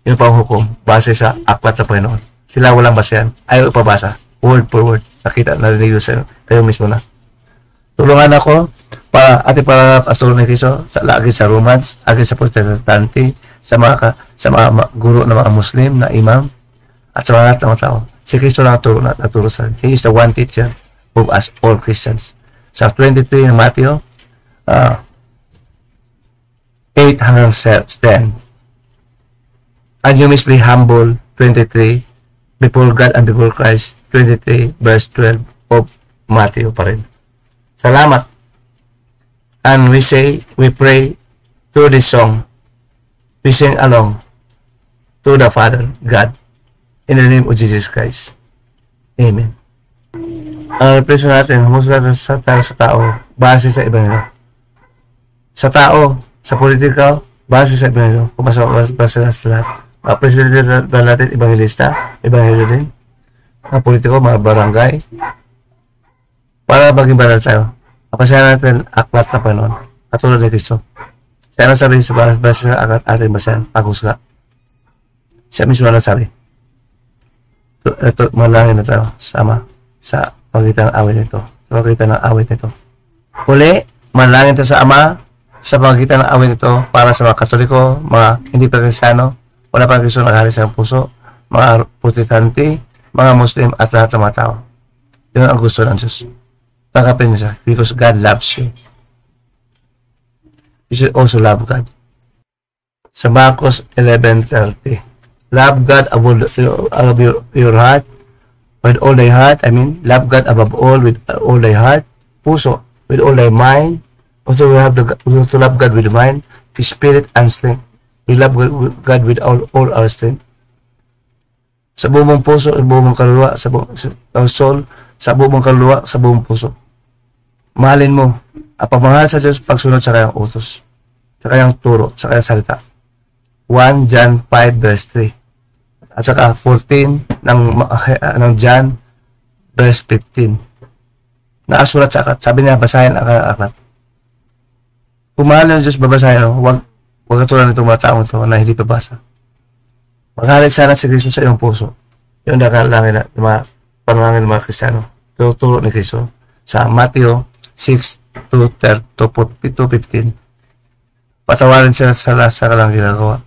Yun pa ang hukom, base sa aklat ng Panginoon. Sila walang basehan. Ayaw ipabasa. Word for word. Nakita, narinig sa kayo mismo na. Tulungan ako para ating pastoro ni Kristo lagi sa Romans, lagi sa Protestante, sa mga guro ng mga Muslim na imam, at sa mga tao. Si Kristo lang naturo sa atin. He is the one teacher of us all Christians. Sa 23 ng Matthew, 810. And you must be humble, 23, before God and before Christ, 23, verse 12 of Matthew pa rin. Salamat. And we pray to this song. We sing along to the Father, God, in the name of Jesus Christ. Amen. Ang represyon natin, humusga sa tao, base sa Ebanghelyo. Sa tao, sa politika, base sa Ebanghelyo. Kung base sa lahat. Mga presidente na natin, Ebanghelista, Ebanghelyo din. Mga politiko, mga barangay. Para maging banal tayo. Mapasayan natin aklat na Panginoon. Katulad ni Kristo. Siya na sabi sa base sa aklat ating basayan, paghusga. Siya mismo na sabi. Ito, manalangin na tayo sama sa pagitan ng awit nito. Sa pagitan ng awit nito. Uli, manalangin tayo sa Ama sa pagitan ng awit nito para sa mga Katoliko, mga hindi Kristyano, wala pang Kristo nakahalis ng puso, mga Protestante, mga Muslim at lahat ng mga tao. Yun ang gusto ng Diyos. Tanggapin niyo siya because God loves you. You should also love God. Sa Marcos 11:30, love God above your heart, with all thy heart. Love God above all with all thy heart, puso, with all thy mind. Also, we have to love God with mind, spirit, and strength. We love God with all our strength. sa buong mong puso, sa buong mong kaluluwa, sa buong soul, sa buong mong kaluluwa, sa buong puso. Mahalin mo ang pagmamahal sa Diyos, pagsunod sa kanyang utos, sa kanyang turo, sa kanyang salita. 1 John 5 verse 3. At saka 14 ng John verse 15. Nakasulat sa aklat. Sabi niya, basahin ang aklat. Kung mahal ng Diyos, babasahin mo. Huwag katulad nitong mga taong ito na hindi pabasa. Maghalit sana si Kristo sa iyong puso. Yung nakalangin na yung mga panalangin ng mga Kristiyano. Tuturo ni Kristo sa Matthew 6:2-15. Patawarin sila sa kanilang ginagawa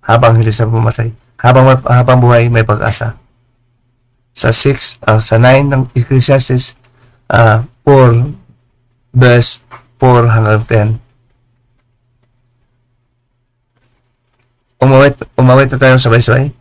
habang hindi sila pumatay. Habang buhay, may pag-asa. Sa 9 ng Ecclesiastes 4 verse 4 hanggang 10. Umawit na tayo sabay-sabay.